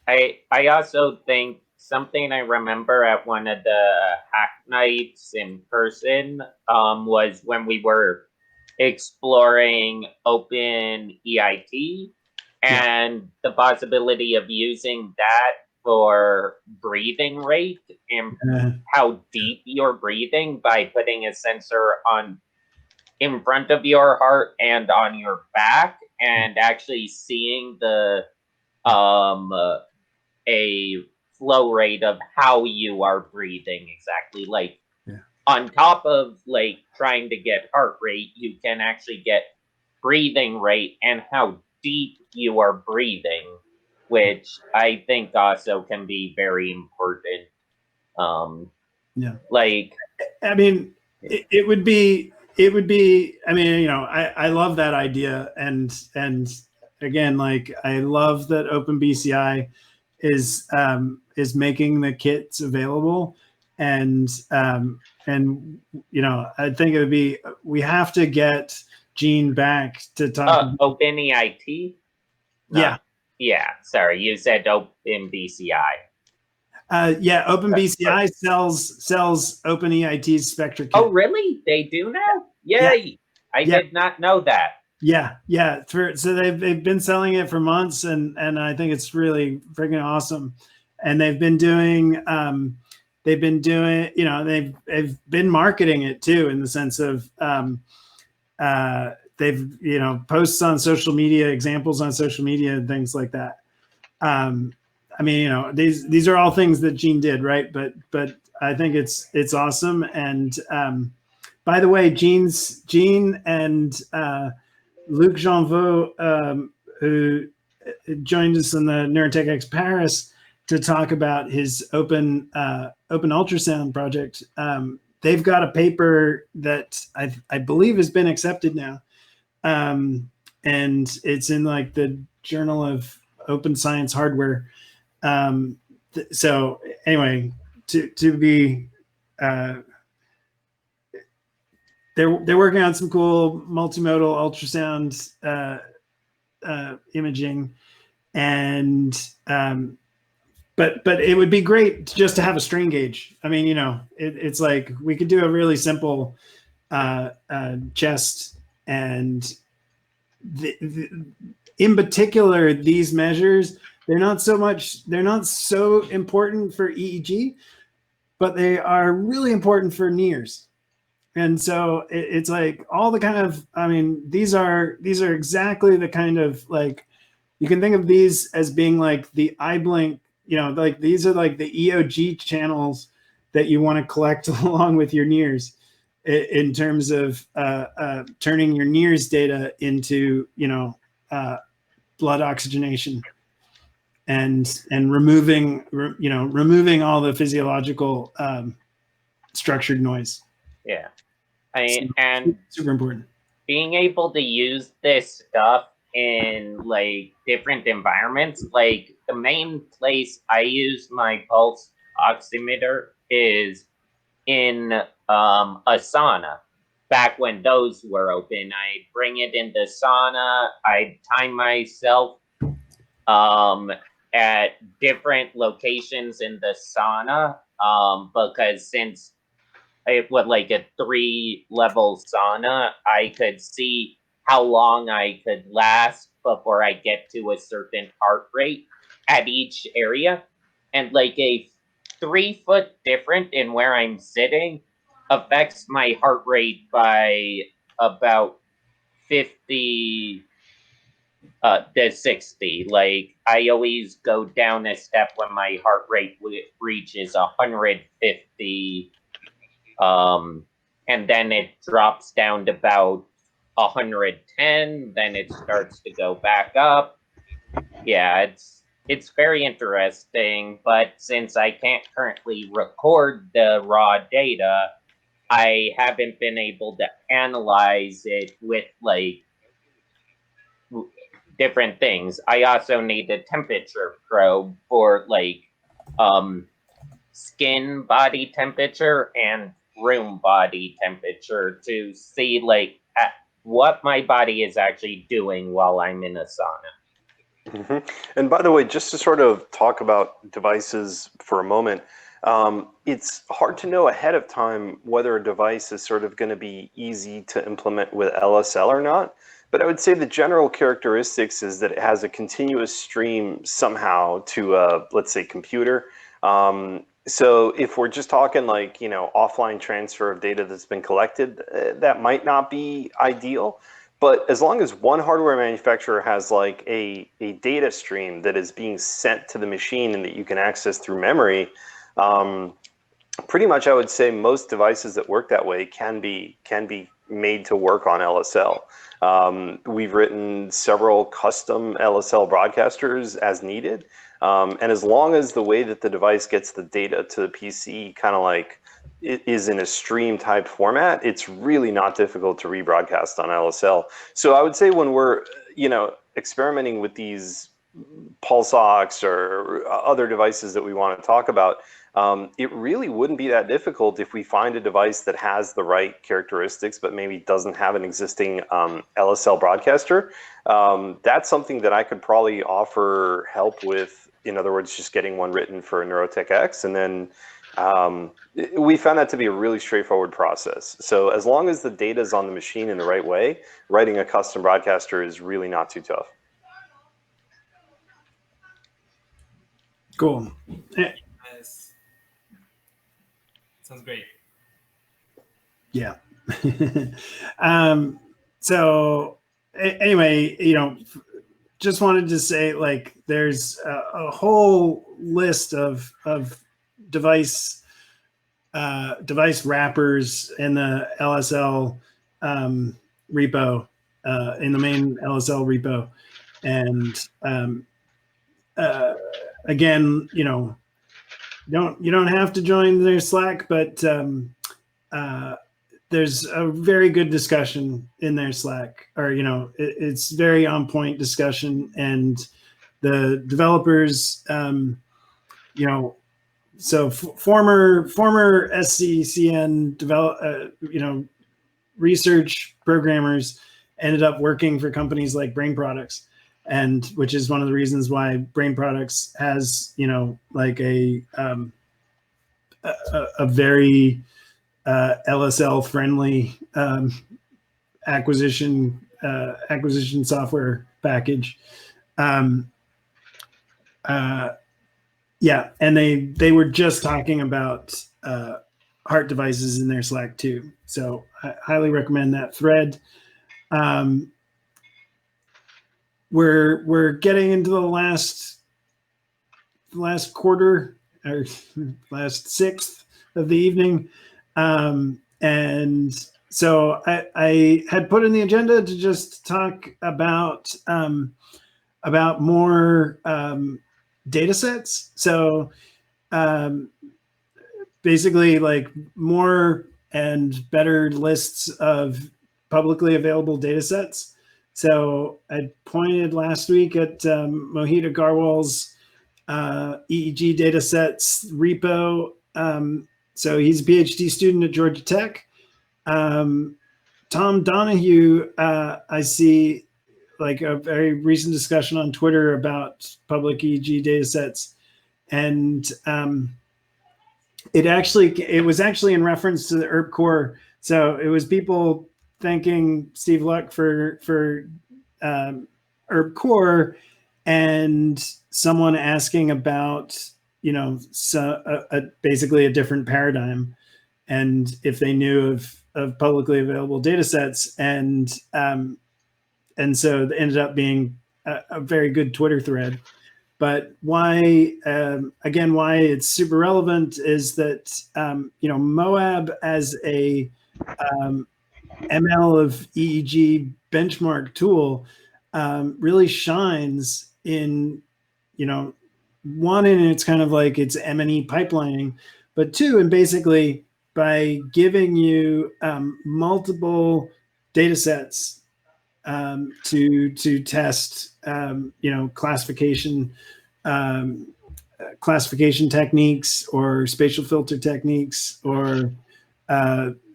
Speaker 4: I also think something I remember at one of the hack nights in person was when we were exploring Open EIT and the possibility of using that for breathing rate and how deep you're breathing by putting a sensor in front of your heart and on your back, and actually seeing the a flow rate of how you are breathing exactly. Like on top of like trying to get heart rate, you can actually get breathing rate and how deep you are breathing, which I think also can be very important. Like, I
Speaker 1: mean, it would be, I mean, I love that idea. And again, like, I love that OpenBCI is making the kits available. And I think it would be, we have to get Gene back to talk.
Speaker 4: OpenEIT?
Speaker 1: No.
Speaker 4: Yeah. Sorry, you said OpenBCI.
Speaker 1: Yeah, OpenBCI sells OpenEIT's SpectraKit.
Speaker 4: Oh, really? They do now? Yay! I did not know that.
Speaker 1: Yeah. So they've been selling it for months, and I think it's really freaking awesome. And they've been doing you know, they've been marketing it too, in the sense of they've, you know, posts on social media, examples on social media, and things like that. I mean, you know, these are all things that Gene did, right? But I think it's awesome. And by the way, Gene and Luc Janveau, who joined us in the NeurotechX Paris to talk about his open ultrasound project. They've got a paper that I believe has been accepted now, and it's in like the Journal of Open Science Hardware. So anyway, to be they're working on some cool multimodal ultrasound imaging, and but it would be great just to have a strain gauge. I mean, you know, it's like we could do a really simple chest, and in particular, these measures, they're not so important for EEG, but they are really important for NIRS. And so it's like all the kind of, I mean, these are exactly the kind of, like, you can think of these as being like the iBlink, you know, like these are like the EOG channels that you want to collect along with your NIRS in terms of turning your NIRS data into, you know, blood oxygenation and removing all the physiological structured noise.
Speaker 4: Yeah. And
Speaker 1: super important.
Speaker 4: Being able to use this stuff in like different environments, like the main place I use my pulse oximeter is in a sauna. Back when those were open, I'd bring it in the sauna. I'd time myself at different locations in the sauna, because since it was like a 3-level sauna, I could see how long I could last before I get to a certain heart rate at each area. And like a 3-foot difference in where I'm sitting affects my heart rate by about 50 to 60. Like, I always go down a step when my heart rate reaches 150. And then it drops down to about 110, then it starts to go back up. Yeah, it's very interesting, but since I can't currently record the raw data, I haven't been able to analyze it with like different things. I also need a temperature probe for like skin body temperature and room body temperature to see like what my body is actually doing while I'm in a sauna.
Speaker 9: Mm-hmm. And by the way, just to sort of talk about devices for a moment, it's hard to know ahead of time whether a device is sort of going to be easy to implement with LSL or not. But I would say the general characteristics is that it has a continuous stream somehow to a, let's say, computer. So if we're just talking like, you know, offline transfer of data that's been collected, that might not be ideal. But as long as one hardware manufacturer has like a data stream that is being sent to the machine and that you can access through memory, pretty much I would say most devices that work that way can be made to work on LSL. We've written several custom LSL broadcasters as needed. And as long as the way that the device gets the data to the PC kind of like it is in a stream type format, it's really not difficult to rebroadcast on LSL. So I would say when we're, you know, experimenting with these pulse ox or other devices that we want to talk about, it really wouldn't be that difficult if we find a device that has the right characteristics but maybe doesn't have an existing LSL broadcaster. That's something that I could probably offer help with in other words, just getting one written for NeurotechX. And then we found that to be a really straightforward process. So as long as the data is on the machine in the right way, writing a custom broadcaster is really not too tough.
Speaker 1: Cool.
Speaker 5: Yes. Sounds great.
Speaker 1: Yeah. So anyway, just wanted to say, like, there's a whole list of device wrappers in the LSL repo, in the main LSL repo, and again, you don't have to join their Slack, but there's a very good discussion in their Slack, or it's very on point discussion, and the developers, so former SCCN research programmers ended up working for companies like Brain Products, and which is one of the reasons why Brain Products has like a very LSL friendly acquisition software package. Yeah, and they were just talking about heart devices in their Slack too. So I highly recommend that thread. We're getting into the last quarter, or last sixth of the evening. And so I had put in the agenda to just talk about more data sets. So basically, like, more and better lists of publicly available data sets. So I pointed last week at Mohit Agarwal's EEG datasets repo. So he's a PhD student at Georgia Tech. Tom Donahue, I see like a very recent discussion on Twitter about public EEG datasets, and it was actually in reference to the ERP core. So it was people thanking Steve Luck for ERP core, and someone asking about basically a different paradigm, and if they knew of publicly available data sets, and so it ended up being a very good Twitter thread. But why it's super relevant is that Moab as a ML of EEG benchmark tool really shines in one, in it's kind of like it's M&E pipelining, but two, and basically by giving you multiple data sets to test classification techniques, or spatial filter techniques, or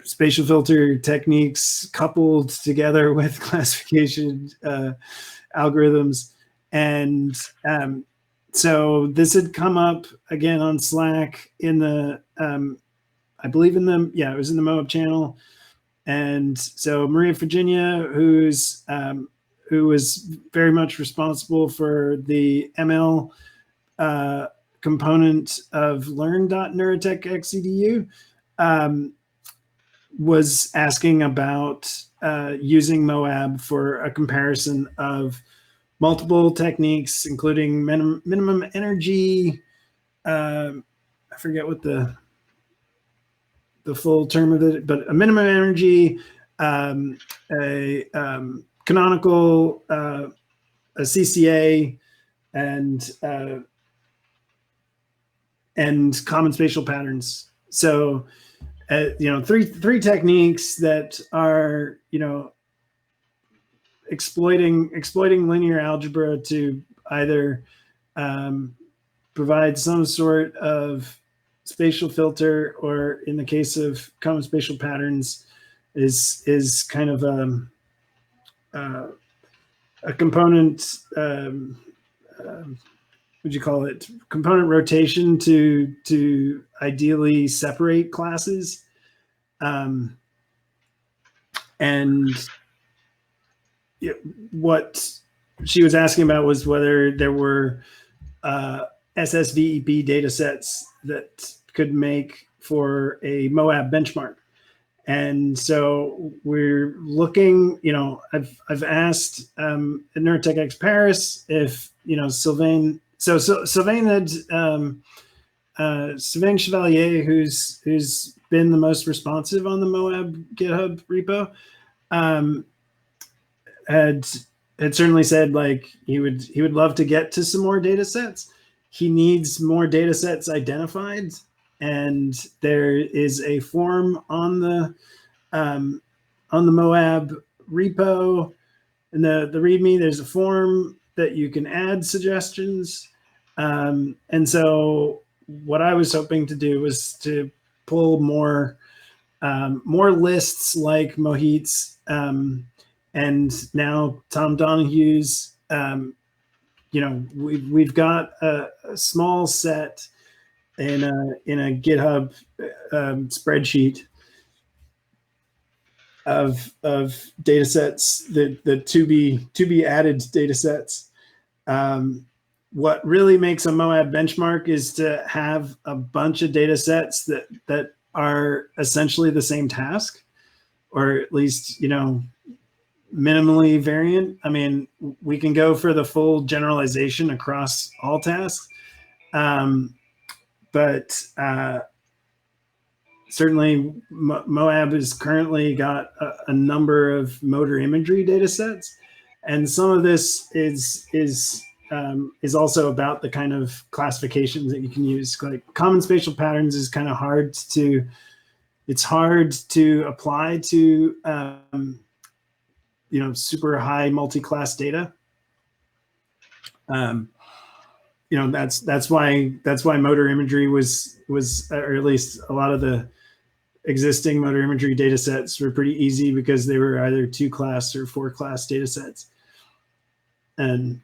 Speaker 1: spatial filter techniques coupled together with classification algorithms. And so this had come up again on Slack in the I believe it was in the Moab channel. And so Maria Virginia, who was very much responsible for the ML component of learn.neurotechx edu, was asking about using Moab for a comparison of multiple techniques, including minimum energy. I forget what the full term of it, but a minimum energy, a canonical, a CCA, and common spatial patterns. So, three techniques that are exploiting linear algebra to either provide some sort of spatial filter, or in the case of common spatial patterns, is kind of a component would you call it, component rotation to ideally separate classes. And what she was asking about was whether there were SSVEP data sets that could make for a MOAB benchmark. And so we're looking, I've asked at NeurotechX Paris if, Sylvain, Sylvain had, Sylvain Chevalier, who's been the most responsive on the MOAB GitHub repo, had certainly said like he would love to get to some more data sets. He needs more data sets identified, and there is a form on the MOAB repo and the README. There's a form that you can add suggestions, and so what I was hoping to do was to pull more lists like Mohit's, and now Tom Donahue's. We've got a small set in a GitHub spreadsheet of data sets, the to be added data sets. What really makes a MOAB benchmark is to have a bunch of data sets that are essentially the same task, or at least, minimally variant. I mean, we can go for the full generalization across all tasks, but certainly MOAB has currently got a number of motor imagery data sets, and some of this is also about the kind of classifications that you can use. Like common spatial patterns is kind of hard to apply to super high multi-class data. That's why motor imagery was, or at least a lot of the existing motor imagery data sets were pretty easy because they were either 2-class or 4-class data sets. And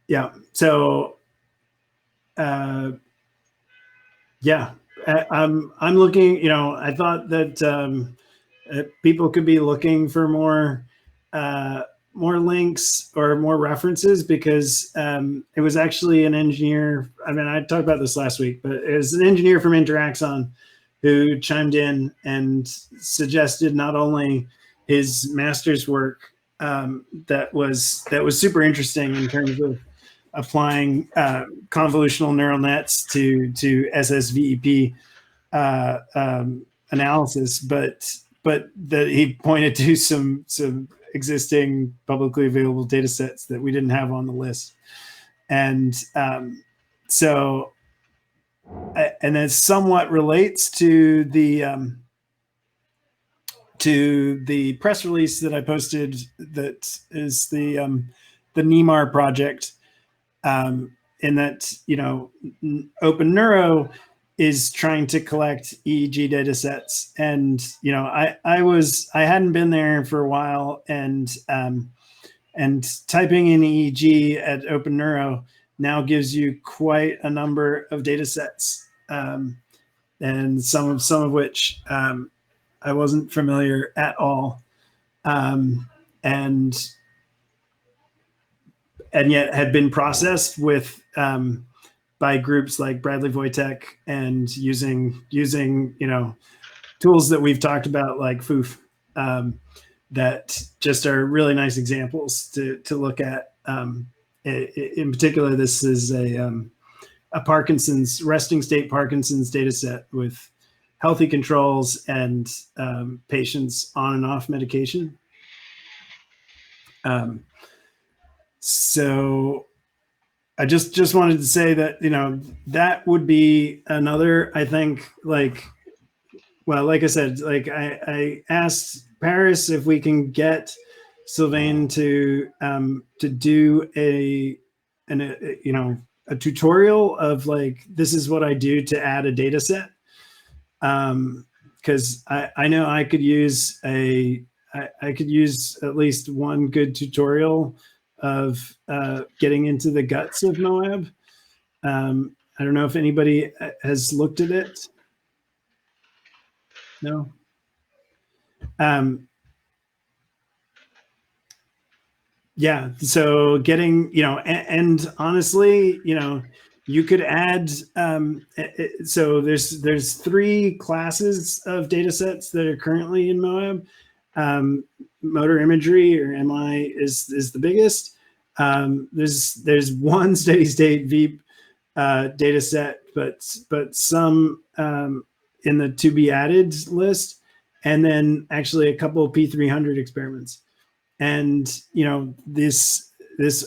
Speaker 1: yeah, so I'm looking, I thought that people could be looking for more links or more references, because it was actually an engineer. I mean, I talked about this last week, but it was an engineer from Interaxon who chimed in and suggested not only his master's work that was super interesting in terms of applying convolutional neural nets to SSVEP analysis, but that he pointed to some existing publicly available data sets that we didn't have on the list. And and it somewhat relates to the press release that I posted that is the NEMAR project, in that, Open Neuro is trying to collect EEG data sets. And, I hadn't been there for a while, and typing in EEG at Open Neuro now gives you quite a number of data sets, and some of which I wasn't familiar at all, and yet had been processed with by groups like Bradley Wojtek, and using tools that we've talked about like FOOF, that just are really nice examples to look at. In particular, this is a Parkinson's, resting state Parkinson's data set with healthy controls and patients on and off medication. So I just wanted to say that, that would be another, I think, like I said, like I asked Paris if we can get Sylvain to do a tutorial of like, this is what I do to add a data set. Because I know I could use at least one good tutorial of getting into the guts of Moab. I don't know if anybody has looked at it. No. Yeah. So getting, and honestly, you could add. So there's 3 classes of data sets that are currently in Moab. Motor imagery, or MI, is the biggest. There's one steady state Veep data set, but some in the to be added list, and then actually a couple of P300 experiments. And this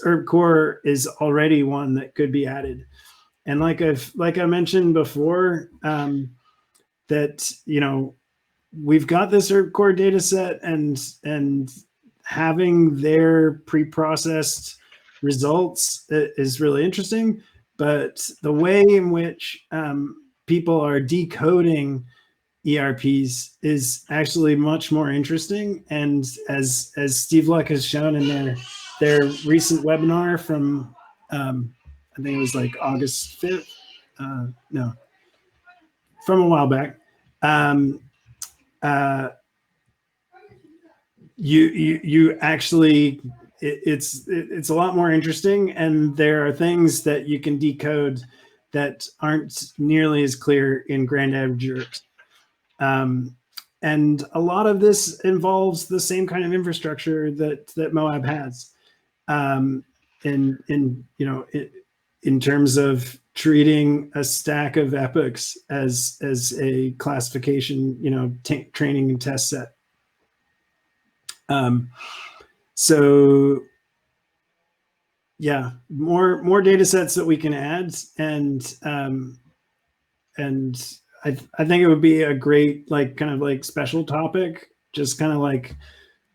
Speaker 1: herb core is already one that could be added. And like I mentioned before, that we've got this herb core data set, and having their pre-processed results is really interesting. But the way in which people are decoding ERPs is actually much more interesting. And as Steve Luck has shown in their recent webinar from, I think it was like August 5th, no, from a while back, you actually, it's a lot more interesting, and there are things that you can decode that aren't nearly as clear in grand average ERPs. And a lot of this involves the same kind of infrastructure that Moab has, in terms of treating a stack of epochs as a classification, training and test set. So yeah, more data sets that we can add, and I think it would be a great special topic, just kind of like,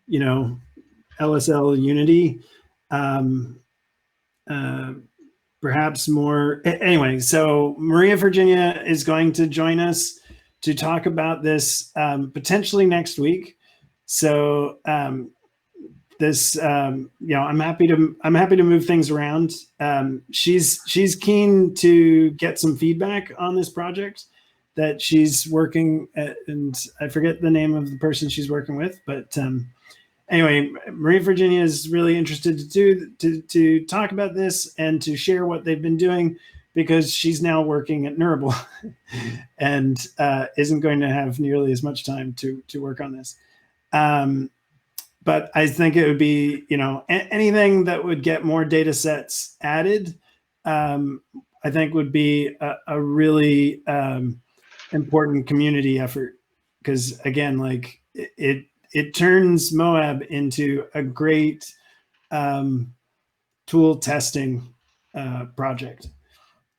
Speaker 1: LSL Unity, perhaps more. Anyway, so Maria Virginia is going to join us to talk about this potentially next week. So this, I'm happy to move things around. She's keen to get some feedback on this project that she's working at, and I forget the name of the person she's working with, but anyway, Maria Virginia is really interested to talk about this and to share what they've been doing, because she's now working at Neurable and isn't going to have nearly as much time to work on this. But I think it would be, anything that would get more data sets added, I think would be a really important community effort, because again, like it turns Moab into a great tool testing project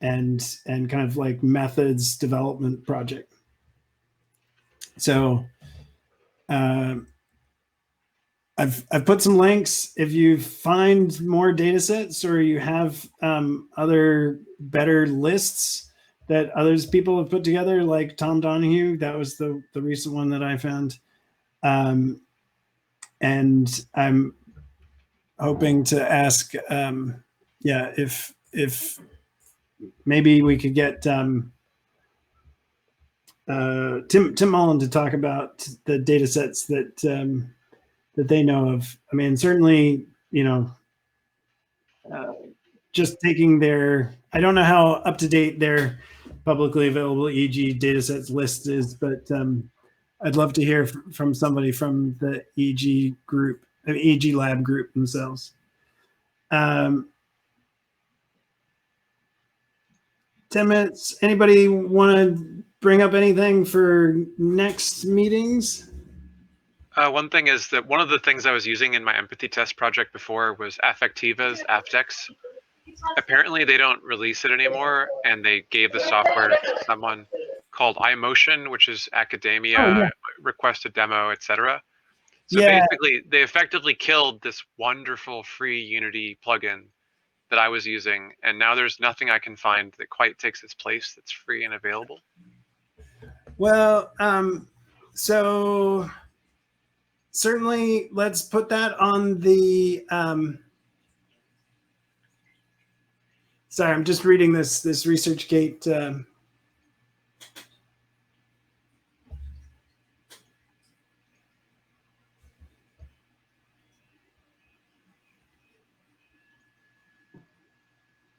Speaker 1: and kind of like methods development project. So I've put some links. If you find more data sets, or you have other better lists that people have put together, like Tom Donahue, that was the recent one that I found. And I'm hoping to ask, if maybe we could get Tim Mullen to talk about the data sets that they know of. I mean, certainly, just taking their, I don't know how up to date their publicly available EEG datasets list is, but I'd love to hear from somebody from the EEG group, EEG lab group themselves. 10 minutes. Anybody want to bring up anything for next meetings?
Speaker 8: One thing is that one of the things I was using in my empathy test project before was Affectiva's Aftex. Apparently they don't release it anymore, and they gave the software to someone called iMotion, which is academia, request a demo, etc. So basically, they effectively killed this wonderful free Unity plugin that I was using, and now there's nothing I can find that quite takes its place that's free and available.
Speaker 1: Well, so certainly let's put that on the Sorry, I'm just reading this ResearchGate.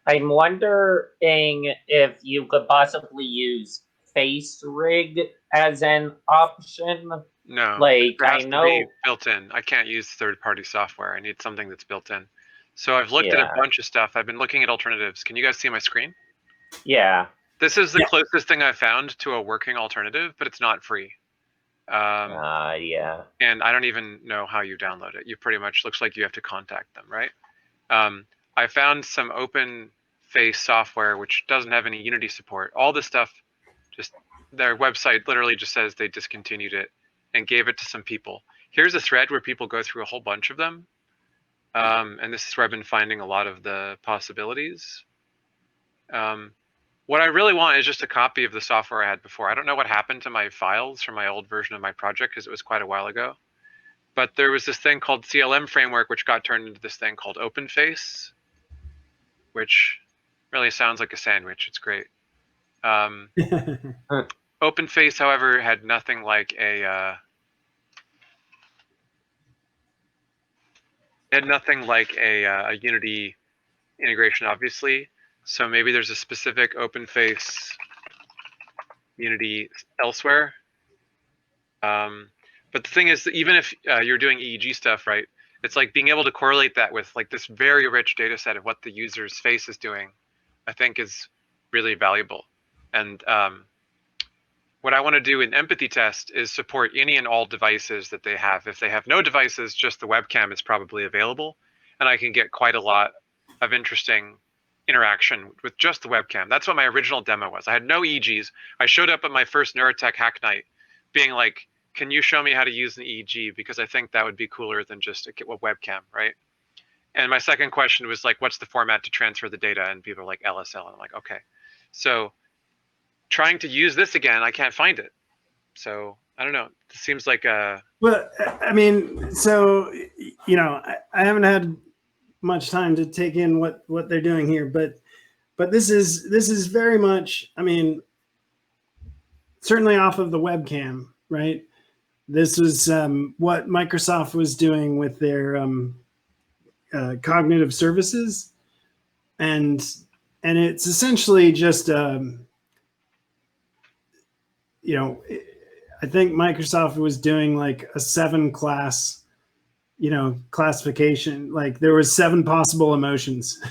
Speaker 4: I'm wondering if you could possibly use face rig as an option.
Speaker 8: No,
Speaker 4: Like,
Speaker 8: it has
Speaker 4: I
Speaker 8: to
Speaker 4: know.
Speaker 8: be built in. I can't use third-party software. I need something that's built in. So I've looked at a bunch of stuff. I've been looking at alternatives. Can you guys see my screen?
Speaker 4: Yeah.
Speaker 8: This is the closest thing I've found to a working alternative, but it's not free.
Speaker 4: Yeah.
Speaker 8: And I don't even know how you download it. You pretty much looks like you have to contact them, right? I found some open face software which doesn't have any Unity support. All this stuff, just their website literally just says they discontinued it and gave it to some people. Here's a thread where people go through a whole bunch of them. And this is where I've been finding a lot of the possibilities. What I really want is just a copy of the software I had before. I don't know what happened to my files from my old version of my project because it was quite a while ago. But there was this thing called CLM framework, which got turned into this thing called OpenFace, which really sounds like a sandwich. It's great. OpenFace, however, had nothing like a Unity integration, obviously. So maybe there's a specific OpenFace Unity elsewhere. But the thing is, that even if you're doing EEG stuff, right, it's like being able to correlate that with like this very rich data set of what the user's face is doing, I think is really valuable. And what I want to do in empathy test is support any and all devices that they have. If they have no devices, just the webcam is probably available. And I can get quite a lot of interesting interaction with just the webcam. That's what my original demo was. I had no EEGs. I showed up at my first Neurotech hack night being like, can you show me how to use an EEG? Because I think that would be cooler than just a webcam, right? And my second question was like, what's the format to transfer the data? And people are like LSL. And I'm like, okay. So trying to use this again, I can't find it. So I don't know. It seems like a...
Speaker 1: Well, I mean, so, you know, I haven't had much time to take in what they're doing here, but this is very much, I mean, certainly off of the webcam, right? This was what Microsoft was doing with their cognitive services, and it's essentially just you know, I think Microsoft was doing like a 7-class, you know, classification. Like there was 7 possible emotions.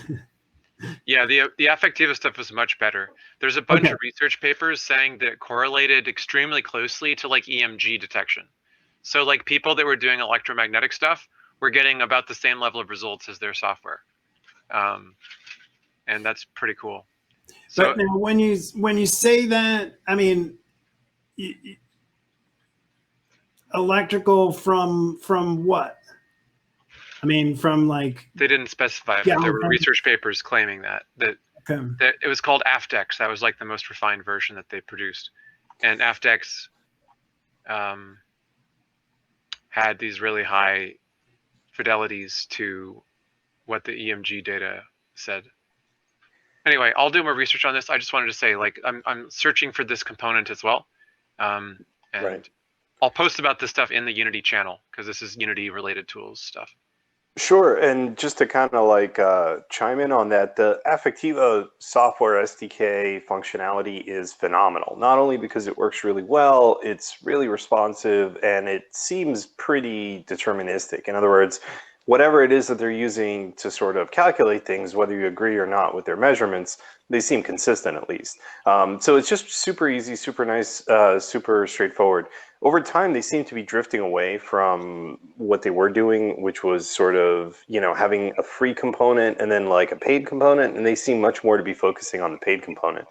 Speaker 8: Yeah, the affectiva stuff was much better. There's a bunch of research papers saying that it correlated extremely closely to like EMG detection. So like people that were doing electromagnetic stuff were getting about the same level of results as their software. And that's pretty cool. So,
Speaker 1: but now when you say that, I mean, electrical from what? I mean, from like...
Speaker 8: They didn't specify, but there were research papers claiming that it was called AFTEX. That was like the most refined version that they produced. And AFTEX had these really high fidelities to what the EMG data said. Anyway, I'll do more research on this. I just wanted to say, like, I'm searching for this component as well. And I'll post about this stuff in the Unity channel because this is Unity related tools stuff.
Speaker 9: Sure, and just to kind of like chime in on that, the Affectiva software SDK functionality is phenomenal. Not only because it works really well, it's really responsive, and it seems pretty deterministic. In other words, whatever it is that they're using to sort of calculate things, whether you agree or not with their measurements, they seem consistent at least. So it's just super easy, super nice, super straightforward. Over time, they seem to be drifting away from what they were doing, which was sort of, you know, having a free component and then like a paid component, and they seem much more to be focusing on the paid component.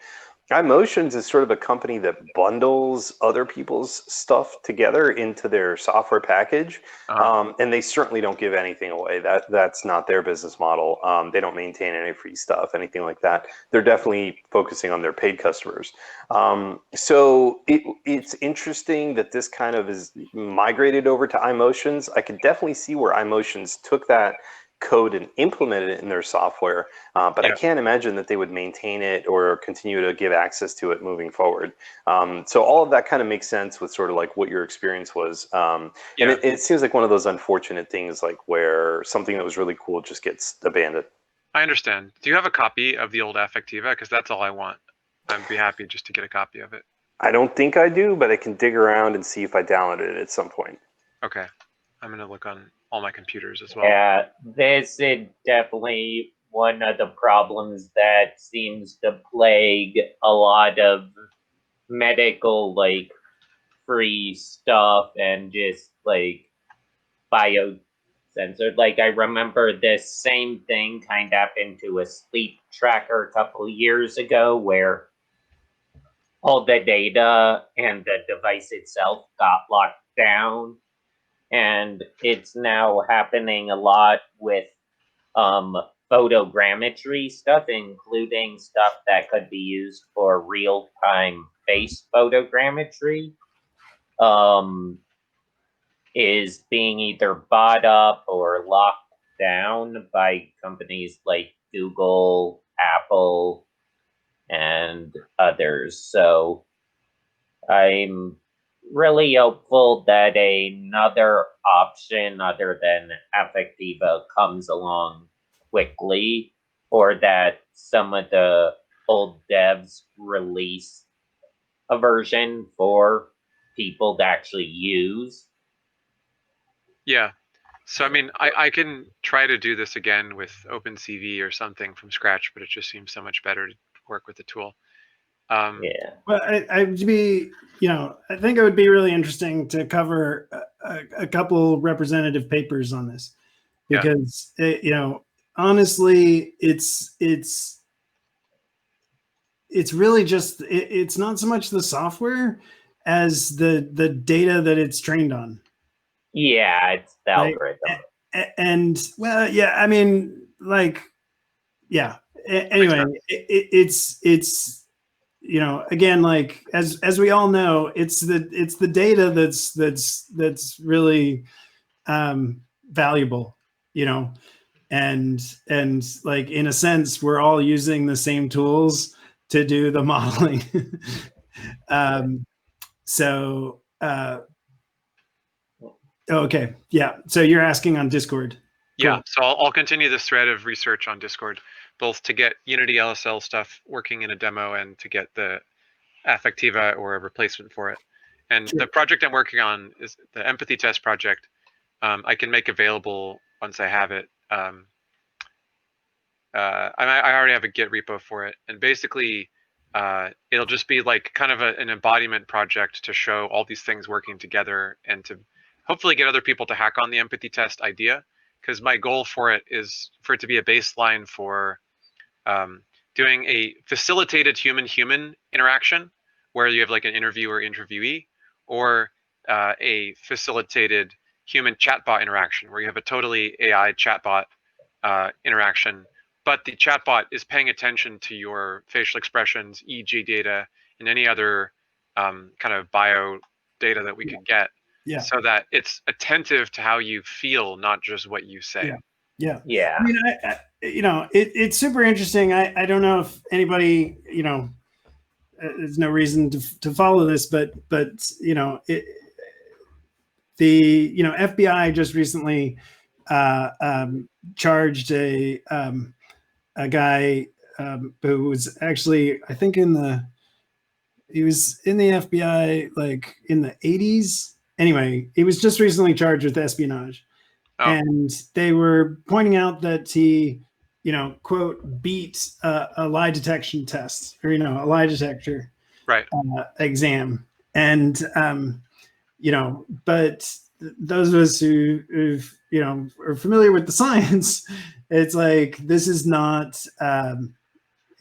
Speaker 9: iMotions is sort of a company that bundles other people's stuff together into their software package, and they certainly don't give anything away. That's not their business model. They don't maintain any free stuff, anything like that. They're definitely focusing on their paid customers. So it's interesting that this kind of is migrated over to iMotions. I could definitely see where iMotions took that code and implement it in their software, but I
Speaker 8: Yeah.
Speaker 9: can't imagine that they would maintain it or continue to give access to it moving forward. So all of that kind of makes sense with sort of like what your experience was. And
Speaker 8: Yeah.
Speaker 9: it seems like one of those unfortunate things, like where something that was really cool just gets abandoned.
Speaker 8: I understand. Do you have a copy of the old Affectiva? Because that's all I want. I'd be happy just to get a copy of it.
Speaker 9: I don't think I do, but I can dig around and see if I downloaded it at some point.
Speaker 8: Okay. I'm going to look on all my computers as well.
Speaker 4: Yeah, this is definitely one of the problems that seems to plague a lot of medical, like, free stuff and just, like, biocensored. Like, I remember this same thing kind of happened to a sleep tracker a couple of years ago where all the data and the device itself got locked down. And it's now happening a lot with photogrammetry stuff, including stuff that could be used for real-time face photogrammetry, is being either bought up or locked down by companies like Google, Apple, and others. So I'm really hopeful that another option other than Affectiva comes along quickly, or that some of the old devs release a version for people to actually use.
Speaker 8: Yeah. So, I mean, I can try to do this again with OpenCV or something from scratch, but it just seems so much better to work with the tool.
Speaker 4: Yeah.
Speaker 1: Well, I'd be, I think it would be really interesting to cover a couple representative papers on this, because honestly, it's really just it's not so much the software as the data that it's trained on.
Speaker 4: Yeah, it's the algorithm.
Speaker 1: And well, yeah, I mean, like, yeah. Anyway, it's again, like as we all know, it's the data that's really valuable, and like, in a sense, we're all using the same tools to do the modeling. Okay, yeah. So you're asking on Discord.
Speaker 8: Yeah,
Speaker 1: Cool.
Speaker 8: so I'll continue this thread of research on Discord, both to get Unity LSL stuff working in a demo and to get the Affectiva or a replacement for it. And the project I'm working on is the empathy test project. I can make available once I have it. I already have a Git repo for it, and basically it'll just be like kind of an embodiment project to show all these things working together and to hopefully get other people to hack on the empathy test idea. Because my goal for it is for it to be a baseline for doing a facilitated human-human interaction where you have like an interviewer-interviewee, or a facilitated human chatbot interaction where you have a totally AI chatbot interaction, but the chatbot is paying attention to your facial expressions, EEG data, and any other kind of bio data that we could get.
Speaker 1: Yeah.
Speaker 8: So that it's attentive to how you feel, not just what you say.
Speaker 1: Yeah.
Speaker 4: Yeah.
Speaker 1: I mean, it's super interesting. I don't know if anybody, there's no reason to follow this, but the FBI just recently charged a guy who was actually, I think, he was in the FBI like in the 80s. Anyway, he was just recently charged with espionage. Oh. And they were pointing out that he, quote, beat a lie detection test, or, a lie detector exam. And, but those of us who are familiar with the science, it's like, this is not,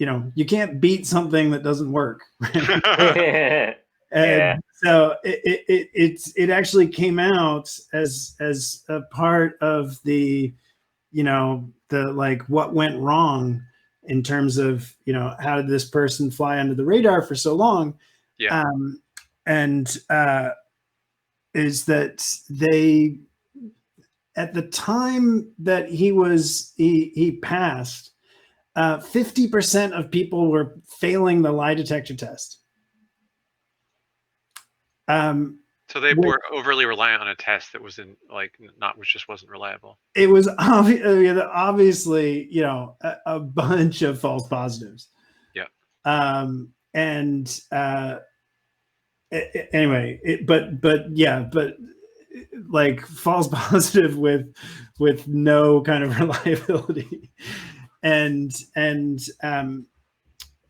Speaker 1: you can't beat something that doesn't work. Right? And so it actually came out as a part of the, the like what went wrong in terms of, how did this person fly under the radar for so long? Yeah. Is that they at the time that he passed, 50% of people were failing the lie detector test.
Speaker 8: So they were overly reliant on a test that was which just wasn't reliable.
Speaker 1: It was obviously, you know, a bunch of false positives.
Speaker 8: Yeah.
Speaker 1: Anyway, but like false positive with no kind of reliability, and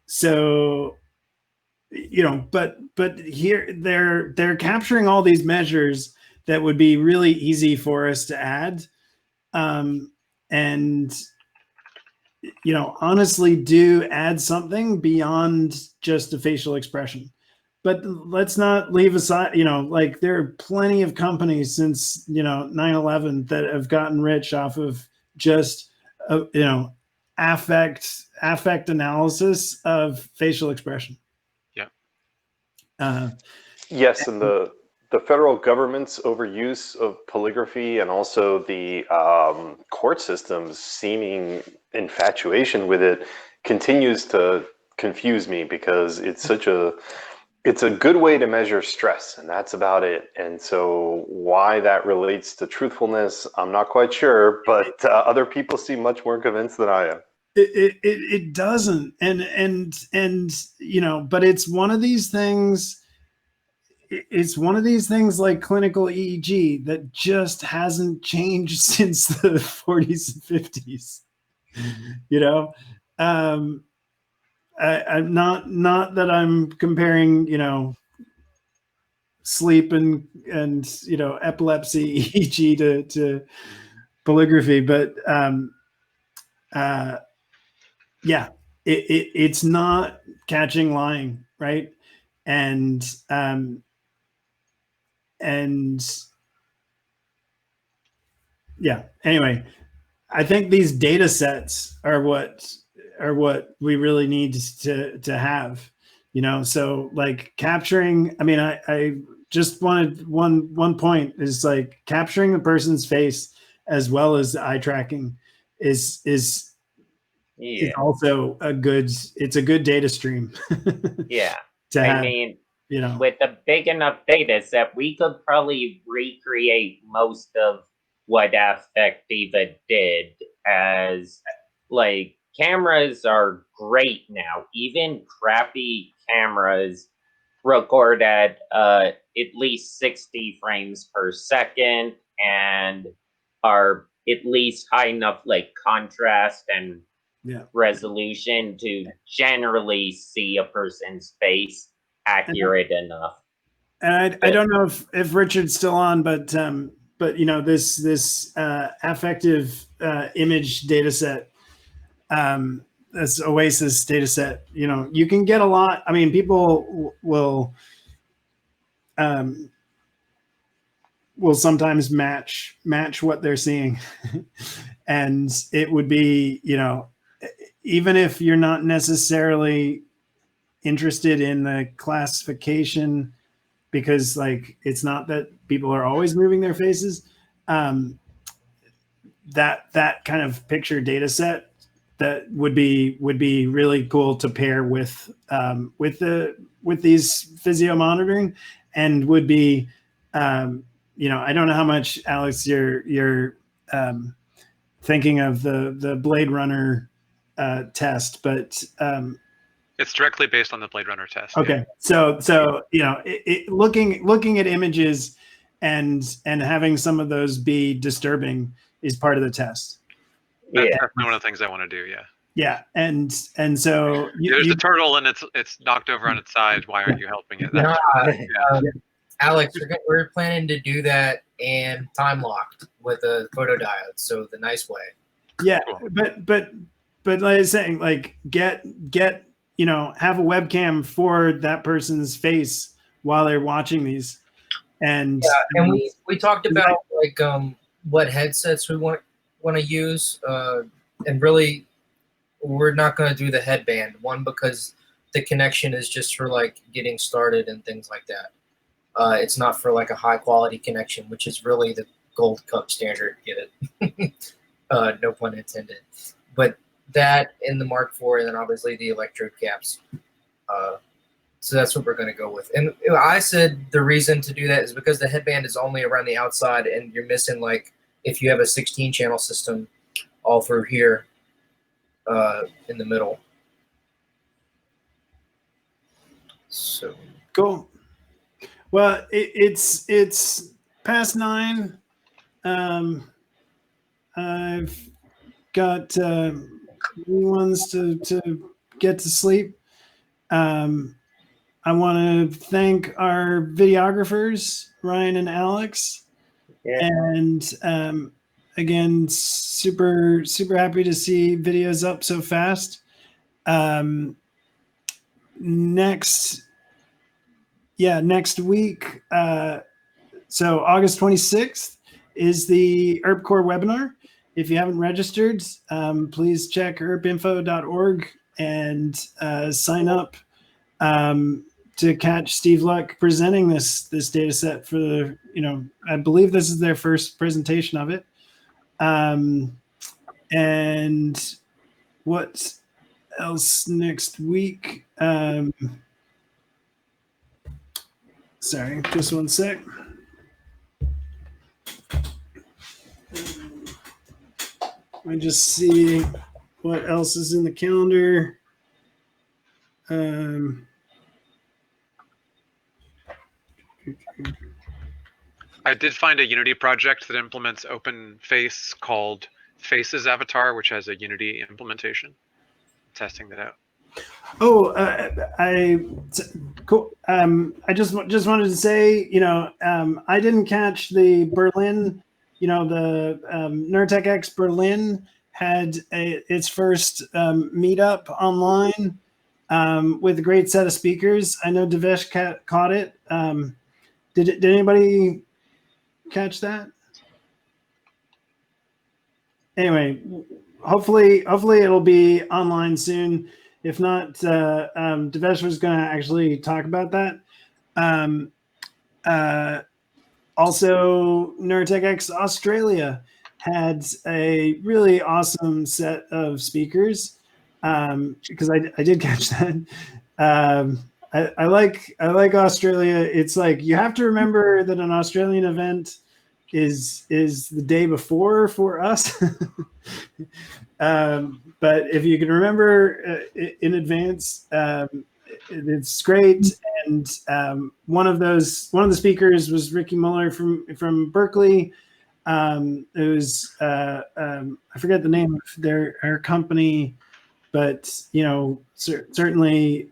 Speaker 1: so, you know, but here they're capturing all these measures that would be really easy for us to add, and, you know, honestly do add something beyond just a facial expression. But let's not leave aside, you know, like there are plenty of companies since, you know, 9/11 that have gotten rich off of just, you know, affect analysis of facial expression.
Speaker 8: Yeah.
Speaker 9: Yes, and the federal government's overuse of polygraphy and also the court system's seeming infatuation with it continues to confuse me, because it's a good way to measure stress, and that's about it. And so why that relates to truthfulness, I'm not quite sure, but other people seem much more convinced than I am.
Speaker 1: It doesn't, and you know, but it's one of these things. It's one of these things like clinical EEG that just hasn't changed since the 40s and 50s. You know, I'm not that I'm comparing, you know, sleep and you know, epilepsy EEG to polygraphy, but yeah, it's not catching lying, right? And yeah, anyway, I think these data sets are what we really need to have, you know. So like capturing, I mean, I just wanted one point is like capturing the person's face as well as the eye tracking is also a good data stream.
Speaker 4: Yeah.
Speaker 1: To have,
Speaker 4: I mean,
Speaker 1: you know,
Speaker 4: with a big enough data set, we could probably recreate most of what Affectiva did, as like cameras are great now. Even crappy cameras record at least 60 frames per second and are at least high enough like contrast and resolution to generally see a person's face accurate enough.
Speaker 1: And I don't know if Richard's still on, but you know, this affective image data set, this Oasis data set, you know, you can get a lot. I mean, people will sometimes match what they're seeing, and it would be, you know, even if you're not necessarily interested in the classification, because like it's not that people are always moving their faces, that kind of picture data set that would be really cool to pair with these physio monitoring, and would be, you know, I don't know how much, Alex, you're thinking of the Blade Runner test, but
Speaker 8: it's directly based on the Blade Runner test.
Speaker 1: Okay, yeah. So you know, looking at images and having some of those be disturbing is part of the test.
Speaker 8: That's one of the things I want to do. Yeah.
Speaker 1: Yeah, and so
Speaker 8: there's a turtle and it's knocked over on its side. Why aren't you helping it?
Speaker 3: Alex, we're planning to do that and time locked with a photodiode, so the nice way.
Speaker 1: Yeah, cool. but like I was saying, like get you know, have a webcam for that person's face while they're watching these, and
Speaker 3: we talked about like what headsets we want to use, and really we're not going to do the headband one because the connection is just for like getting started and things like that. It's not for like a high quality connection, which is really the gold cup standard, get it? No pun intended. But that in the Mark IV, and then obviously the electrode caps. So that's what we're going to go with. And I said the reason to do that is because the headband is only around the outside, and you're missing, like, if you have a 16-channel system all through here in the middle. So
Speaker 1: Cool. Well, it's past 9. I've got ones to get to sleep. I want to thank our videographers, Ryan and Alex.
Speaker 4: Yeah.
Speaker 1: And again, super happy to see videos up so fast. Next week, so August 26th is the ERP Core webinar. If you haven't registered, please check erpinfo.org and sign up to catch Steve Luck presenting this data set for the, I believe this is their first presentation of it. And what else next week? Sorry, just one sec. Let me just see what else is in the calendar.
Speaker 8: I did find a Unity project that implements open face called Faces Avatar, which has a Unity implementation. Testing that out.
Speaker 1: Oh, cool. I just wanted to say, I didn't catch the Berlin, the NeurotechX Berlin had its first meetup online with a great set of speakers. I know Devesh caught it. Did anybody catch that? Anyway, hopefully it'll be online soon. If not, Devesh was going to actually talk about that. Also, NeurotechX Australia had a really awesome set of speakers because I did catch that. I like Australia. It's like you have to remember that an Australian event is the day before for us. But if you can remember in advance, it's great. And one of the speakers was Ricky Muller from Berkeley. It was I forget the name of her company, but certainly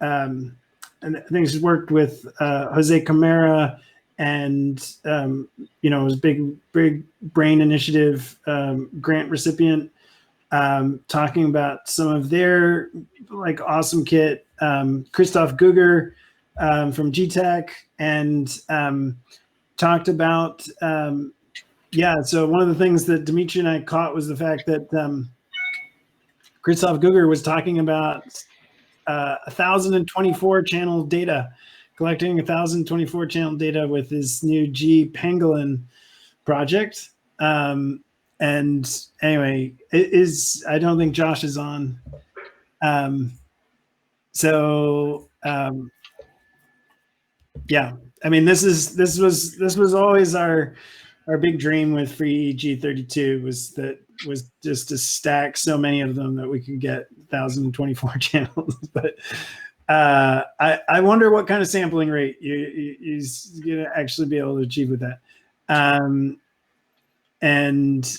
Speaker 1: and I think she's worked with Jose Camara and was big brain initiative grant recipient. Talking about some of their awesome kit, Christoph Guger from GTech, and talked about so one of the things that Dimitri and I caught was the fact that Christoph Guger was talking about 1,024 channel data, collecting 1,024 channel data with his new G Pangolin project. And anyway, I don't think Josh is on. Yeah, I mean, this was always our big dream with Free G32 was just to stack so many of them that we could get 1,024 channels. But I wonder what kind of sampling rate he's gonna actually be able to achieve with that. And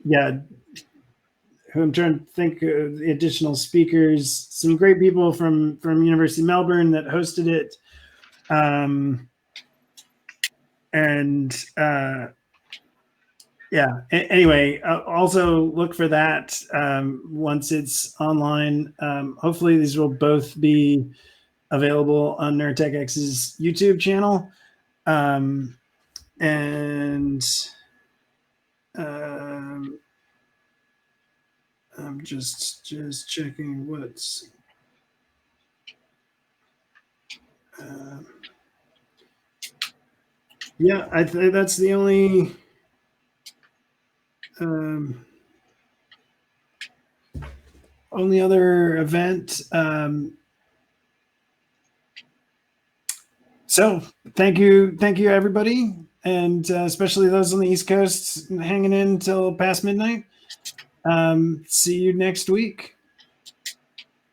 Speaker 1: yeah, I'm trying to think of the additional speakers. Some great people from University of Melbourne that hosted it. Anyway, also look for that once it's online. Hopefully these will both be available on NeurotechX's YouTube channel. I'm just checking what's I think that's the only Only other event. So thank you, everybody, and especially those on the East Coast hanging in until past midnight. See you next week.